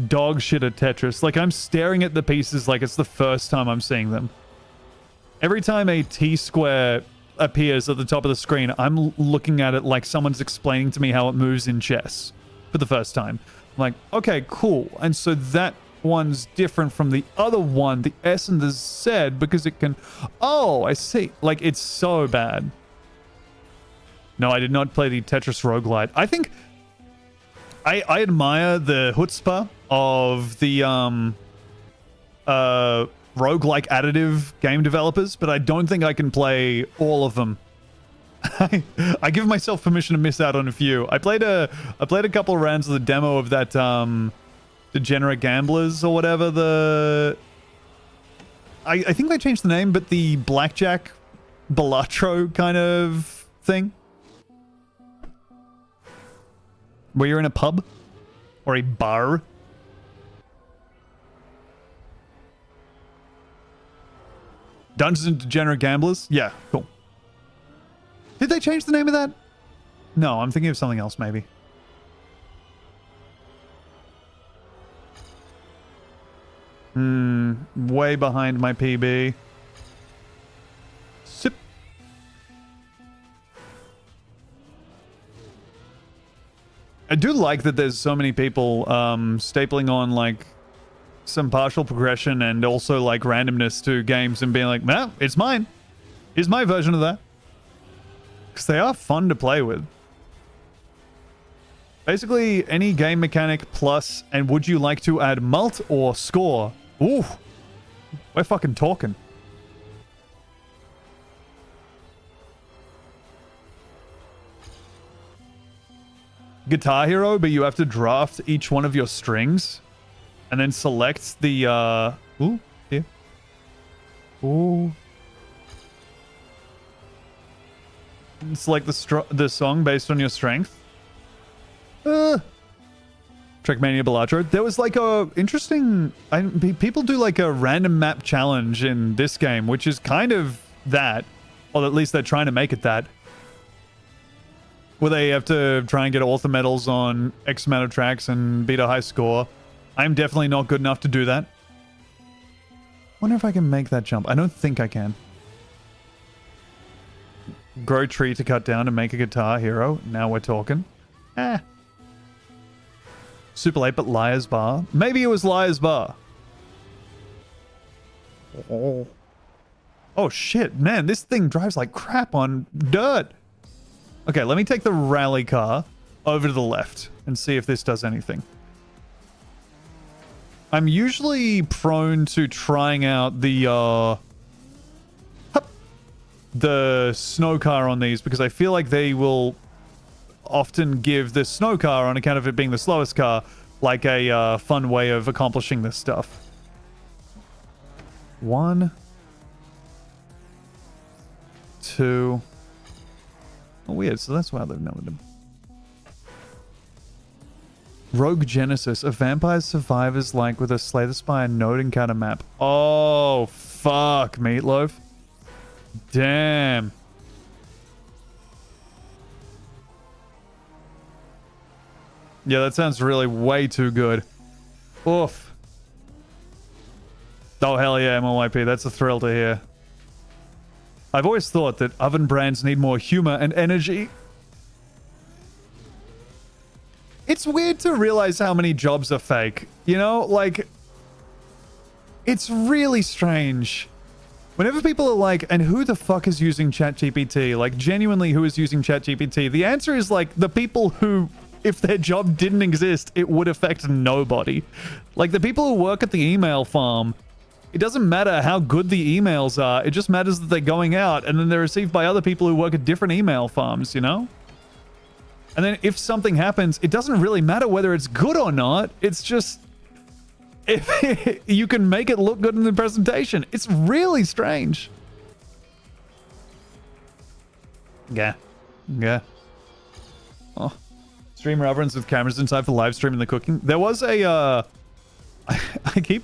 dog shit at Tetris. Like, I'm staring at the pieces like it's the first time I'm seeing them. Every time a T-square appears at the top of the screen, I'm looking at it like someone's explaining to me how it moves in chess for the first time. I'm like, okay, cool. And so that one's different from the other one, the S and the Z, because it can... Oh, I see. Like, it's so bad. No, I did not play the Tetris roguelite. I think... I admire the chutzpah of the roguelike additive game developers, but I don't think I can play all of them. I give myself permission to miss out on a few. I played a couple of rounds of the demo of that Degenerate Gamblers or whatever. I think they changed the name, but the blackjack Balatro kind of thing. Where you're in a pub or a bar. Dungeons and Degenerate Gamblers? Yeah, cool. Did they change the name of that? No, I'm thinking of something else maybe. Way behind my PB. Sip. I do like that there's so many people stapling on like some partial progression and also like randomness to games and being like, nah, it's mine. Here's my version of that. Because they are fun to play with. Basically, any game mechanic plus, and would you like to add mult or score? Ooh, we're fucking talking. Guitar Hero, but you have to draft each one of your strings and then select the, ooh, here. Ooh. Select the song based on your strength. Trackmania Balatro. There was like a interesting... people do like a random map challenge in this game, which is kind of that. Or at least they're trying to make it that. Where they have to try and get author medals on X amount of tracks and beat a high score. I'm definitely not good enough to do that. Wonder if I can make that jump. I don't think I can. Grow tree to cut down and make a Guitar Hero. Now we're talking. Super late, but Liar's Bar. Maybe it was Liar's Bar. Oh shit, man, this thing drives like crap on dirt. Okay, let me take the rally car over to the left and see if this does anything. I'm usually prone to trying out the snow car on these because I feel like they will often give the snow car, on account of it being the slowest car, like a fun way of accomplishing this stuff. 1, 2. Oh, weird. So that's why they've numbered them. Rogue Genesis. A vampire survivors like with a Slay the Spire node encounter map. Oh, fuck, Meatloaf. Damn. Yeah, that sounds really way too good. Oof. Oh, hell yeah, MLYP. That's a thrill to hear. I've always thought that oven brands need more humor and energy. It's weird to realize how many jobs are fake. You know, like... It's really strange. Whenever people are like, and who the fuck is using ChatGPT? Like, genuinely, who is using ChatGPT? The answer is, like, the people who... If their job didn't exist, it would affect nobody. Like, the people who work at the email farm, it doesn't matter how good the emails are. It just matters that they're going out, and then they're received by other people who work at different email farms, you know? And then if something happens, it doesn't really matter whether it's good or not. It's just... if you can make it look good in the presentation. It's really strange. Yeah. Yeah. Oh. Streamer ovens with cameras inside for live streaming the cooking. There was a, I keep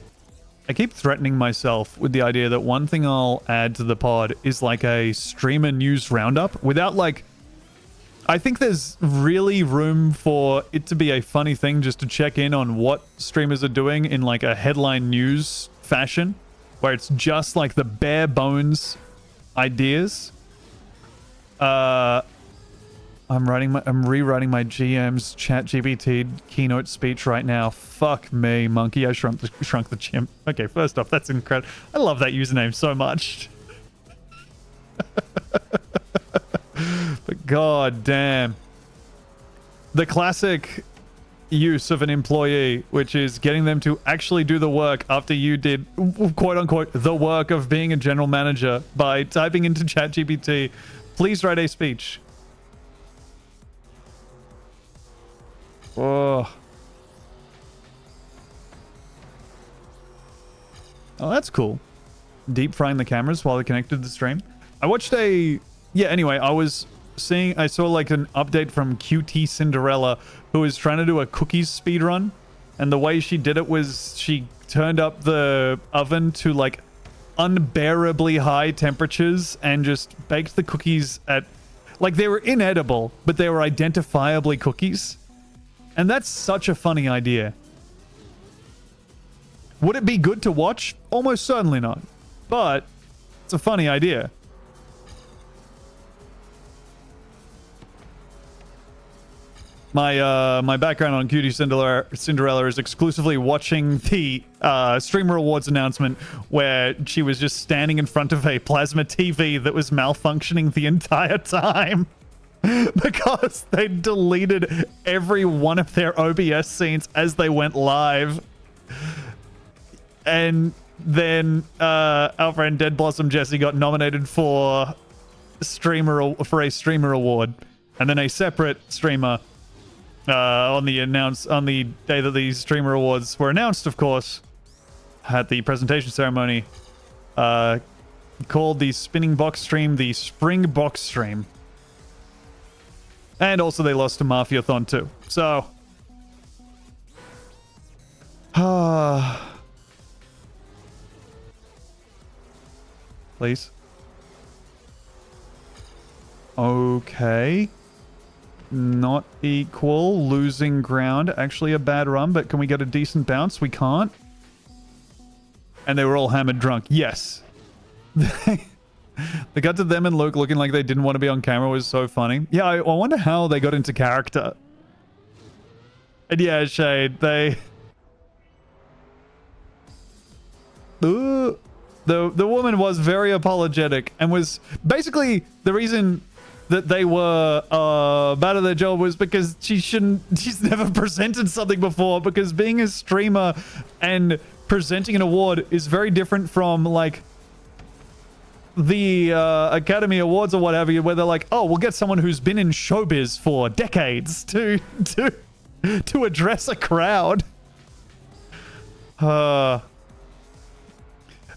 I keep threatening myself with the idea that one thing I'll add to the pod is like a streamer news roundup without like... I think there's really room for it to be a funny thing just to check in on what streamers are doing in like a headline news fashion, where it's just like the bare bones ideas. I'm rewriting my GM's ChatGPT keynote speech right now. Fuck me, monkey. I shrunk the chimp. Okay, first off, that's incredible. I love that username so much. But god damn. The classic use of an employee, which is getting them to actually do the work after you did, quote unquote, the work of being a general manager by typing into ChatGPT, please write a speech. Oh. Oh, that's cool. Deep frying the cameras while they're connected to the stream. I watched a... Yeah, anyway, I saw like an update from QT Cinderella, who was trying to do a cookies speedrun. And the way she did it was she turned up the oven to like unbearably high temperatures and just baked the cookies at... Like they were inedible, but they were identifiably cookies. And that's such a funny idea. Would it be good to watch? Almost certainly not. But it's a funny idea. My background on Cutie Cinderella is exclusively watching the Streamer Awards announcement where she was just standing in front of a plasma TV that was malfunctioning the entire time. Because they deleted every one of their OBS scenes as they went live. And then our friend Dead Blossom Jesse got nominated for a streamer award. And then a separate streamer on the day that these streamer awards were announced, of course, had the presentation ceremony called the spinning box stream the Spring Box Stream. And also they lost to Mafiathon too. So... Please. Okay. Not equal. Losing ground. Actually a bad run, but can we get a decent bounce? We can't. And they were all hammered drunk. Yes. They got to them and Luke looking like they didn't want to be on camera was so funny. Yeah, I wonder how they got into character. And yeah, Shade, they... Ooh. The woman was very apologetic and was basically the reason that they were bad at their job was because she's never presented something before, because being a streamer and presenting an award is very different from like the Academy Awards or whatever, where they're like, oh, we'll get someone who's been in showbiz for decades to address a crowd.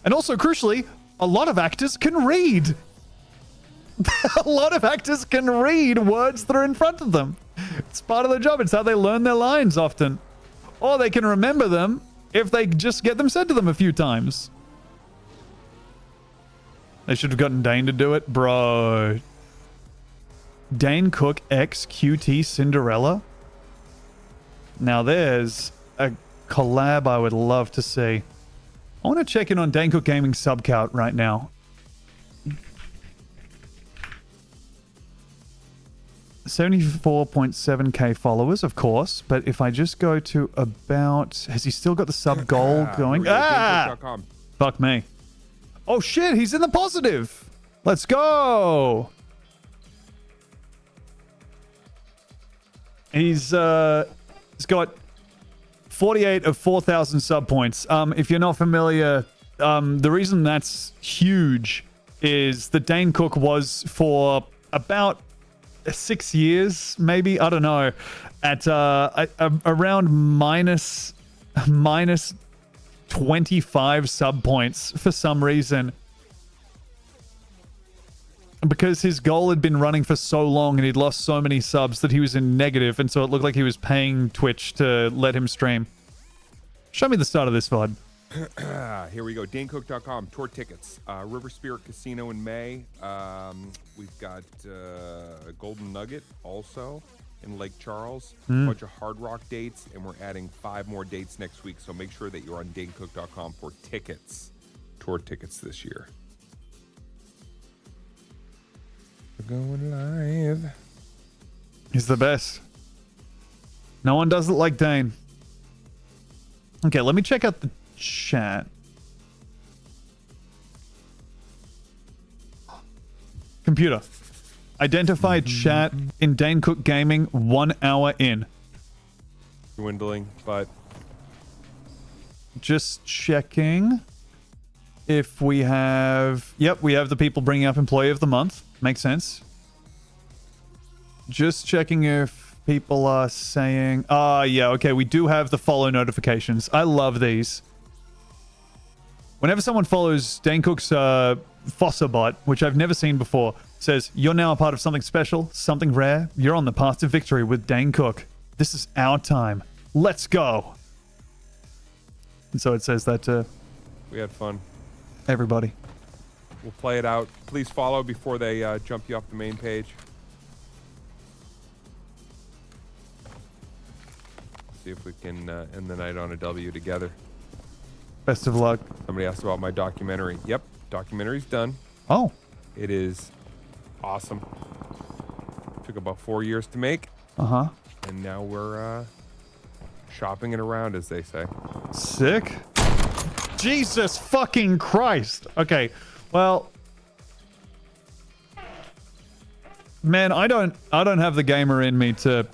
And also, crucially, a lot of actors can read. A lot of actors can read words that are in front of them. It's part of their job. It's how they learn their lines often. Or they can remember them if they just get them said to them a few times. They should have gotten Dane to do it. Bro. Dane Cook x QT Cinderella? Now there's a collab I would love to see. I want to check in on Dane Cook Gaming sub count right now. 74.7k followers, of course. But if I just go to about... Has he still got the sub goal going? Fuck me. Oh shit, he's in the positive. Let's go. He's got 48 of 4,000 sub points. If you're not familiar, the reason that's huge is that Dane Cook was for about 6 years, maybe, I don't know, at around minus 25 sub points for some reason. Because his goal had been running for so long and he'd lost so many subs that he was in negative, and so it looked like he was paying Twitch to let him stream. Show me the start of this VOD. Here we go. DaneCook.com. Tour tickets. River Spirit Casino in May. We've got Golden Nugget also in Lake Charles. A bunch of Hard Rock dates, and we're adding 5 more dates next week. So make sure that you're on DaneCook.com for tickets. Tour tickets this year. We're going live. He's the best. No one does it like Dane. Okay, let me check out the chat. Computer. Identify chat in Dane Cook Gaming 1 hour in. Dwindling, but Just checking if we have... Yep, we have the people bringing up Employee of the Month. Makes sense. Just checking if people are saying... yeah, okay, we do have the follow notifications. I love these. Whenever someone follows Dane Cook's Fossa bot, which I've never seen before, says, you're now a part of something special, something rare. You're on the path to victory with Dane Cook. This is our time. Let's go. And so it says that to we had fun. everybody. We'll play it out. Please follow before they jump you off the main page. See if we can end the night on a W together. Best of luck. Somebody asked about my documentary. Yep, documentary's done. Oh. It is awesome. Took about 4 years to make. Uh-huh. And now we're shopping it around, as they say. Sick. Jesus fucking Christ. Okay, well... Man, I don't have the gamer in me to...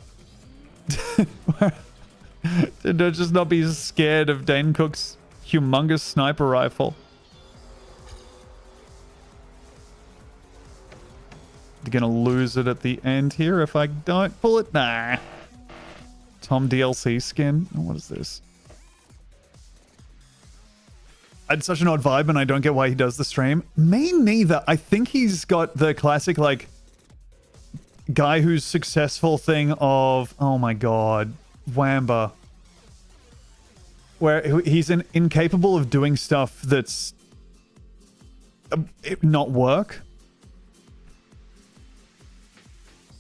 to just not be scared of Dane Cook's humongous sniper rifle. You're gonna lose it at the end here if I don't pull it. Nah. Tom DLC skin. What is this? I had such an odd vibe and I don't get why he does the stream. Me neither. I think he's got the classic, like, guy who's successful thing of, oh my god, Wamba. Where he's incapable of doing stuff that's not work.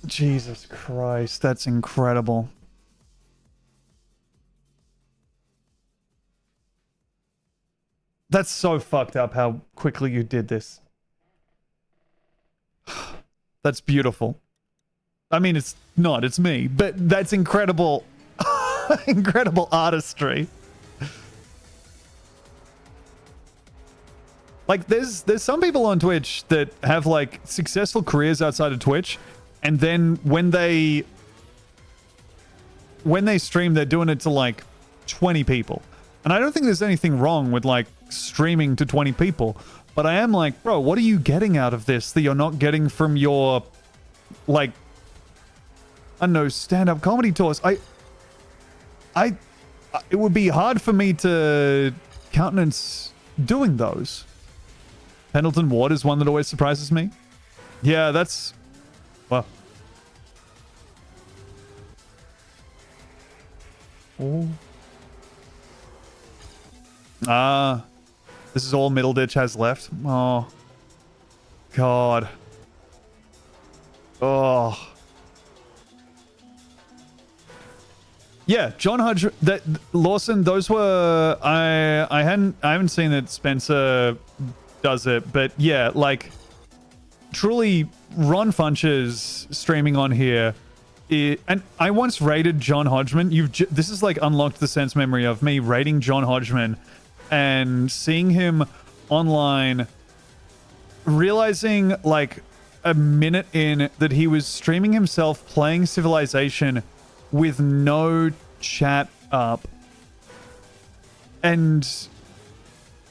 Jesus Christ, that's incredible. That's so fucked up how quickly you did this. That's beautiful. I mean, it's not, it's me, but that's incredible. Incredible artistry. Like, there's some people on Twitch that have, like, successful careers outside of Twitch, and then when they stream, they're doing it to, like, 20 people. And I don't think there's anything wrong with, like, streaming to 20 people. But I am like, bro, what are you getting out of this that you're not getting from your, like, I don't know, stand-up comedy tours? It would be hard for me to countenance doing those. Pendleton Ward is one that always surprises me. Yeah, that's... Well... Oh. This is all Middleditch has left. Oh. God. Oh. Yeah, John Hodge, that Lawson, those were... I haven't seen that Spencer does it, but yeah, like, truly, Ron Funches streaming on here, and I once rated John Hodgman. This is like unlocked the sense memory of me rating John Hodgman and seeing him online, realizing like a minute in that he was streaming himself playing Civilization with no chat up and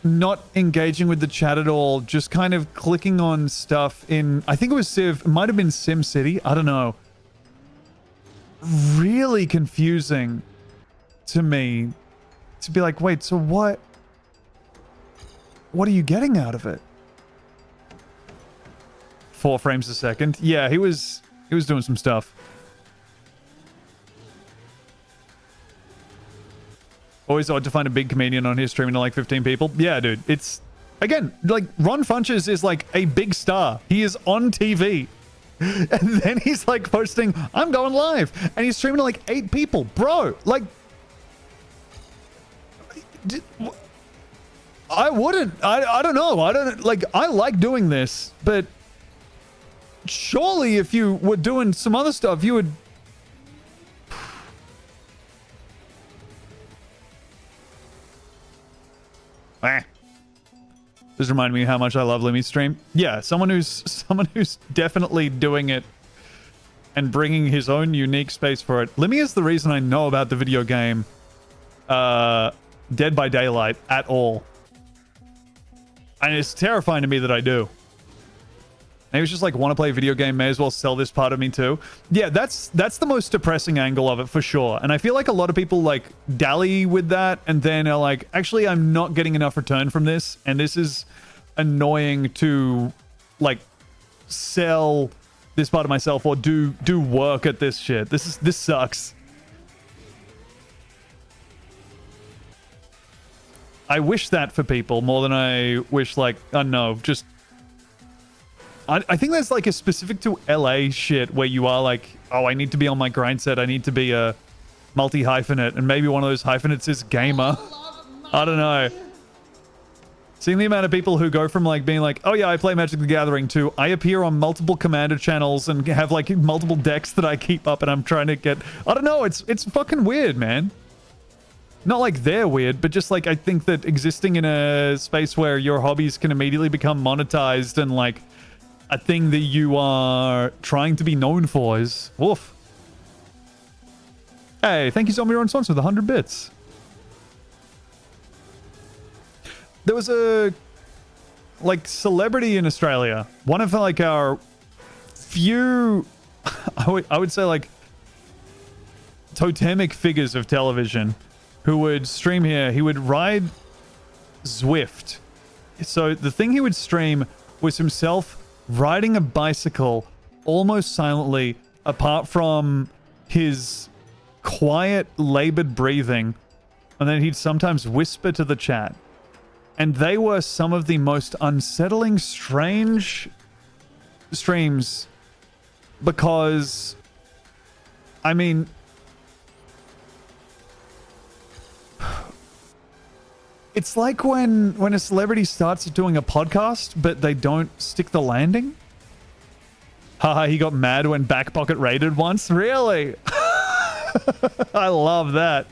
not engaging with the chat at all, just kind of clicking on stuff in, I think it was Civ, it might have been Sim City, I don't know. Really confusing to me to be like, wait, so what are you getting out of it? 4 frames a second. Yeah, he was doing some stuff. Always odd to find a big comedian on here streaming to like 15 people. Yeah, dude. It's, again, like, Ron Funches is like a big star. He is on TV. And then he's like posting, I'm going live. And he's streaming to like 8 people. Bro, like, I wouldn't. I don't know. I don't, like, I like doing this, but surely if you were doing some other stuff, you would. This reminded me how much I love Limmy's stream. Yeah, someone who's definitely doing it and bringing his own unique space for it. Limmy is the reason I know about the video game Dead by Daylight at all. And it's terrifying to me that I do. Maybe it's just like, want to play a video game, may as well sell this part of me too. Yeah, that's the most depressing angle of it for sure. And I feel like a lot of people like dally with that and then are like, actually, I'm not getting enough return from this. And this is annoying to like sell this part of myself or do work at this shit. This sucks. I wish that for people more than I wish, like, I don't know, just... I think there's, like, a specific to LA shit where you are like, oh, I need to be on my grind set, I need to be a multi-hyphenate, and maybe one of those hyphenates is gamer. I don't know. Seeing the amount of people who go from, like, being like, oh, yeah, I play Magic the Gathering, to I appear on multiple Commander channels and have, like, multiple decks that I keep up and I'm trying to get... I don't know, it's fucking weird, man. Not like they're weird, but just like I think that existing in a space where your hobbies can immediately become monetized and like a thing that you are trying to be known for is woof. Hey, thank you Zombie Ron Swans for the 100 bits. There was a like celebrity in Australia, one of like our few, I would say like totemic figures of television, who would stream here. He would ride Zwift. So the thing he would stream was himself riding a bicycle almost silently, apart from his quiet, labored breathing. And then he'd sometimes whisper to the chat. And they were some of the most unsettling, strange streams because, I mean... It's like when a celebrity starts doing a podcast, but they don't stick the landing. Haha, he got mad when Back Pocket raided once. Really? I love that.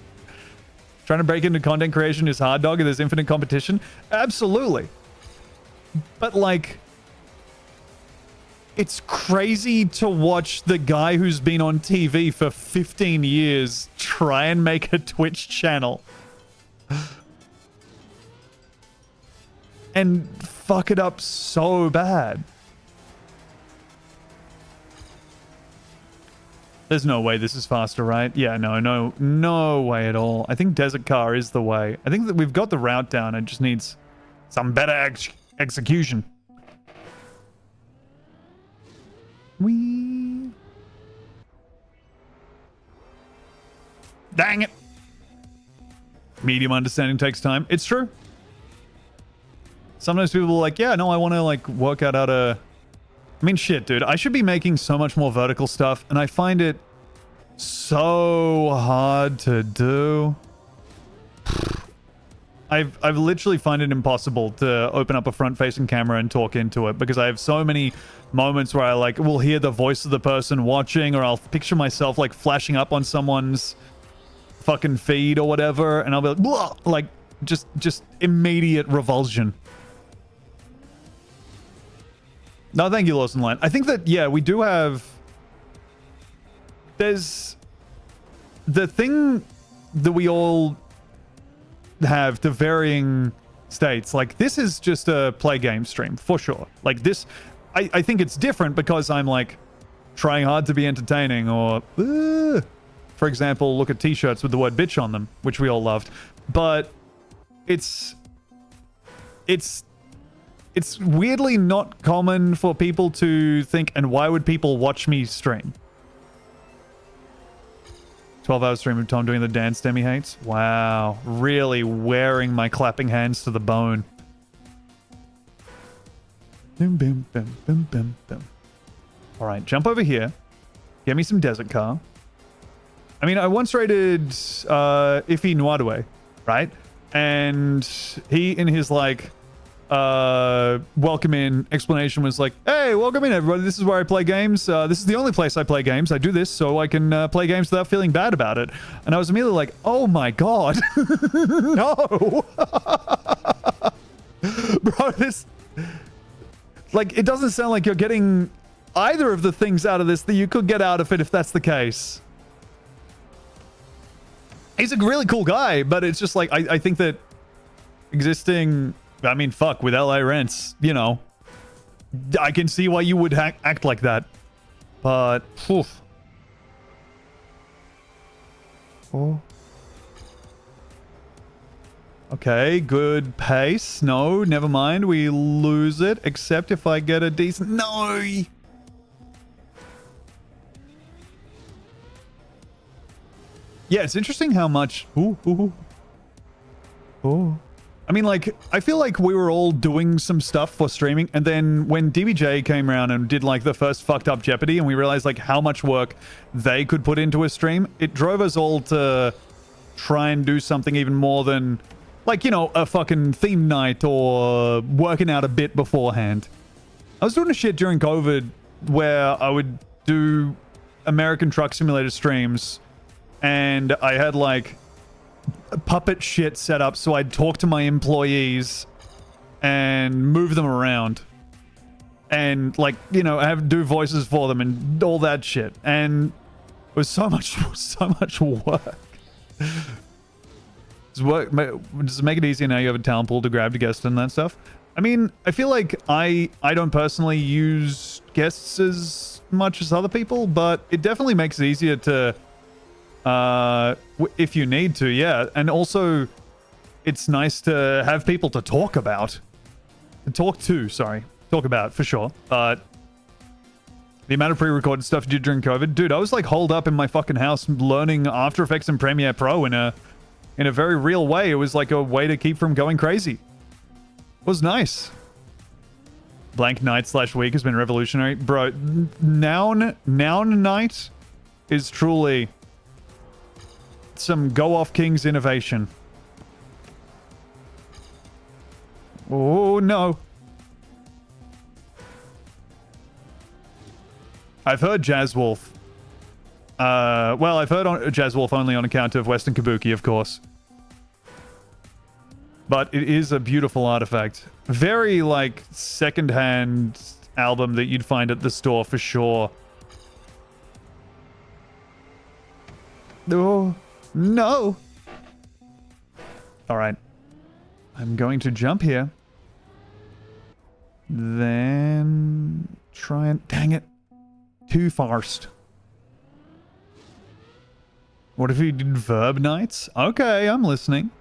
Trying to break into content creation is hard, dog, and there's infinite competition. Absolutely. But like, it's crazy to watch the guy who's been on TV for 15 years try and make a Twitch channel. And fuck it up so bad. There's no way this is faster, right? Yeah, no way at all. I think Desert Car is the way. I think that we've got the route down. It just needs some better execution. Whee! Dang it! Medium understanding takes time. It's true. Sometimes people are like, yeah, no, I want to like work out how to... I mean, shit, dude. I should be making so much more vertical stuff, and I find it so hard to do. I've literally find it impossible to open up a front-facing camera and talk into it because I have so many moments where I like will hear the voice of the person watching, or I'll picture myself like flashing up on someone's fucking feed or whatever, and I'll be like, blah! Like just immediate revulsion. No, thank you, Lawson Line. I think that, yeah, we do have... There's... The thing that we all have to varying states. Like, this is just a play game stream, for sure. Like, this... I think it's different because I'm, like, trying hard to be entertaining, or... for example, look at t-shirts with the word bitch on them, which we all loved. But it's weirdly not common for people to think, and why would people watch me stream? 12-hour stream of Tom doing the dance Demi hates. Wow. Really wearing my clapping hands to the bone. Boom, boom, boom, boom, boom, boom. All right, jump over here. Get me some desert car. I mean, I once raided Iffy Nwadwe, right? And he, in his, like, welcome in explanation was like, hey, welcome in, everybody. This is where I play games. This is the only place I play games. I do this so I can play games without feeling bad about it. And I was immediately like, oh my god. No. Bro, this... Like, it doesn't sound like you're getting either of the things out of this that you could get out of it if that's the case. He's a really cool guy, but it's just like, I think that existing... I mean, fuck, with LA rents, you know, I can see why you would act like that. But, oof. Oh. Okay, good pace. No, never mind. We lose it, except if I get a decent... No! Yeah, it's interesting how much... Ooh, ooh, ooh. I mean, like, I feel like we were all doing some stuff for streaming, and then when DBJ came around and did, like, the first fucked up Jeopardy, and we realized, like, how much work they could put into a stream, it drove us all to try and do something even more than, like, you know, a fucking theme night or working out a bit beforehand. I was doing a shit during COVID where I would do American Truck Simulator streams, and I had, like... puppet shit set up so I'd talk to my employees and move them around and, like, you know, do voices for them and all that shit, and it was so much work. Does it make it easier now you have a talent pool to grab to guests and that stuff? I mean, I feel like I don't personally use guests as much as other people, but it definitely makes it easier to if you need to, yeah. And also, it's nice to have people to talk about. Talk about, for sure. But the amount of pre-recorded stuff you did during COVID, dude, I was like holed up in my fucking house learning After Effects and Premiere Pro in a very real way. It was like a way to keep from going crazy. It was nice. Blank night / week has been revolutionary. Bro, noun night is truly... some Go Off Kings innovation. Oh, no. I've heard Jazz Wolf. Well, I've heard Jazz Wolf only on account of Western Kabuki, of course. But it is a beautiful artifact. Very, like, second-hand album that you'd find at the store for sure. Oh... no! Alright. I'm going to jump here. Then... try and... dang it. Too fast. What if we did verb nights? Okay, I'm listening.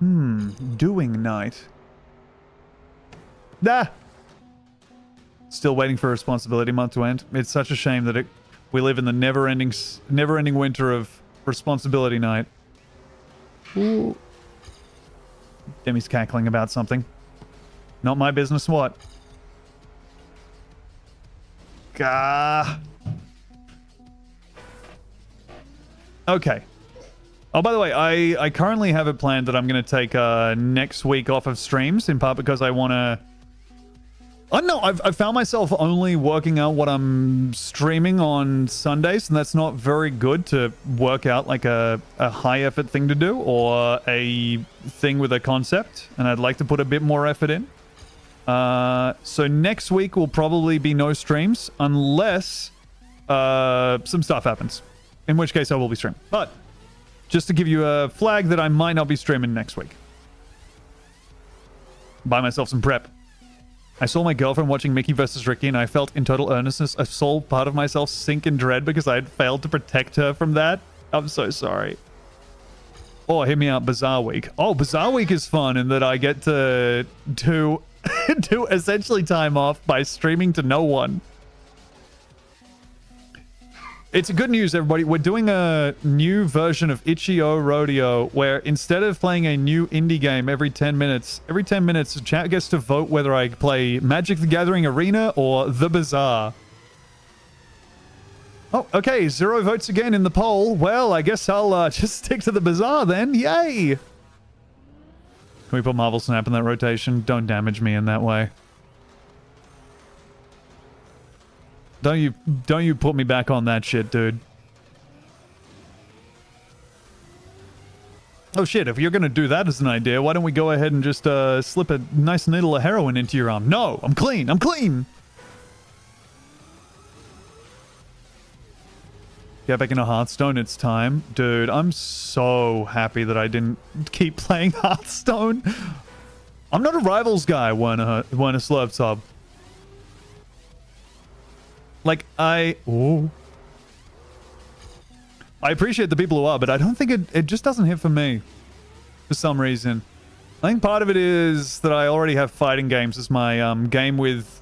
Doing night. Ah! Still waiting for responsibility month to end. It's such a shame that we live in the never-ending winter of responsibility night. Ooh. Demi's cackling about something. Not my business what. Gah. Okay. Oh, by the way, I currently have it planned that I'm going to take next week off of streams, in part because I want to... Oh, no, I've found myself only working out what I'm streaming on Sundays, and that's not very good to work out like a high-effort thing to do or a thing with a concept, and I'd like to put a bit more effort in. So next week will probably be no streams unless some stuff happens, in which case I will be streaming. But just to give you a flag that I might not be streaming next week. Buy myself some prep. I saw my girlfriend watching Mickey vs. Ricky, and I felt in total earnestness a soul part of myself sink in dread because I had failed to protect her from that. I'm so sorry. Or hit me out Bazaar Week. Oh, Bazaar Week is fun in that I get to do essentially time off by streaming to no one. It's good news, everybody. We're doing a new version of Itch.io Rodeo where instead of playing a new indie game every 10 minutes, the chat gets to vote whether I play Magic the Gathering Arena or The Bazaar. Oh, okay. 0 votes again in the poll. Well, I guess I'll just stick to The Bazaar then. Yay! Can we put Marvel Snap in that rotation? Don't damage me in that way. Don't you put me back on that shit, dude. Oh shit, if you're gonna do that as an idea, why don't we go ahead and just slip a nice needle of heroin into your arm? No, I'm clean, I'm clean! Get back into Hearthstone, it's time. Dude, I'm so happy that I didn't keep playing Hearthstone. I'm not a Rivals guy, Werner Slurp Sub. Like, I appreciate the people who are, but I don't think it just doesn't hit for me for some reason. I think part of it is that I already have fighting games as my game with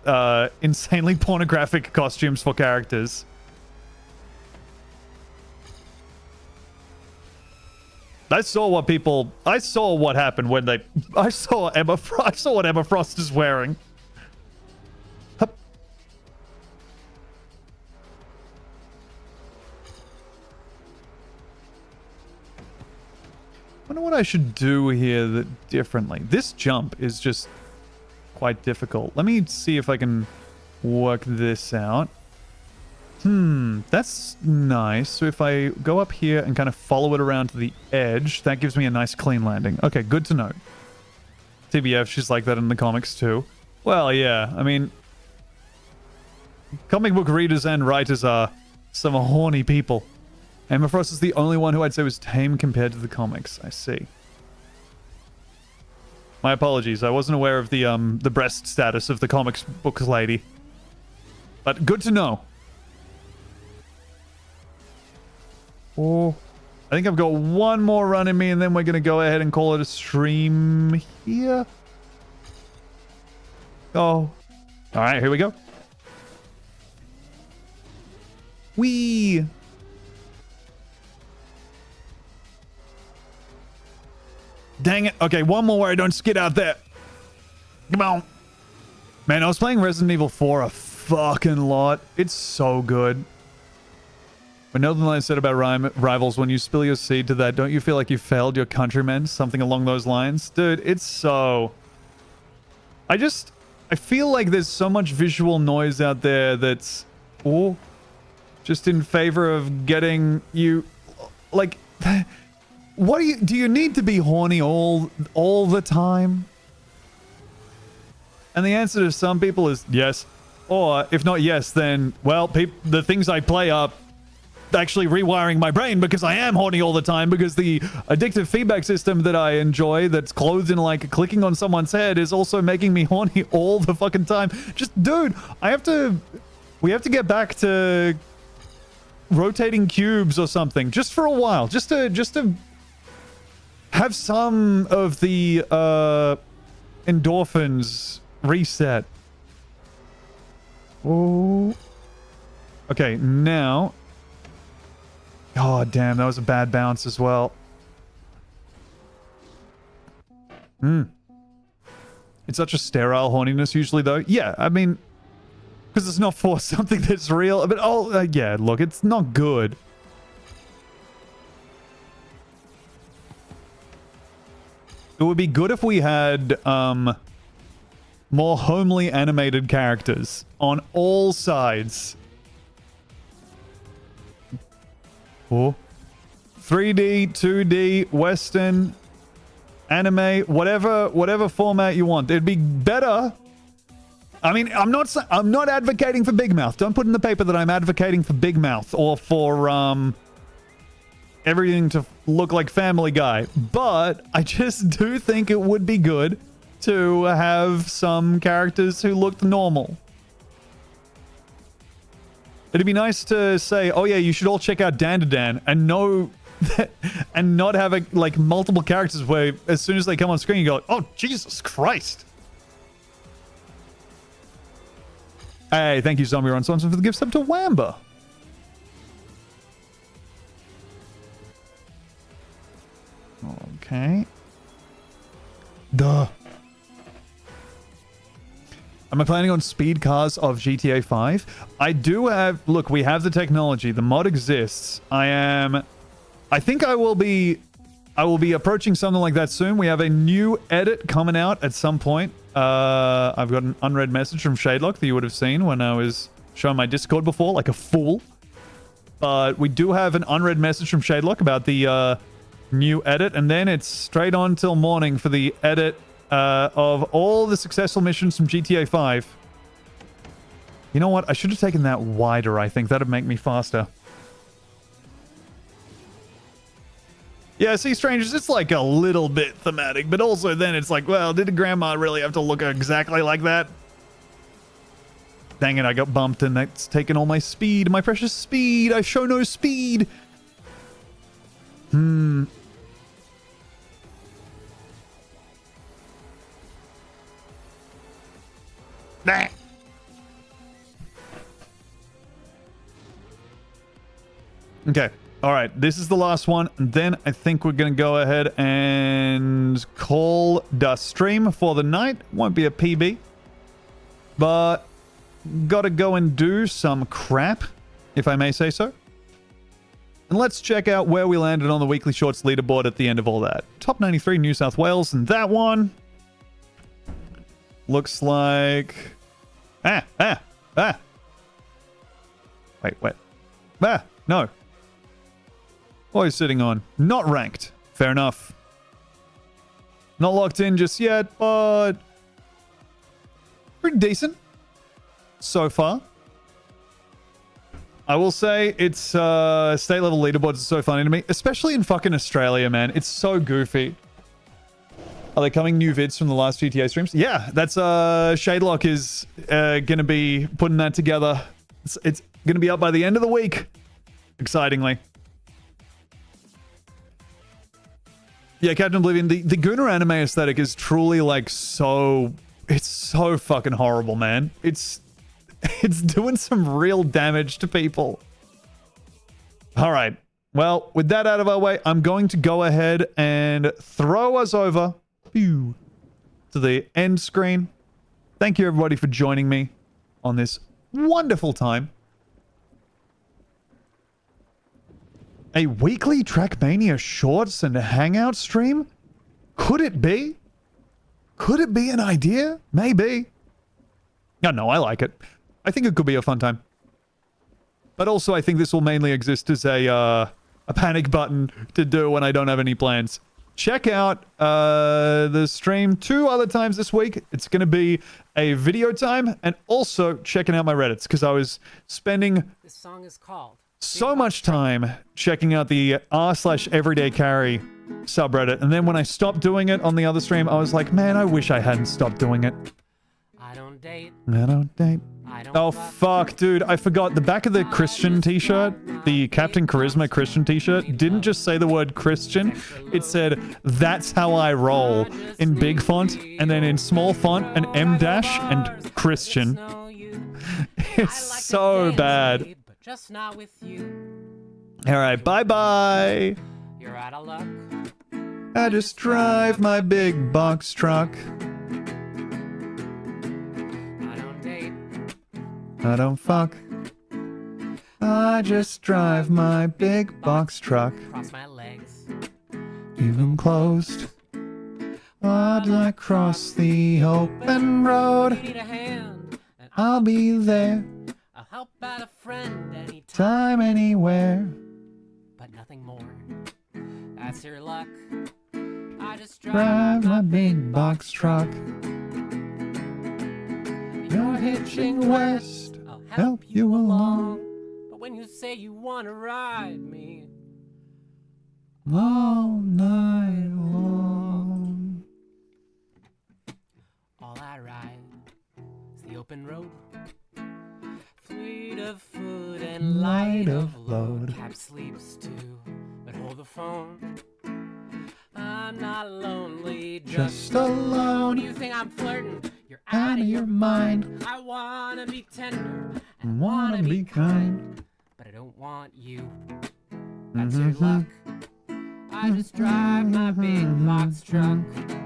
insanely pornographic costumes for characters. I saw what happened when I saw what Emma Frost is wearing. I wonder what I should do here differently. This jump is just quite difficult. Let me see if I can work this out. That's nice. So if I go up here and kind of follow it around to the edge, that gives me a nice clean landing. Okay, good to know. TBF, she's like that in the comics too. Well, yeah, I mean, comic book readers and writers are some horny people. Emma Frost is the only one who I'd say was tame compared to the comics. I see. My apologies. I wasn't aware of the breast status of the comics book lady. But good to know. Oh, I think I've got one more run in me, and then we're going to go ahead and call it a stream here. Oh. All right, here we go. Whee! Dang it. Okay, one more where I don't skid out there. Come on. Man, I was playing Resident Evil 4 a fucking lot. It's so good. But know the line I said about Rivals, when you spill your seed to that, don't you feel like you failed your countrymen? Something along those lines? Dude, it's so... I feel like there's so much visual noise out there that's... Oh, just in favor of getting you... Like... What do you need to be horny all the time? And the answer to some people is yes. Or if not yes, then, well, the things I play are actually rewiring my brain because I am horny all the time, because the addictive feedback system that I enjoy that's clothed in like clicking on someone's head is also making me horny all the fucking time. Just, dude, we have to get back to rotating cubes or something just for a while, just to have some of the endorphins reset. Oh. Okay, now. Oh, damn, that was a bad bounce as well. It's such a sterile horniness usually, though. Yeah, I mean, because it's not for something that's real. But, yeah, look, it's not good. It would be good if we had more homely animated characters on all sides. Oh. 3D, 2D, Western, anime, whatever format you want. It'd be better. I mean, I'm not advocating for Big Mouth. Don't put in the paper that I'm advocating for Big Mouth or for everything to look like Family Guy, but I just do think it would be good to have some characters who looked normal. It'd be nice to say, oh yeah, you should all check out Dan to Dan, and know that, and not have like multiple characters where as soon as they come on screen you go, oh Jesus Christ. Hey, thank you Zombie Ron Swanson for the gift sub to Wamba. Okay. Duh. Am I planning on speed cars of GTA 5? I do have... Look, we have the technology. The mod exists. I think I will be approaching something like that soon. We have a new edit coming out at some point. I've got an unread message from Shadelock that you would have seen when I was showing my Discord before, like a fool. But we do have an unread message from Shadelock about the new edit, and then it's straight on till morning for the edit of all the successful missions from GTA 5. You know what? I should have taken that wider, I think. That'd make me faster. Yeah, see, strangers, it's like a little bit thematic, but also then it's like, well, did grandma really have to look exactly like that? Dang it, I got bumped and that's taken all my speed. My precious speed. I show no speed. Nah. Okay. All right. This is the last one. And then I think we're going to go ahead and call the stream for the night. Won't be a PB. But gotta go and do some crap, if I may say so. And let's check out where we landed on the Weekly Shorts leaderboard at the end of all that. Top 93 New South Wales, and that one looks like... Wait. No. What are you sitting on? Not ranked. Fair enough. Not locked in just yet, but pretty decent so far. I will say it's state level leaderboards are so funny to me, especially in fucking Australia, man. It's so goofy. Are they coming new vids from the last GTA streams? Yeah, that's Shadelock is gonna be putting that together. It's gonna be up by the end of the week. Excitingly. Yeah, Captain Oblivion, the Gooner anime aesthetic is truly like so... It's so fucking horrible, man. It's doing some real damage to people. All right. Well, with that out of our way, I'm going to go ahead and throw us over to the end screen. Thank you, everybody, for joining me on this wonderful time. A weekly Trackmania shorts and hangout stream? Could it be? Could it be an idea? Maybe. No, I like it. I think it could be a fun time. But also, I think this will mainly exist as a panic button to do when I don't have any plans. Check out the stream 2 other times this week. It's going to be a video time and also checking out my Reddits because I was spending this song is called so much time checking out the r/everydaycarry subreddit. And then when I stopped doing it on the other stream, I was like, man, I wish I hadn't stopped doing it. I don't date. I don't date. I don't Oh, fuck, dude. I forgot. The back of the Christian t-shirt, the Captain Charisma Christian t-shirt, didn't just say the word Christian. It said, that's how I roll, in big font, and then in small font, an M dash and Christian. It's so bad. But just not with you. All right, bye-bye. You're out of luck. I just drive my big box truck. I don't fuck. I just drive my big box truck. Cross my legs. Even closed. I'd like cross the open road. You need a hand, and I'll be there. I'll help out a friend anytime. Time anywhere. But nothing more. That's your luck. I just Drive my big box truck. You're hitching west. I'll Help you along. But when you say you want to ride me, All night long. all I ride is the open road. Fleet of foot and light of load. Cap sleeps too, but hold the phone. I'm not lonely, Just alone. alone. You think I'm flirting? You're Out of your mind. I wanna be tender And wanna be kind. but I don't want you. That's your luck. I just drive my big box truck.